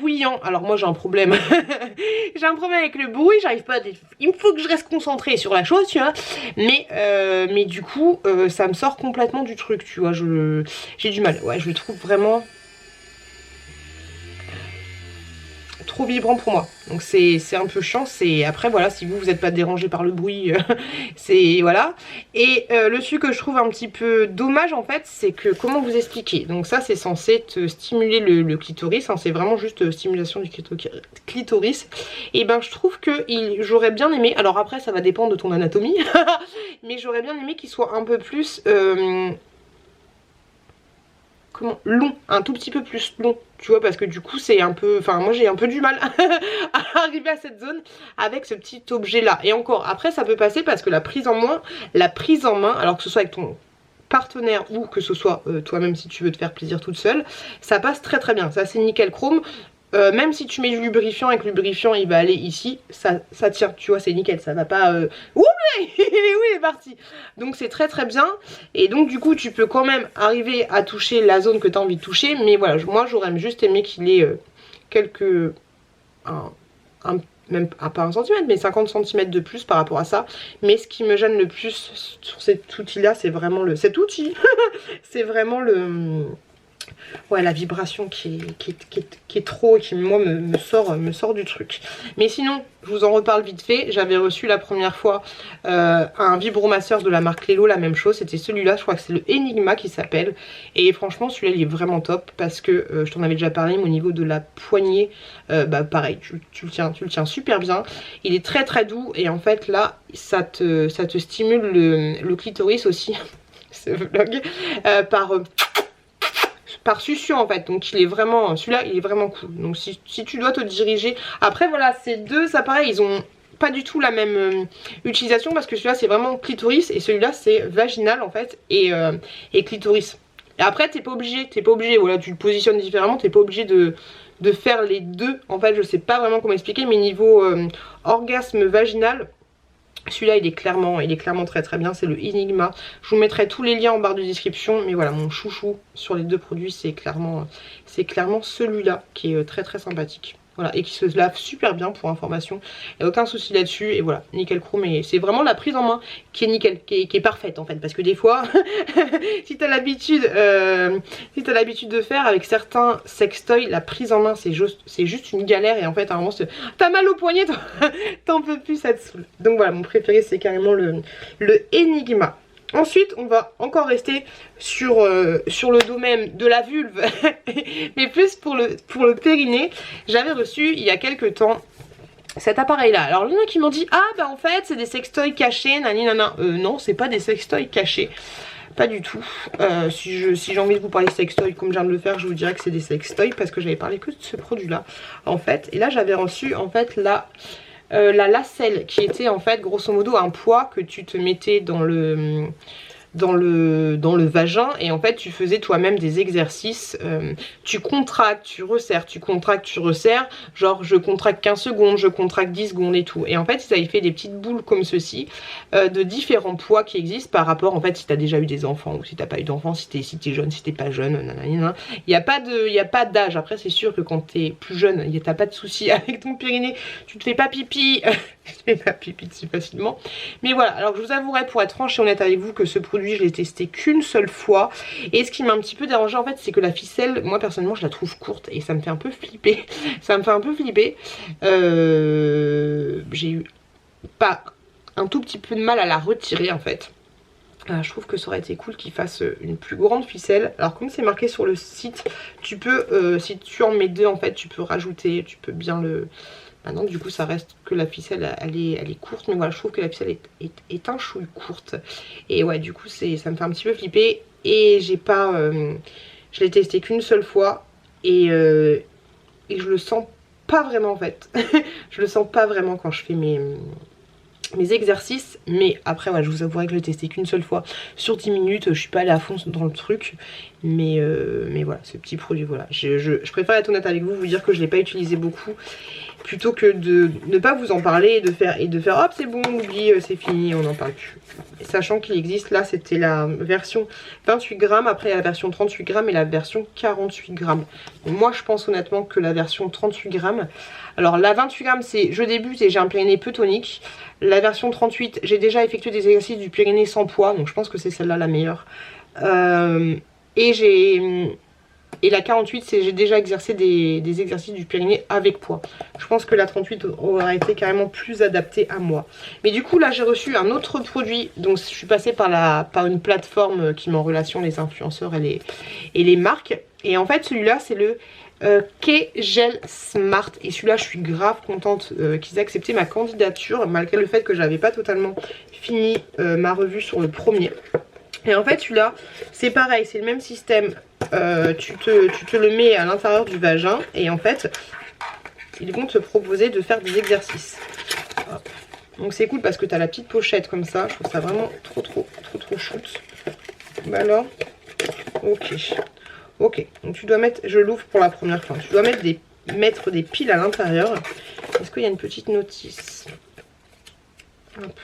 bruyant. Alors moi j'ai un problème. J'ai un problème avec le bruit, j'arrive pas à... Il me faut que je reste concentrée sur la chose, tu vois. Mais du coup, ça me sort complètement du truc, tu vois. J'ai du mal. Ouais, je le trouve vraiment trop vibrant pour moi. Donc c'est un peu chiant. Après voilà, si vous n'êtes pas dérangé par le bruit, c'est voilà. Et le truc que je trouve un petit peu dommage en fait, c'est que, comment vous expliquer, donc ça c'est censé te stimuler le clitoris, hein, c'est vraiment juste stimulation du clitoris. Et ben je trouve que j'aurais bien aimé, alors après ça va dépendre de ton anatomie, mais j'aurais bien aimé qu'il soit un peu plus long, un tout petit peu plus long, tu vois, parce que du coup c'est un peu, enfin moi j'ai un peu du mal à arriver à cette zone avec ce petit objet là. Et encore, après ça peut passer parce que la prise en main, alors que ce soit avec ton partenaire ou que ce soit toi-même si tu veux te faire plaisir toute seule, ça passe très très bien. Ça c'est nickel chrome. Même si tu mets du lubrifiant, avec le lubrifiant il va aller ici, ça tient, tu vois, c'est nickel, ça va pas... Ouh, il est parti. Donc c'est très très bien, et donc du coup tu peux quand même arriver à toucher la zone que tu as envie de toucher, mais voilà, moi j'aurais juste aimé qu'il ait quelques... même pas 1 centimètre, mais 50 cm de plus par rapport à ça. Mais ce qui me gêne le plus sur cet outil là, c'est vraiment cet outil, c'est vraiment ouais, la vibration qui est trop, qui moi me sort du truc. Mais sinon, je vous en reparle vite fait. J'avais reçu la première fois un vibromasseur de la marque Lelo, la même chose. C'était celui-là, je crois que c'est le Enigma qui s'appelle. Et franchement, celui-là, il est vraiment top parce que je t'en avais déjà parlé, mais au niveau de la poignée, bah pareil, tu le tiens super bien. Il est très très doux et en fait là, ça te stimule le clitoris aussi. Ce vlog par succion en fait, donc il est vraiment, celui-là il est vraiment cool. Donc si tu dois te diriger, après voilà, ces deux appareils ils ont pas du tout la même utilisation, parce que celui-là c'est vraiment clitoris et celui-là c'est vaginal en fait, et clitoris. Et après t'es pas obligé, voilà, tu le positionnes différemment, t'es pas obligé de faire les deux en fait. Je sais pas vraiment comment expliquer, mais niveau orgasme vaginal, celui-là il est clairement très très bien, c'est le Enigma. Je vous mettrai tous les liens en barre de description, mais voilà, mon chouchou sur les deux produits c'est clairement celui-là qui est très très sympathique. Voilà, et qui se lave super bien pour information. Il n'y a aucun souci là-dessus. Et voilà, nickel chrome. Et c'est vraiment la prise en main qui est nickel, qui est parfaite en fait. Parce que des fois, si t'as l'habitude de faire avec certains sextoys, la prise en main c'est juste une galère. Et en fait, à un moment, t'as mal au poignet, t'en peux plus, ça te saoule. Donc voilà, mon préféré c'est carrément le Enigma. Ensuite, on va encore rester sur le domaine de la vulve, mais plus pour le périnée. J'avais reçu il y a quelques temps cet appareil là. Alors il y en a qui m'ont dit, ah bah en fait c'est des sextoys cachés, nani nana. Non, c'est pas des sextoys cachés, pas du tout. Si j'ai envie de vous parler de sextoys comme je viens de le faire, je vous dirais que c'est des sextoys, parce que j'avais parlé que de ce produit là en fait. Et là j'avais reçu en fait la lacelle qui était en fait grosso modo un poids que tu te mettais dans dans le vagin et en fait tu faisais toi-même des exercices, tu contractes, tu resserres, tu contractes, tu resserres, genre je contracte 15 secondes, je contracte 10 secondes et tout. Et en fait ils avaient fait des petites boules comme ceci, de différents poids qui existent par rapport en fait si tu as déjà eu des enfants ou si tu n'as pas eu d'enfants, si t'es jeune, si t'es pas jeune, nanana. Il n'y a pas d'âge. Après c'est sûr que quand t'es plus jeune, t'as pas de soucis avec ton périnée, tu te fais pas pipi, tu te fais pas pipi dessus facilement. Mais voilà, alors je vous avouerai pour être franche et honnête avec vous que ce produit je l'ai testé qu'une seule fois. Et ce qui m'a un petit peu dérangé en fait c'est que la ficelle, moi personnellement je la trouve courte et ça me fait un peu flipper. Ça me fait un peu flipper. J'ai eu pas un tout petit peu de mal à la retirer en fait. Je trouve que ça aurait été cool qu'ils fassent une plus grande ficelle. Alors comme c'est marqué sur le site, tu peux, si tu en mets deux en fait, tu peux rajouter, tu peux bien le... Maintenant du coup ça reste que la ficelle elle est courte, mais voilà je trouve que la ficelle est un chouille courte. Et ouais du coup ça me fait un petit peu flipper. Et j'ai pas... je l'ai testé qu'une seule fois et je le sens pas vraiment en fait. Je le sens pas vraiment quand je fais mes exercices, mais après ouais, je vous avouerai que je l'ai testé qu'une seule fois sur 10 minutes, je suis pas allée à fond dans le truc, mais voilà, ce petit produit, voilà, je préfère être honnête avec vous, vous dire que je l'ai pas utilisé beaucoup, plutôt que de ne pas vous en parler et de faire hop c'est bon, on oublie, c'est fini, on n'en parle plus. Et sachant qu'il existe, là c'était la version 28 grammes, après la version 38 grammes et la version 48 grammes. Donc, moi je pense honnêtement que la version 38 grammes, alors la 28 grammes c'est je débute et j'ai un périnée peu tonique. La version 38, j'ai déjà effectué des exercices du périnée sans poids, donc je pense que c'est celle-là la meilleure. Et la 48, c'est j'ai déjà exercé des exercices du périnée avec poids. Je pense que la 38 aurait été carrément plus adaptée à moi. Mais du coup, là, j'ai reçu un autre produit. Donc, je suis passée par une plateforme qui met en relation les influenceurs et les marques. Et en fait, celui-là, c'est le K-Gel Smart. Et celui-là, je suis grave contente qu'ils aient accepté ma candidature, malgré le fait que j'avais pas totalement fini ma revue sur le premier. Et en fait celui-là c'est pareil, c'est le même système, tu te le mets à l'intérieur du vagin et en fait ils vont te proposer de faire des exercices. Hop. Donc c'est cool parce que tu as la petite pochette comme ça, je trouve ça vraiment trop shoot. Bah alors, ok, donc tu dois mettre, je l'ouvre pour la première fois, tu dois mettre des piles à l'intérieur. Est-ce qu'il y a une petite notice? Hop.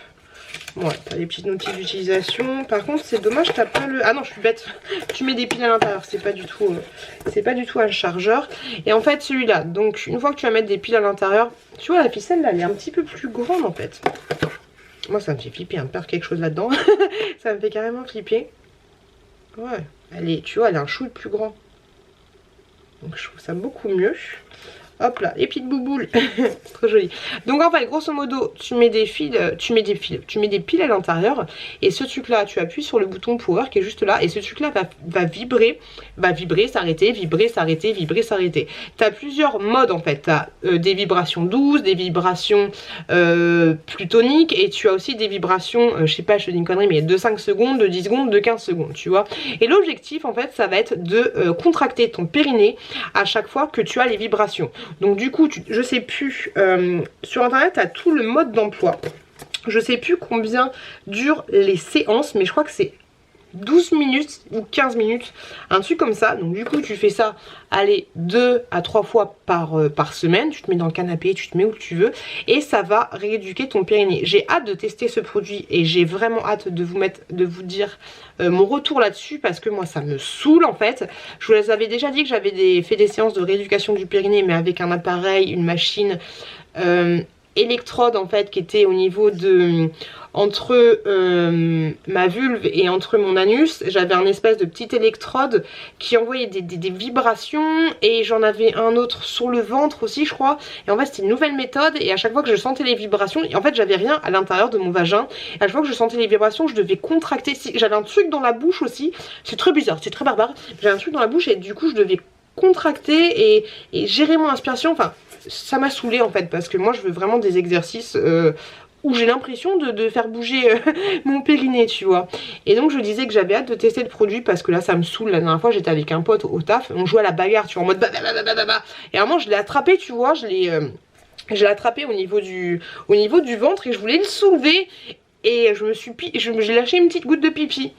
Ouais, t'as des petites notices d'utilisation. Par contre, c'est dommage, t'as pas le... Ah non, je suis bête. Tu mets des piles à l'intérieur, c'est pas du tout un chargeur. Et en fait, celui-là, donc une fois que tu vas mettre des piles à l'intérieur, tu vois, la ficelle, là, elle est un petit peu plus grande, en fait. Moi, ça me fait flipper, hein, perdre quelque chose là-dedans. Ça me fait carrément flipper. Ouais, tu vois, elle est un chouille plus grand. Donc, je trouve ça beaucoup mieux. Hop là, les petites bouboules. Trop joli. Donc en fait, grosso modo, tu mets des piles à l'intérieur. Et ce truc là, tu appuies sur le bouton power qui est juste là. Et ce truc là va vibrer, s'arrêter, vibrer, s'arrêter, vibrer, s'arrêter. Tu as plusieurs modes en fait. Tu as des vibrations douces, des vibrations plus toniques. Et tu as aussi des vibrations, je sais pas, je te dis une connerie, mais de 5 secondes, de 10 secondes, de 15 secondes, tu vois. Et l'objectif en fait, ça va être de contracter ton périnée à chaque fois que tu as les vibrations. Donc du coup, je sais plus, sur internet, tu as tout le mode d'emploi. Je sais plus combien durent les séances, mais je crois que c'est 12 minutes ou 15 minutes, un truc comme ça. Donc du coup, tu fais ça, allez, 2 à 3 fois par semaine. Tu te mets dans le canapé, tu te mets où tu veux. Et ça va rééduquer ton périnée. J'ai hâte de tester ce produit et j'ai vraiment hâte de vous dire mon retour là-dessus parce que moi ça me saoule en fait. Je vous avais déjà dit que j'avais fait des séances de rééducation du périnée mais avec un appareil, une machine électrode en fait qui était au niveau de entre ma vulve et entre mon anus. J'avais un espèce de petite électrode qui envoyait des vibrations et j'en avais un autre sur le ventre aussi je crois. Et en fait c'était une nouvelle méthode et à chaque fois que je sentais les vibrations, en fait j'avais rien à l'intérieur de mon vagin. Et à chaque fois que je sentais les vibrations je devais contracter. J'avais un truc dans la bouche aussi, c'est très bizarre, c'est très barbare. J'avais un truc dans la bouche et du coup je devais contracter et gérer mon inspiration. Enfin ça m'a saoulée en fait parce que moi je veux vraiment des exercices où j'ai l'impression de faire bouger mon périnée, tu vois. Et donc je disais que j'avais hâte de tester le produit parce que là ça me saoule. La dernière fois j'étais avec un pote au taf, on jouait à la bagarre, tu vois, en mode et à un moment je l'ai attrapé, tu vois, je l'ai attrapé au niveau du ventre et je voulais le soulever. et j'ai lâché une petite goutte de pipi.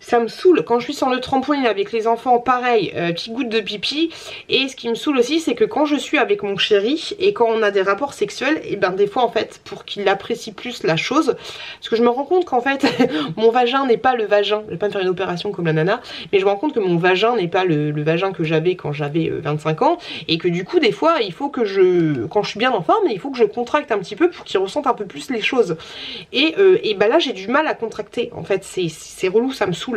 Ça me saoule quand je suis sur le trampoline avec les enfants, pareil, petite goutte de pipi. Et ce qui me saoule aussi, c'est que quand je suis avec mon chéri et quand on a des rapports sexuels, et ben des fois en fait, pour qu'il apprécie plus la chose, parce que je me rends compte qu'en fait, mon vagin n'est pas le vagin, je vais pas me faire une opération comme la nana, mais je me rends compte que mon vagin n'est pas le vagin que j'avais quand j'avais 25 ans, et que du coup des fois, il faut que quand je suis bien en forme, il faut que je contracte un petit peu pour qu'il ressente un peu plus les choses. Et ben là, j'ai du mal à contracter, en fait, c'est relou, ça me saoule.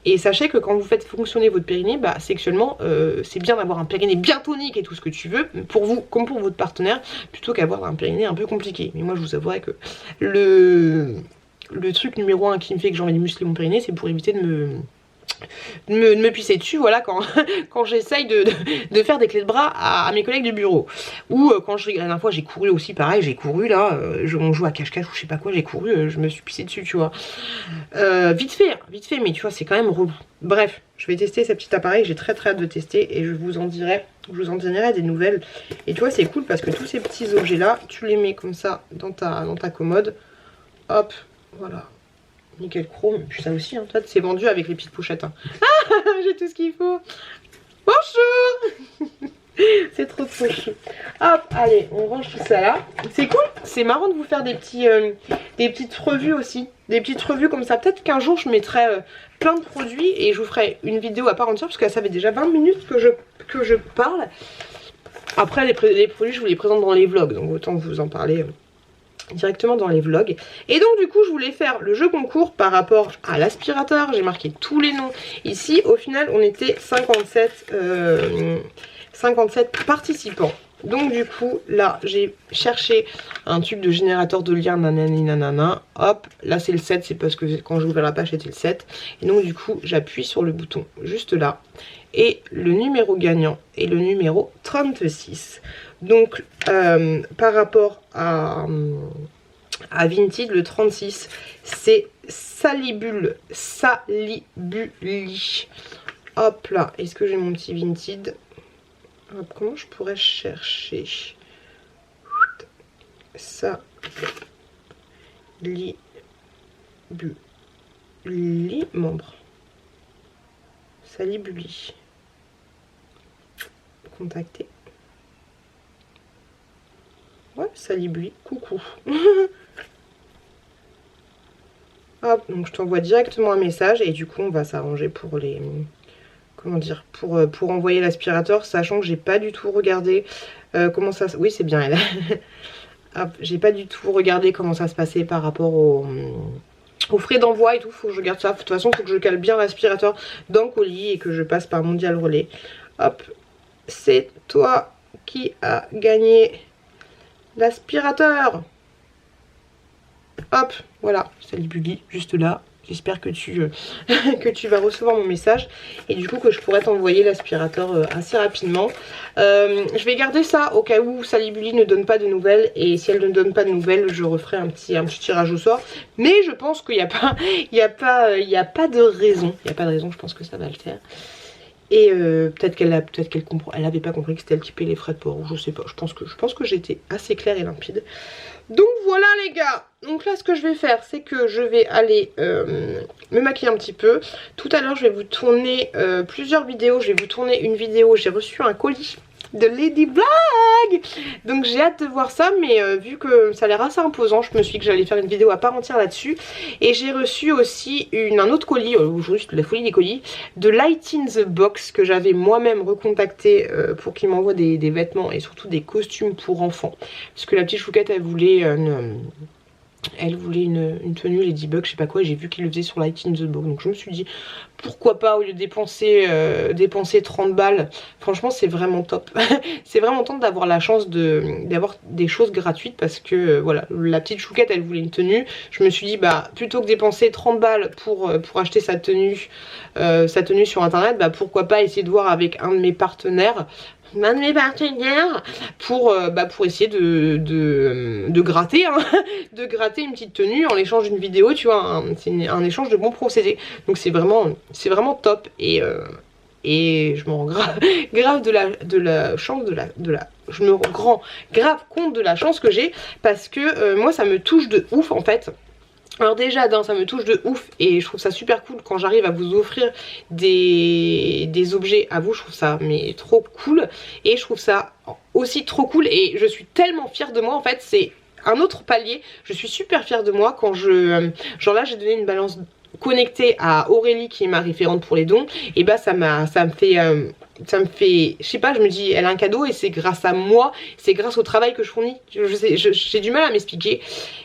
Et sachez que quand vous faites fonctionner votre périnée, bah sexuellement c'est bien d'avoir un périnée bien tonique et tout ce que tu veux, pour vous comme pour votre partenaire, plutôt qu'avoir un périnée un peu compliqué. Mais moi je vous avouerai que le truc numéro 1 qui me fait que j'ai envie de muscler mon périnée, c'est pour éviter de me pisser dessus, voilà, quand j'essaye de faire des clés de bras à mes collègues du bureau. Ou quand la dernière fois j'ai couru aussi, pareil, j'ai couru là, on joue à cache-cache ou je sais pas quoi, j'ai couru, je me suis pissé dessus, tu vois. Vite fait, mais tu vois, c'est quand même relou. Bref, je vais tester ce petit appareil, j'ai très hâte de tester et je vous en dirai des nouvelles. Et tu vois, c'est cool parce que tous ces petits objets là, tu les mets comme ça dans ta commode. Hop, voilà. Nickel chrome, puis ça aussi, hein. Toi, c'est vendu avec les petites pochettes. Hein. Ah, j'ai tout ce qu'il faut. Bonjour. C'est trop chou. Hop, allez, on range tout ça là. C'est cool, c'est marrant de vous faire des petites revues aussi. Des petites revues comme ça. Peut-être qu'un jour je mettrai plein de produits et je vous ferai une vidéo à part entière parce que ça fait déjà 20 minutes que je parle. Après, les produits, je vous les présente dans les vlogs, donc autant vous en parler directement dans les vlogs. Et donc du coup je voulais faire le jeu concours par rapport à l'aspirateur. J'ai marqué tous les noms ici. Au final on était 57 participants. Donc du coup là j'ai cherché un tube de générateur de lien, nanani nanana. Hop, là c'est le 7, c'est parce que quand j'ai ouvert la page c'était le 7. Et donc du coup j'appuie sur le bouton juste là. Et le numéro gagnant est le numéro 36. Donc par rapport à Vinted, le 36 c'est Salibuli. Hop là, est-ce que j'ai mon petit Vinted? Hop, comment je pourrais chercher membre. Salibuli. Contacter. Ouais, Salibuli, coucou. Hop, donc je t'envoie directement un message et du coup on va s'arranger pour les... Comment dire, pour envoyer l'aspirateur, sachant que j'ai pas du tout regardé comment ça... Oui, c'est bien elle. Hop, j'ai pas du tout regardé comment ça se passait par rapport aux frais d'envoi et tout. Faut que je regarde ça. De toute façon, faut que je cale bien l'aspirateur dans le colis et que je passe par Mondial Relais. Hop, c'est toi qui as gagné l'aspirateur. Hop, voilà, salut Buggy, juste là. J'espère que tu vas recevoir mon message et du coup que je pourrai t'envoyer l'aspirateur assez rapidement. Je vais garder ça au cas où Salibuli ne donne pas de nouvelles et si elle ne donne pas de nouvelles, je referai un petit tirage au sort. Mais je pense qu'il n'y a pas de raison. Il n'y a pas de raison, je pense que ça va le faire. Et peut-être qu'elle comprend, elle n'avait pas compris que c'était elle qui payait les frais de port, je sais pas, je pense que j'étais assez claire et limpide. Donc voilà les gars, donc là ce que je vais faire c'est que je vais aller me maquiller un petit peu. Tout à l'heure je vais vous tourner plusieurs vidéos, je vais vous tourner une vidéo, j'ai reçu un colis de Ladybug. Donc j'ai hâte de voir ça, mais vu que ça a l'air assez imposant, je me suis dit que j'allais faire une vidéo à part entière là-dessus. Et j'ai reçu aussi un autre colis, aujourd'hui c'est la folie des colis, de Light in the Box que j'avais moi-même recontacté pour qu'il m'envoie des vêtements et surtout des costumes pour enfants. Parce que la petite chouquette elle voulait une tenue Ladybug, je sais pas quoi, j'ai vu qu'il le faisait sur Light in the Box, donc je me suis dit pourquoi pas, au lieu de dépenser 30 balles, franchement c'est vraiment top. C'est vraiment top d'avoir la chance d'avoir des choses gratuites parce que voilà, la petite chouquette elle voulait une tenue, je me suis dit bah plutôt que dépenser 30 balles pour acheter sa tenue sur internet, bah pourquoi pas essayer de voir avec un de mes partenaires pour essayer de gratter de gratter une petite tenue en échange d'une vidéo, tu vois, c'est un échange de bons procédés, donc c'est vraiment top et je me rends grave de la chance je me rends grave compte de la chance que j'ai parce que moi ça me touche de ouf en fait. Alors déjà, ça me touche de ouf et je trouve ça super cool quand j'arrive à vous offrir des objets à vous. Je trouve ça mais trop cool et je trouve ça aussi trop cool et je suis tellement fière de moi en fait. C'est un autre palier. Je suis super fière de moi quand genre là j'ai donné une balance connectée à Aurélie qui est ma référente pour les dons et bah ça me fait, je sais pas, je me dis elle a un cadeau et c'est grâce à moi, c'est grâce au travail que je fournis. J'ai du mal à m'expliquer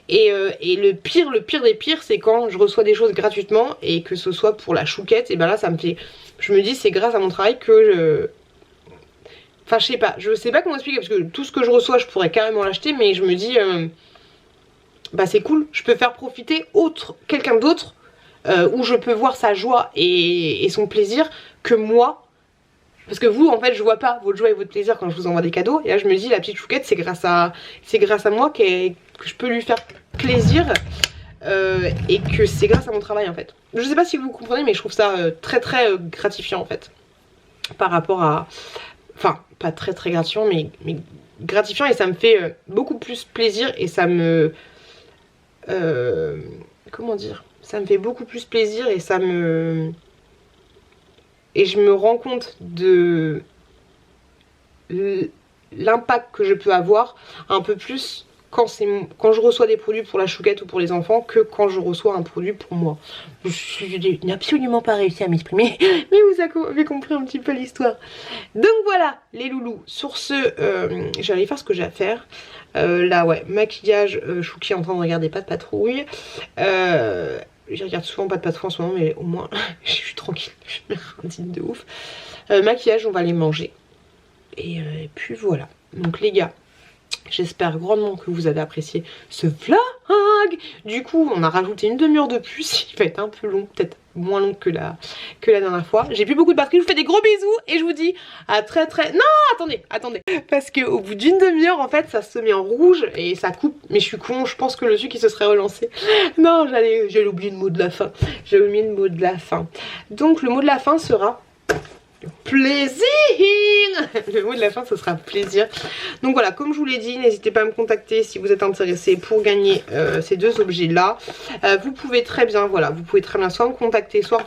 et le pire des pires c'est quand je reçois des choses gratuitement et que ce soit pour la chouquette et ben là ça me fait, je me dis c'est grâce à mon travail que enfin je sais pas comment expliquer parce que tout ce que je reçois je pourrais carrément l'acheter mais je me dis bah c'est cool, je peux faire profiter quelqu'un d'autre où je peux voir sa joie et son plaisir que moi. Parce que vous en fait je vois pas votre joie et votre plaisir quand je vous envoie des cadeaux. Et là je me dis la petite chouquette c'est grâce à moi que je peux lui faire plaisir et que c'est grâce à mon travail en fait. Je sais pas si vous comprenez mais je trouve ça très gratifiant en fait. Par rapport à... Enfin pas très gratifiant mais gratifiant et ça me fait beaucoup plus plaisir et ça me... comment dire, ça me fait beaucoup plus plaisir et ça me... Et je me rends compte de l'impact que je peux avoir un peu plus quand je reçois des produits pour la chouquette ou pour les enfants que quand je reçois un produit pour moi. Je n'ai absolument pas réussi à m'exprimer, mais vous avez compris un petit peu l'histoire. Donc voilà les loulous, sur ce, j'allais faire ce que j'ai à faire. Là ouais, maquillage, Chouki est en train de regarder Pas de Patrouille. Je regarde souvent Pas de Patrouille en ce moment mais au moins je suis tranquille, je suis indigne de ouf. Maquillage, on va les manger. Et puis voilà, donc les gars, j'espère grandement que vous avez apprécié ce vlog. Du coup, on a rajouté une demi-heure de plus. Il va être un peu long, peut-être moins long que la dernière fois. J'ai plus beaucoup de batterie. Je vous fais des gros bisous et je vous dis à très... Non, attendez. Parce qu'au bout d'une demi-heure, en fait, ça se met en rouge et ça coupe. Mais je suis con, je pense que le sucre il se serait relancé. Non, j'allais oublier le mot de la fin. J'ai oublié le mot de la fin. Donc, le mot de la fin sera... plaisir. Le mot de la fin ce sera plaisir. Donc voilà, comme je vous l'ai dit, n'hésitez pas à me contacter si vous êtes intéressé pour gagner ces deux objets là. Vous pouvez très bien, voilà, vous pouvez très bien soit me contacter, soit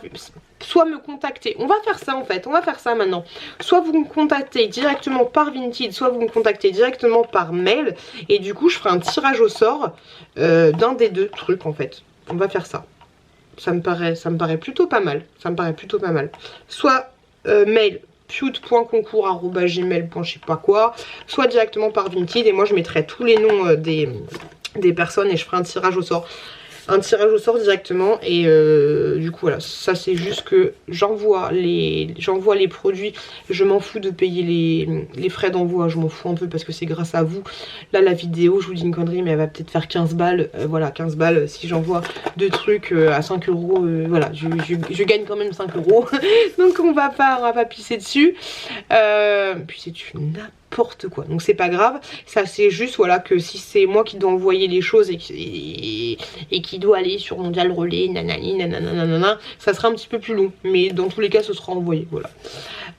me contacter. On va faire ça en fait, on va faire ça maintenant. Soit vous me contactez directement par Vinted, soit vous me contactez directement par mail. Et du coup je ferai un tirage au sort d'un des deux trucs en fait. On va faire ça. Ça me paraît plutôt pas mal. Ça me paraît plutôt pas mal. Soit mail pute.concours@gmail. je sais pas quoi, soit directement par Vinted et moi je mettrai tous les noms des personnes et je ferai un tirage au sort directement et du coup voilà, ça c'est juste que j'envoie les produits, je m'en fous de payer les frais d'envoi, je m'en fous un peu parce que c'est grâce à vous. Là la vidéo, je vous dis une connerie mais elle va peut-être faire 15 balles, voilà 15 balles si j'envoie deux trucs à 5 euros, voilà je gagne quand même 5 euros donc on va pas pisser dessus, puis c'est une n'importe quoi, donc c'est pas grave. Ça c'est juste voilà que si c'est moi qui dois envoyer les choses et qui doit aller sur Mondial Relais, nanani nanana, ça sera un petit peu plus long, mais dans tous les cas ce sera envoyé, voilà.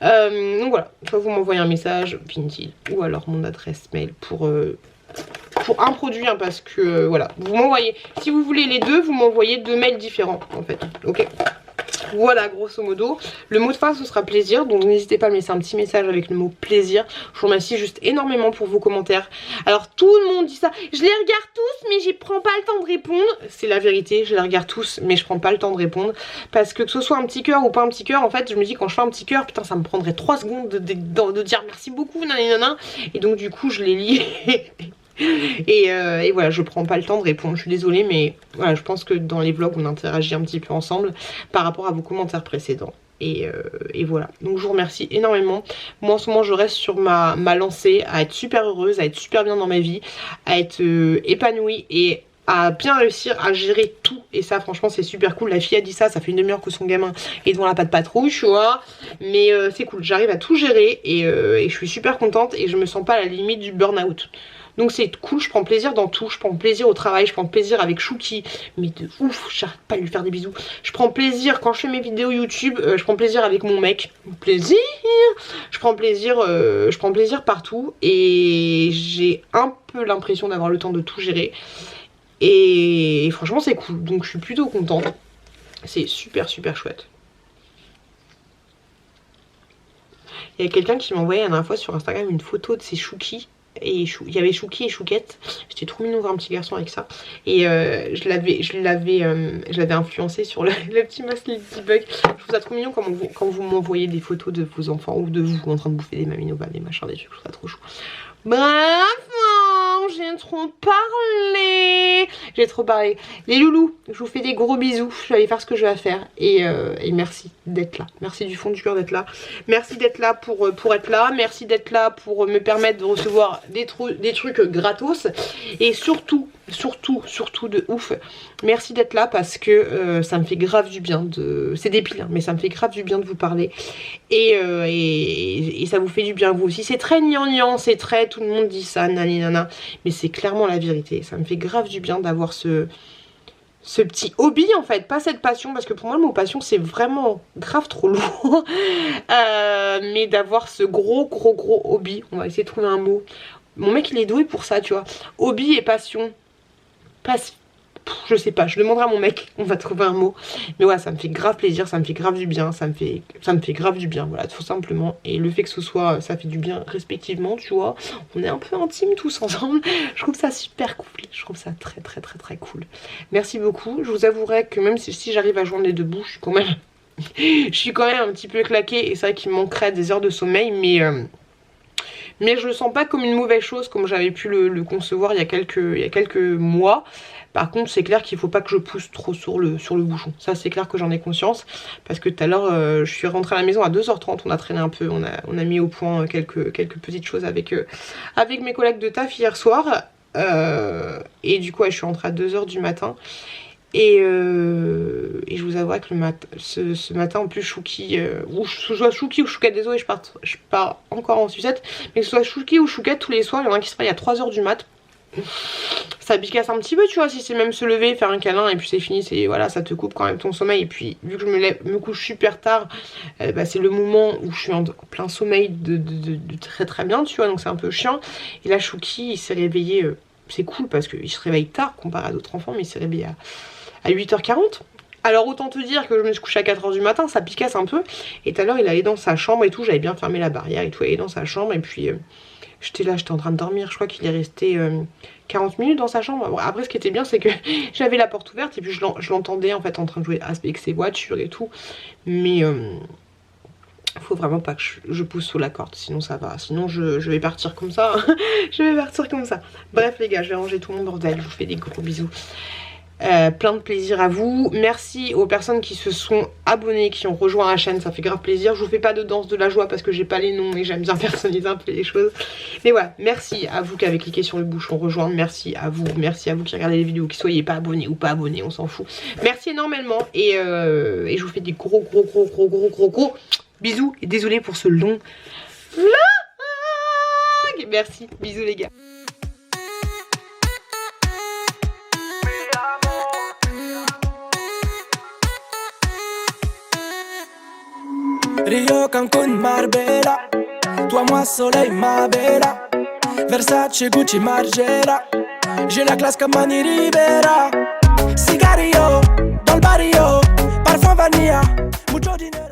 Donc voilà, soit vous m'envoyez un message Vinted ou alors mon adresse mail pour un produit hein, parce que voilà, vous m'envoyez, si vous voulez les deux, vous m'envoyez deux mails différents en fait, ok. Voilà grosso modo, le mot de fin ce sera plaisir, donc n'hésitez pas à me laisser un petit message avec le mot plaisir. Je vous remercie juste énormément pour vos commentaires. Alors tout le monde dit ça, je les regarde tous mais j'y prends pas le temps de répondre. C'est la vérité, je les regarde tous mais je prends pas le temps de répondre. Parce que ce soit un petit cœur ou pas un petit cœur, en fait je me dis quand je fais un petit cœur, putain ça me prendrait 3 secondes de dire merci beaucoup nanana. Et donc du coup je les lis et voilà, je prends pas le temps de répondre, je suis désolée mais voilà, je pense que dans les vlogs on interagit un petit peu ensemble par rapport à vos commentaires précédents et voilà, donc je vous remercie énormément. Moi en ce moment je reste sur ma lancée à être super heureuse, à être super bien dans ma vie, à être épanouie et à bien réussir à gérer tout, et ça franchement c'est super cool. La fille a dit ça fait une demi-heure que son gamin est devant la Pas de Patrouille, tu vois, mais c'est cool, j'arrive à tout gérer et je suis super contente et je me sens pas à la limite du burn-out. Donc c'est cool, je prends plaisir dans tout, je prends plaisir au travail, je prends plaisir avec Chouki, mais de ouf, j'arrête pas de lui faire des bisous. Je prends plaisir quand je fais mes vidéos YouTube, je prends plaisir avec mon mec, plaisir, je prends plaisir partout et j'ai un peu l'impression d'avoir le temps de tout gérer. Et franchement c'est cool, donc je suis plutôt contente. C'est super chouette. Il y a quelqu'un qui m'a envoyé la dernière fois sur Instagram une photo de ses chouquis. Et il y avait Chouki et Chouquette. J'étais trop mignon de voir un petit garçon avec ça. Et je l'avais influencé sur le petit masque Ladybug. Je trouve ça trop mignon quand vous m'envoyez des photos de vos enfants ou de vous en train de bouffer des maminoba, des machins, des trucs. Je trouve ça trop chou. Bref, j'ai trop parlé. Les loulous, je vous fais des gros bisous. Je vais aller faire ce que je vais à faire. Et merci d'être là. Merci du fond du cœur d'être là. Merci d'être là pour être là. Merci d'être là pour me permettre de recevoir des trucs gratos. Et surtout de ouf, merci d'être là parce que ça me fait grave du bien de... C'est débile, hein, mais ça me fait grave du bien de vous parler. Et ça vous fait du bien vous aussi. C'est très gnangnan, c'est très... Tout le monde dit ça, naninana. Mais c'est clairement la vérité. Ça me fait grave du bien d'avoir ce petit hobby en fait, pas cette passion, parce que pour moi le mot passion c'est vraiment grave trop lourd. Mais d'avoir ce gros hobby, on va essayer de trouver un mot. Mon mec il est doué pour ça, tu vois. Hobby et passion. Je sais pas, je demanderai à mon mec, on va trouver un mot. Mais ouais, ça me fait grave plaisir, ça me fait grave du bien, ça me fait grave du bien, voilà, tout simplement. Et le fait que ce soit, ça fait du bien respectivement, tu vois. On est un peu intimes tous ensemble. Je trouve ça super cool, je trouve ça très cool. Merci beaucoup, je vous avouerai que même si j'arrive à joindre les deux bouts, je suis quand même un petit peu claquée. Et c'est vrai qu'il me manquerait des heures de sommeil, mais je le sens pas comme une mauvaise chose comme j'avais pu le concevoir il y a quelques mois. Par contre c'est clair qu'il faut pas que je pousse trop sur le bouchon. Ça c'est clair que j'en ai conscience. Parce que tout à l'heure je suis rentrée à la maison à 2h30. On a traîné un peu, on a mis au point quelques petites choses avec mes collègues de taf hier soir. Et du coup ouais, je suis rentrée à 2h du matin. Et je vous avoue que ce matin en plus Chouki, ou ce soit Chouki ou Chouquette, désolé je pars encore en sucette, mais que ce soit Chouki ou Chouquette tous les soirs, il y en a un qui se réveille à 3h du mat. Ça picasse un petit peu tu vois, si c'est même se lever, faire un câlin et puis c'est fini, voilà, ça te coupe quand même ton sommeil. Et puis vu que je me couche super tard, c'est le moment où je suis en plein sommeil de très bien tu vois, donc c'est un peu chiant. Et là Chouki il s'est réveillé, c'est cool parce qu'il se réveille tard comparé à d'autres enfants, mais il s'est réveillé à 8h40. Alors autant te dire que je me suis couchée à 4h du matin, ça picasse un peu. Et tout à l'heure il allait dans sa chambre et tout, j'avais bien fermé la barrière et tout, il allait dans sa chambre et puis j'étais en train de dormir. Je crois qu'il est resté 40 minutes dans sa chambre. Bon, après ce qui était bien c'est que j'avais la porte ouverte et puis je l'entendais en fait en train de jouer avec ses voitures et tout. Mais faut vraiment pas que je pousse sous la corde, sinon ça va, sinon je vais partir comme ça. Je vais partir comme ça. Bref les gars, je vais ranger tout mon bordel, je vous fais des gros bisous. Plein de plaisir à vous. Merci aux personnes qui se sont abonnées, qui ont rejoint la chaîne, ça fait grave plaisir. Je vous fais pas de danse de la joie parce que j'ai pas les noms et j'aime bien personnaliser un peu les choses. Mais voilà, merci à vous qui avez cliqué sur le bouchon rejoindre. Merci à vous qui regardez les vidéos, qui soyez pas abonnés ou pas abonnés, on s'en fout. Merci énormément et je vous fais des gros bisous et désolé pour ce long vlog. Merci, bisous les gars. Rio, Cancun, Marbella. Toi, moi, soleil, ma bella. Versace, Gucci, Margiela. J'ai la classe comme Mani Rivera. Cigarillo, dans le barrio. Parfum vanilla, mucho dinero.